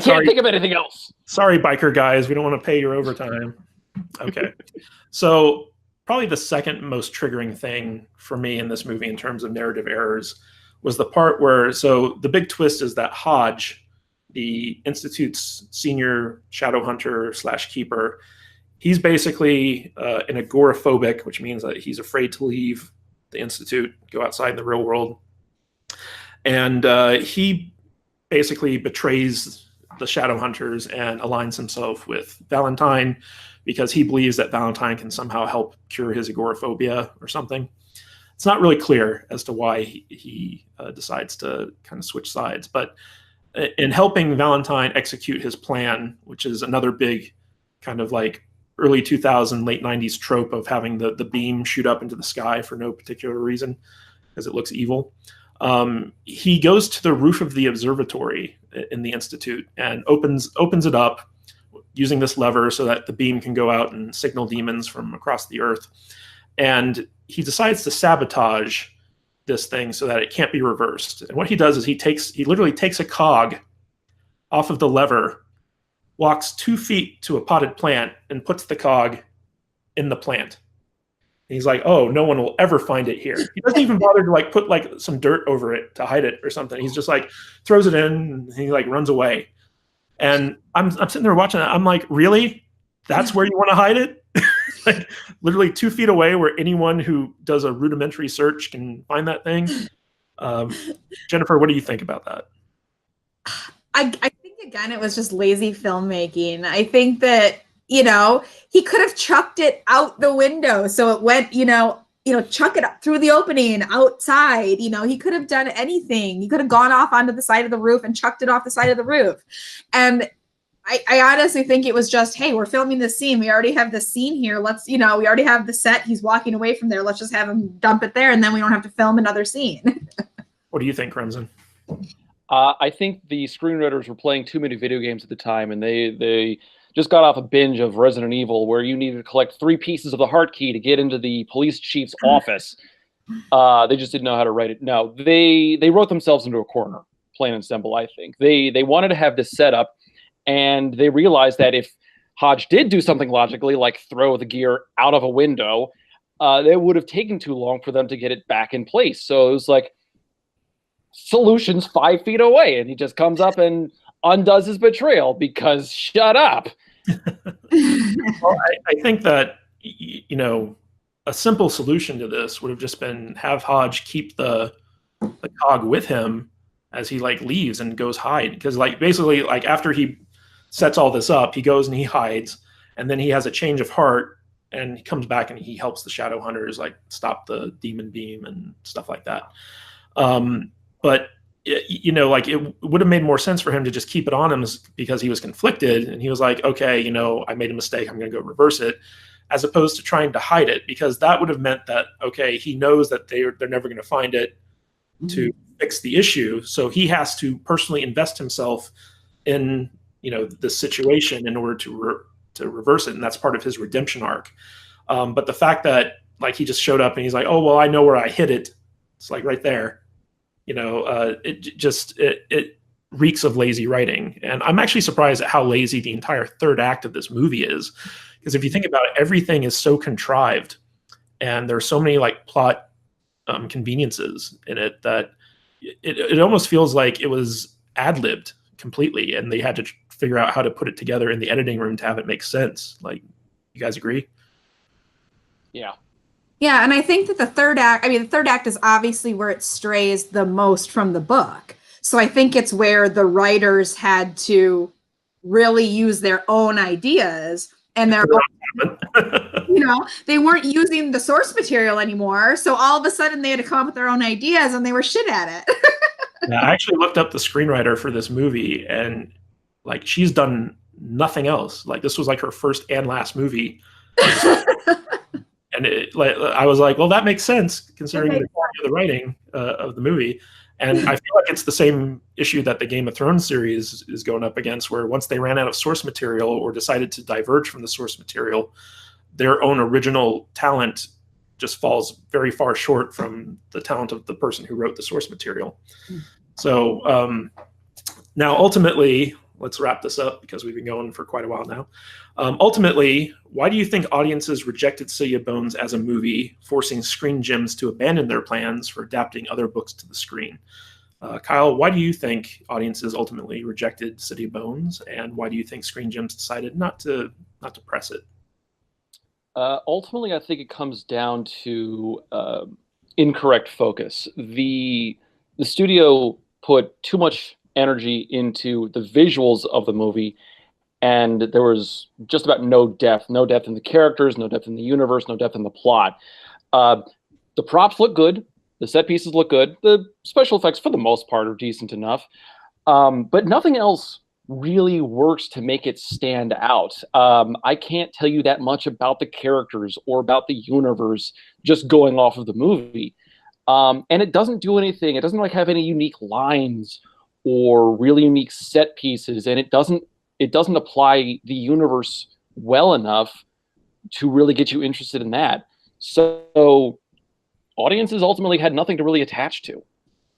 can't think of anything else. Sorry, biker guys. We don't want to pay your overtime. Okay. So probably the second most triggering thing for me in this movie in terms of narrative errors was the part where, so the big twist is that Hodge, the Institute's senior shadow hunter / keeper, he's basically an agoraphobic, which means that he's afraid to leave the Institute, go outside in the real world. And he basically betrays the shadow hunters and aligns himself with Valentine because he believes that Valentine can somehow help cure his agoraphobia or something. It's not really clear as to why he decides to kind of switch sides. But in helping Valentine execute his plan, which is another big kind of like early 2000, late 90s trope of having the beam shoot up into the sky for no particular reason because it looks evil. He goes to the roof of the observatory in the Institute and opens it up using this lever so that the beam can go out and signal demons from across the earth. And he decides to sabotage this thing so that it can't be reversed. And what he does is he literally takes a cog off of the lever, walks 2 feet to a potted plant and puts the cog in the plant. And he's like, oh, no one will ever find it here. He doesn't even bother to like put like some dirt over it to hide it or something. He's just like throws it in and he like runs away. And I'm sitting there watching it. I'm like, really? That's where you want to hide it? Like literally 2 feet away where anyone who does a rudimentary search can find that thing. Jennifer, what do you think about that? I think, again, it was just lazy filmmaking. I think that, he could have chucked it out the window. So it went, chuck it up through the opening outside. He could have done anything. He could have gone off onto the side of the roof and chucked it off the side of the roof. And I honestly think it was just, hey, we're filming this scene. We already have the scene here. Let's, we already have the set. He's walking away from there. Let's just have him dump it there. And then we don't have to film another scene. What do you think, Crimson? I think the screenwriters were playing too many video games at the time, and they just got off a binge of Resident Evil where you needed to collect 3 pieces of the heart key to get into the police chief's office. They just didn't know how to write it. No, they wrote themselves into a corner, plain and simple, I think. They wanted to have this setup, and they realized that if Hodge did do something logically, like throw the gear out of a window, it would have taken too long for them to get it back in place. So it was like, solution's 5 feet away, and he just comes up and undoes his betrayal because shut up. Well, I think that, a simple solution to this would have just been have Hodge keep the cog with him as he like leaves and goes hide. Because like basically like after he sets all this up, he goes and he hides, and then he has a change of heart and he comes back and he helps the shadow hunters like stop the demon beam and stuff like that. But like it would have made more sense for him to just keep it on him because he was conflicted and he was like, okay, I made a mistake. I'm going to go reverse it, as opposed to trying to hide it, because that would have meant that, okay, he knows that they're never going to find it to fix the issue. So he has to personally invest himself in, this situation in order to reverse it. And that's part of his redemption arc. But the fact that like he just showed up and he's like, oh, well, I know where I hid it. It's like right there. It reeks of lazy writing. And I'm actually surprised at how lazy the entire third act of this movie is. Because if you think about it, everything is so contrived and there's so many like plot conveniences in it that it almost feels like it was ad-libbed completely. And they had to figure out how to put it together in the editing room to have it make sense. Like, you guys agree? Yeah. Yeah, and I think that the third act is obviously where it strays the most from the book. So I think it's where the writers had to really use their own ideas and their own, they weren't using the source material anymore. So all of a sudden they had to come up with their own ideas and they were shit at it. Yeah, I actually looked up the screenwriter for this movie, and like she's done nothing else. Like this was like her first and last movie. And I was like, well, that makes sense considering the quality of the writing of the movie. And I feel like it's the same issue that the Game of Thrones series is going up against, where once they ran out of source material or decided to diverge from the source material, their own original talent just falls very far short from the talent of the person who wrote the source material. So now, ultimately, let's wrap this up because we've been going for quite a while now. Ultimately, why do you think audiences rejected City of Bones as a movie, forcing Screen Gems to abandon their plans for adapting other books to the screen? Kyle, why do you think audiences ultimately rejected City of Bones, and why do you think Screen Gems decided not to press it? Ultimately, I think it comes down to incorrect focus. The studio put too much energy into the visuals of the movie, and there was just about no depth in the characters, no depth in the universe, no depth in the plot. The props look good, the set pieces look good, the special effects for the most part are decent enough, but nothing else really works to make it stand out. I can't tell you that much about the characters or about the universe just going off of the movie. And it doesn't do anything. It doesn't like have any unique lines or really unique set pieces, and it doesn't apply the universe well enough to really get you interested in that. So audiences ultimately had nothing to really attach to.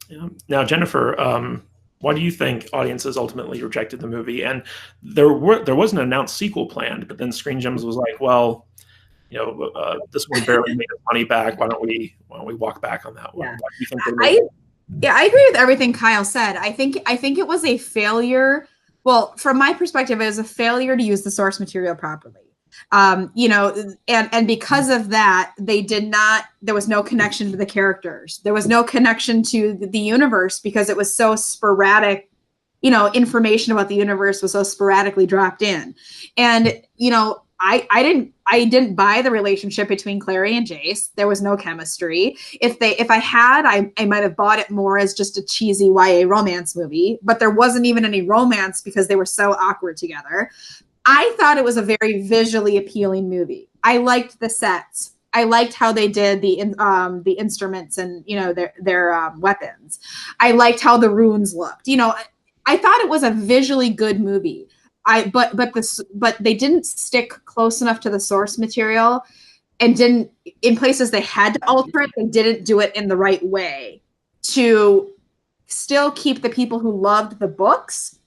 Yeah. Now, Jennifer, why do you think audiences ultimately rejected the movie? And there was an announced sequel planned, but then Screen Gems was like, well, this one barely made its money back. Why don't we walk back on that one? Yeah. Why do you think they made it? Yeah, I agree with everything Kyle said. I think it was a failure. Well, from my perspective, it was a failure to use the source material properly. And because of that, there was no connection to the characters. There was no connection to the universe because it was so sporadic. Information about the universe was so sporadically dropped in. And, I didn't buy the relationship between Clary and Jace. There was no chemistry. If I had, I might have bought it more as just a cheesy YA romance movie, but there wasn't even any romance because they were so awkward together. I thought it was a very visually appealing movie. I liked the sets. I liked how they did the instruments and their weapons. I liked how the runes looked. I thought it was a visually good movie. But they didn't stick close enough to the source material, and didn't, in places they had to alter it, they didn't do it in the right way to still keep the people who loved the books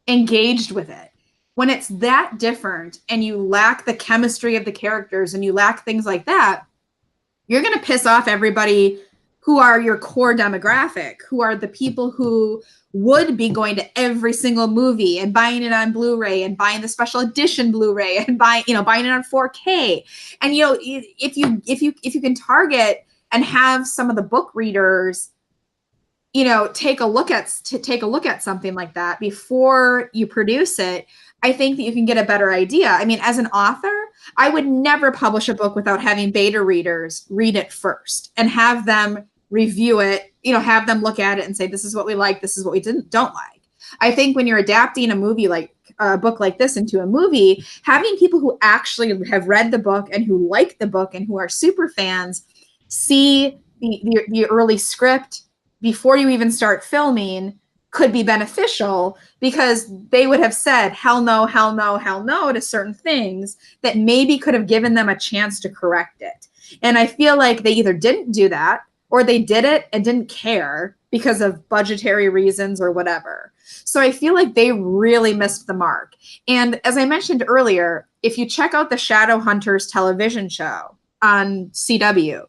engaged with it. When it's that different and you lack the chemistry of the characters and you lack things like that, you're going to piss off everybody who are your core demographic, who are the people who would be going to every single movie and buying it on Blu-ray and buying the special edition Blu-ray and buying it on 4K. And if you can target and have some of the book readers, take a look at something like that before you produce it, I think that you can get a better idea. I mean, as an author, I would never publish a book without having beta readers read it first and have them review it, have them look at it and say, this is what we like, this is what we don't like. I think when you're adapting a movie like a book like this into a movie, having people who actually have read the book and who like the book and who are super fans see the early script before you even start filming could be beneficial, because they would have said hell no, hell no, hell no to certain things that maybe could have given them a chance to correct it. And I feel like they either didn't do that, or they did it and didn't care because of budgetary reasons or whatever. So I feel like they really missed the mark. And as I mentioned earlier, if you check out the Shadowhunters television show on CW,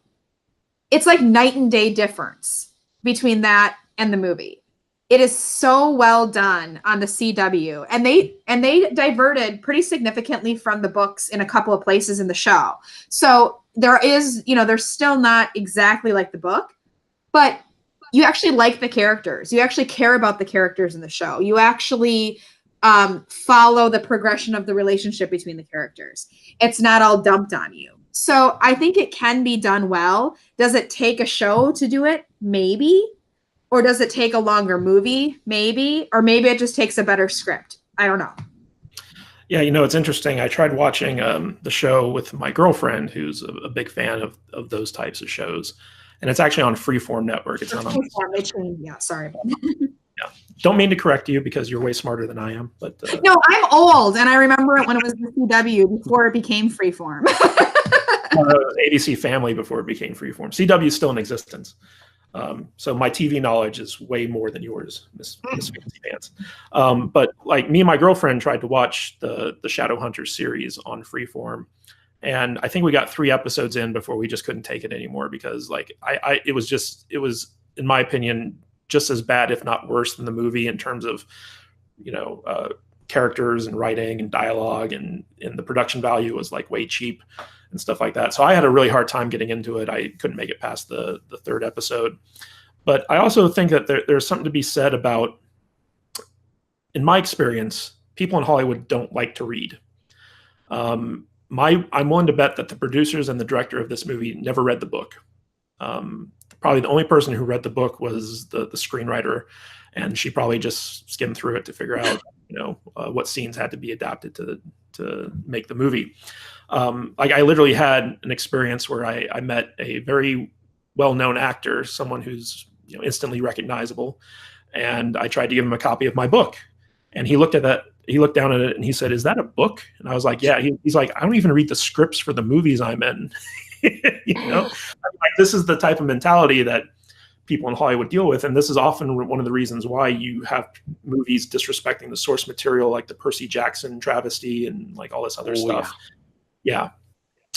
it's like night and day difference between that and the movie. It is so well done on the CW, and they diverted pretty significantly from the books in a couple of places in the show. So there is, they're still not exactly like the book, but you actually like the characters. You actually care about the characters in the show. You actually follow the progression of the relationship between the characters. It's not all dumped on you. So I think it can be done well. Does it take a show to do it? Maybe. Or does it take a longer movie? Maybe. Or maybe it just takes a better script. I don't know. Yeah, it's interesting. I tried watching the show with my girlfriend, who's a big fan of those types of shows. And it's actually on Freeform Network. It's not on Freeform. Yeah, sorry. Yeah. Don't mean to correct you because you're way smarter than I am. But no, I'm old, and I remember it when it was the CW before it became Freeform. ABC Family before it became Freeform. CW is still in existence. So my TV knowledge is way more than yours, Miss Fancy Pants. But like me and my girlfriend tried to watch the Shadowhunters series on Freeform, and I think we got 3 episodes in before we just couldn't take it anymore because like it was in my opinion just as bad, if not worse, than the movie in terms of characters and writing and dialogue, and the production value was like way cheap and stuff like that. So I had a really hard time getting into it. I couldn't make it past the 3rd episode. But I also think that there's something to be said about, in my experience, people in Hollywood don't like to read. I'm willing to bet that the producers and the director of this movie never read the book. Probably the only person who read the book was the screenwriter, and she probably just skimmed through it to figure out what scenes had to be adapted to make the movie. Like I literally had an experience where I met a very well-known actor, someone who's instantly recognizable, and I tried to give him a copy of my book, and he looked down at it and he said, "Is that a book?" And I was like, "Yeah." He's like, "I don't even read the scripts for the movies I'm in." Like, this is the type of mentality that people in Hollywood deal with, and this is often one of the reasons why you have movies disrespecting the source material, like the Percy Jackson travesty and like all this other stuff. Yeah.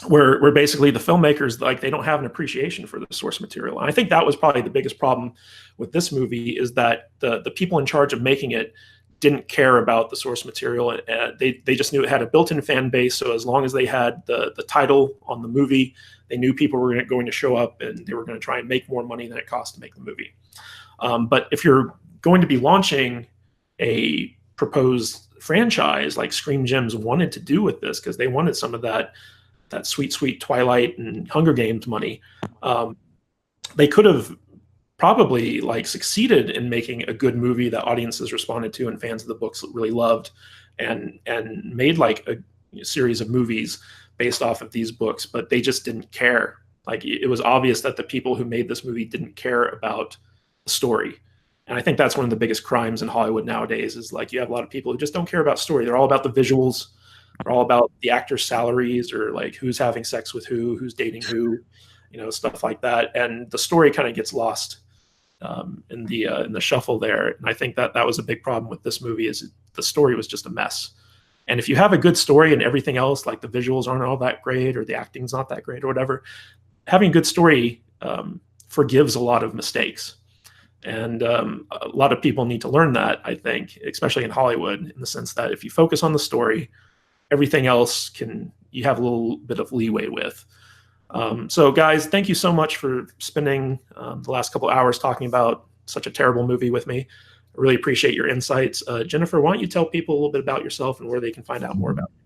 Where basically the filmmakers, like, they don't have an appreciation for the source material. And I think that was probably the biggest problem with this movie, is that the people in charge of making it didn't care about the source material. They just knew it had a built-in fan base. So as long as they had the title on the movie, they knew people were going to show up and they were going to try and make more money than it cost to make the movie. But if you're going to be launching a proposed franchise like Scream Gems wanted to do with this, because they wanted some of that sweet Twilight and Hunger Games money, they could have probably like succeeded in making a good movie that audiences responded to and fans of the books really loved, and made like a series of movies based off of these books. But they just didn't care. Like, it was obvious that the people who made this movie didn't care about the story. And I think that's one of the biggest crimes in Hollywood nowadays, is like you have a lot of people who just don't care about story. They're all about the visuals. They're all about the actors' salaries, or like who's having sex with who's dating who, stuff like that. And the story kind of gets lost in the shuffle there. And I think that was a big problem with this movie, is the story was just a mess. And if you have a good story and everything else, like the visuals aren't all that great or the acting's not that great or whatever, having a good story forgives a lot of mistakes. And a lot of people need to learn that, I think, especially in Hollywood, in the sense that if you focus on the story, everything else you have a little bit of leeway with. So guys, thank you so much for spending the last couple hours talking about such a terrible movie with me. I really appreciate your insights. Jennifer, why don't you tell people a little bit about yourself and where they can find out more about you?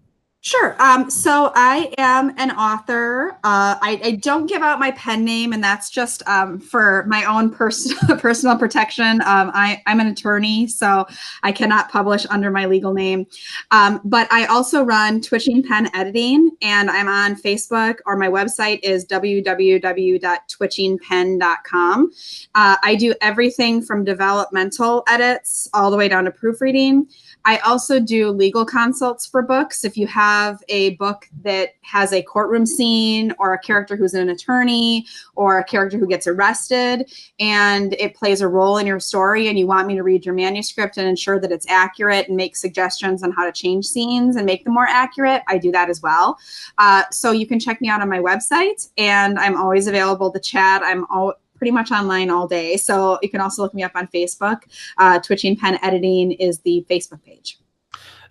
Sure. So I am an author. I don't give out my pen name, and that's just for my own personal protection. I'm an attorney, so I cannot publish under my legal name. But I also run Twitching Pen Editing, and I'm on Facebook, or my website is www.twitchingpen.com. I do everything from developmental edits all the way down to proofreading. I also do legal consults for books. If you have a book that has a courtroom scene, or a character who's an attorney, or a character who gets arrested, and it plays a role in your story, and you want me to read your manuscript and ensure that it's accurate and make suggestions on how to change scenes and make them more accurate, I do that as well. So you can check me out on my website, and I'm always available to chat. I'm pretty much online all day. So you can also look me up on Facebook. Twitching Pen Editing is the Facebook page.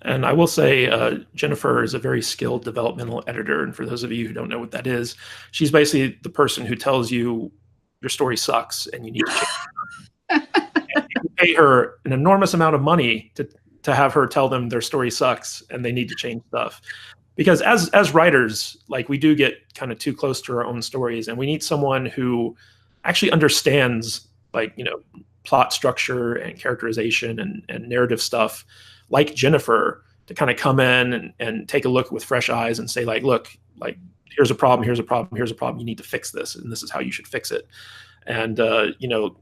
And I will say Jennifer is a very skilled developmental editor. And for those of you who don't know what that is, she's basically the person who tells you your story sucks and you need to change it. You pay her an enormous amount of money to have her tell them their story sucks and they need to change stuff. Because as writers, like, we do get kind of too close to our own stories, and we need someone who actually understands, like, you know, plot structure and characterization and narrative stuff, like Jennifer, to kind of come in and take a look with fresh eyes and say, like, look, like, here's a problem, here's a problem, here's a problem. You need to fix this, and this is how you should fix it. And you know,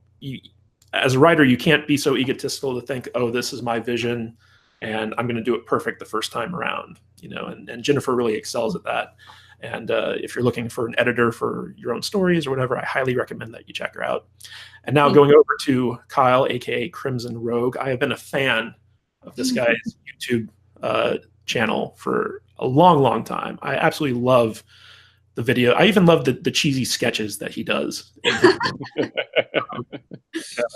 as a writer, you can't be so egotistical to think, oh, this is my vision, and I'm going to do it perfect the first time around. You know, and Jennifer really excels at that. And if you're looking for an editor for your own stories or whatever, I highly recommend that you check her out. And now going over to Kyle, aka Krimson Rogue. I have been a fan of this guy's YouTube channel for a long time. I absolutely love the video. I even love the cheesy sketches that he does.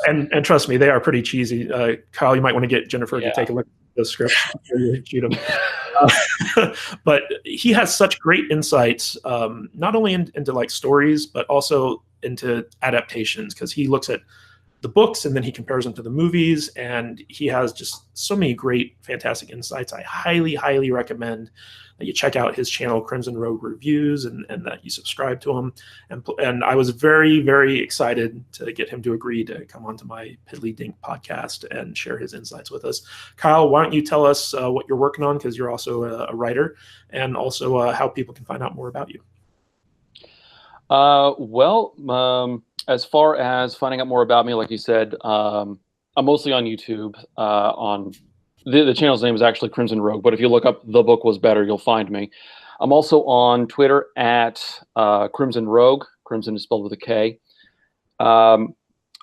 And trust me, they are pretty cheesy. Kyle, you might want to get Jennifer to take a look at the script before you shoot them. But he has such great insights, not only into like stories, but also into adaptations, because he looks at the books and then he compares them to the movies, and he has just so many great, fantastic insights. I highly recommend that you check out his channel, Krimson Rogue Reviews, and that you subscribe to him. And I was very excited to get him to agree to come onto my Piddly Dink podcast and share his insights with us. Kyle, why don't you tell us what you're working on, because you're also a writer, and also how people can find out more about you. As far as finding out more about me, like you said, I'm mostly on YouTube. On the channel's name is actually Krimson Rogue, but if you look up "The Book Was Better," you'll find me. I'm also on Twitter at Krimson Rogue. Krimson is spelled with a K. I'm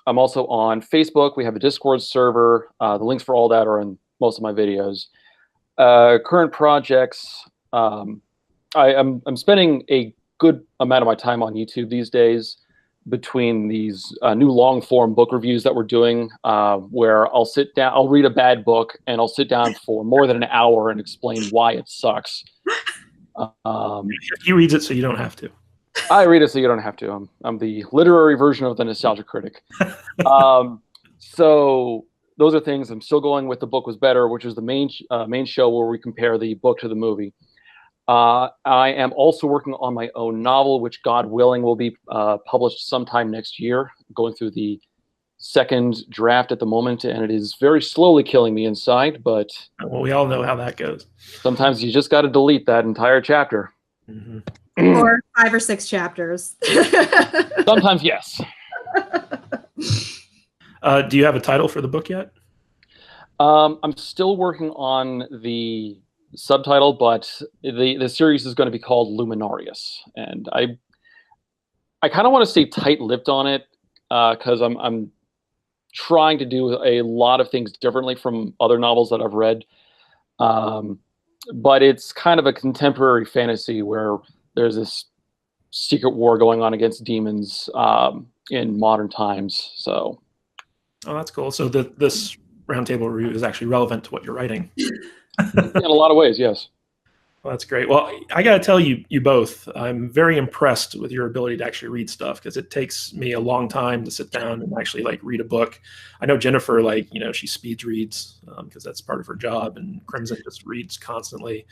also on Facebook. We have a Discord server. The links for all that are in most of my videos. Current projects. I'm spending a good amount of my time on YouTube these days, between these new long form book reviews that we're doing, where I'll sit down, I'll read a bad book, and I'll sit down for more than an hour and explain why it sucks. He reads it so you don't have to. I read it so you don't have to. I'm the literary version of the nostalgia critic. So those are things. I'm still going with The Book Was Better, which is the main show where we compare the book to the movie. I am also working on my own novel, which, God willing, will be published sometime next year. I'm going through the second draft at the moment, and it is very slowly killing me inside, but... Well, we all know how that goes. Sometimes you just got to delete that entire chapter. Mm-hmm. Or 5 or 6 chapters. Sometimes, yes. Do you have a title for the book yet? I'm still working on the subtitle, but the series is going to be called Luminarius, and I kind of want to stay tight-lipped on it, because I'm trying to do a lot of things differently from other novels that I've read, but it's kind of a contemporary fantasy where there's this secret war going on against demons in modern times. So, oh, that's cool. So this roundtable review is actually relevant to what you're writing. In a lot of ways, yes. Well, that's great. Well, I got to tell you both, I'm very impressed with your ability to actually read stuff, because it takes me a long time to sit down and actually like read a book. I know Jennifer, like, you know, she speed reads because that's part of her job, and Krimson just reads constantly.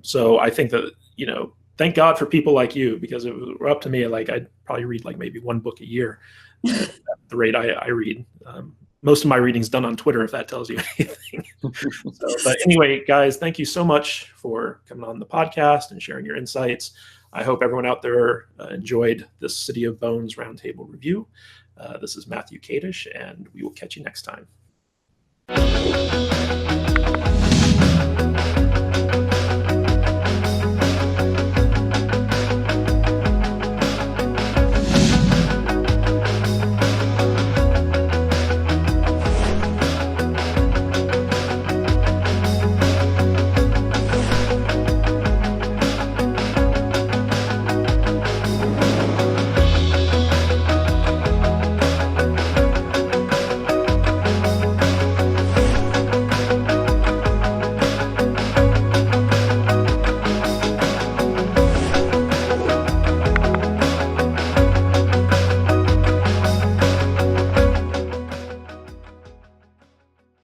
So I think that, you know, thank God for people like you, because if it were up to me, like, I'd probably read like maybe 1 book a year at the rate I read. Most of my reading's done on Twitter, if that tells you anything. But anyway, guys, thank you so much for coming on the podcast and sharing your insights. I hope everyone out there enjoyed this City of Bones Roundtable review. This is Matthew Kadish, and we will catch you next time.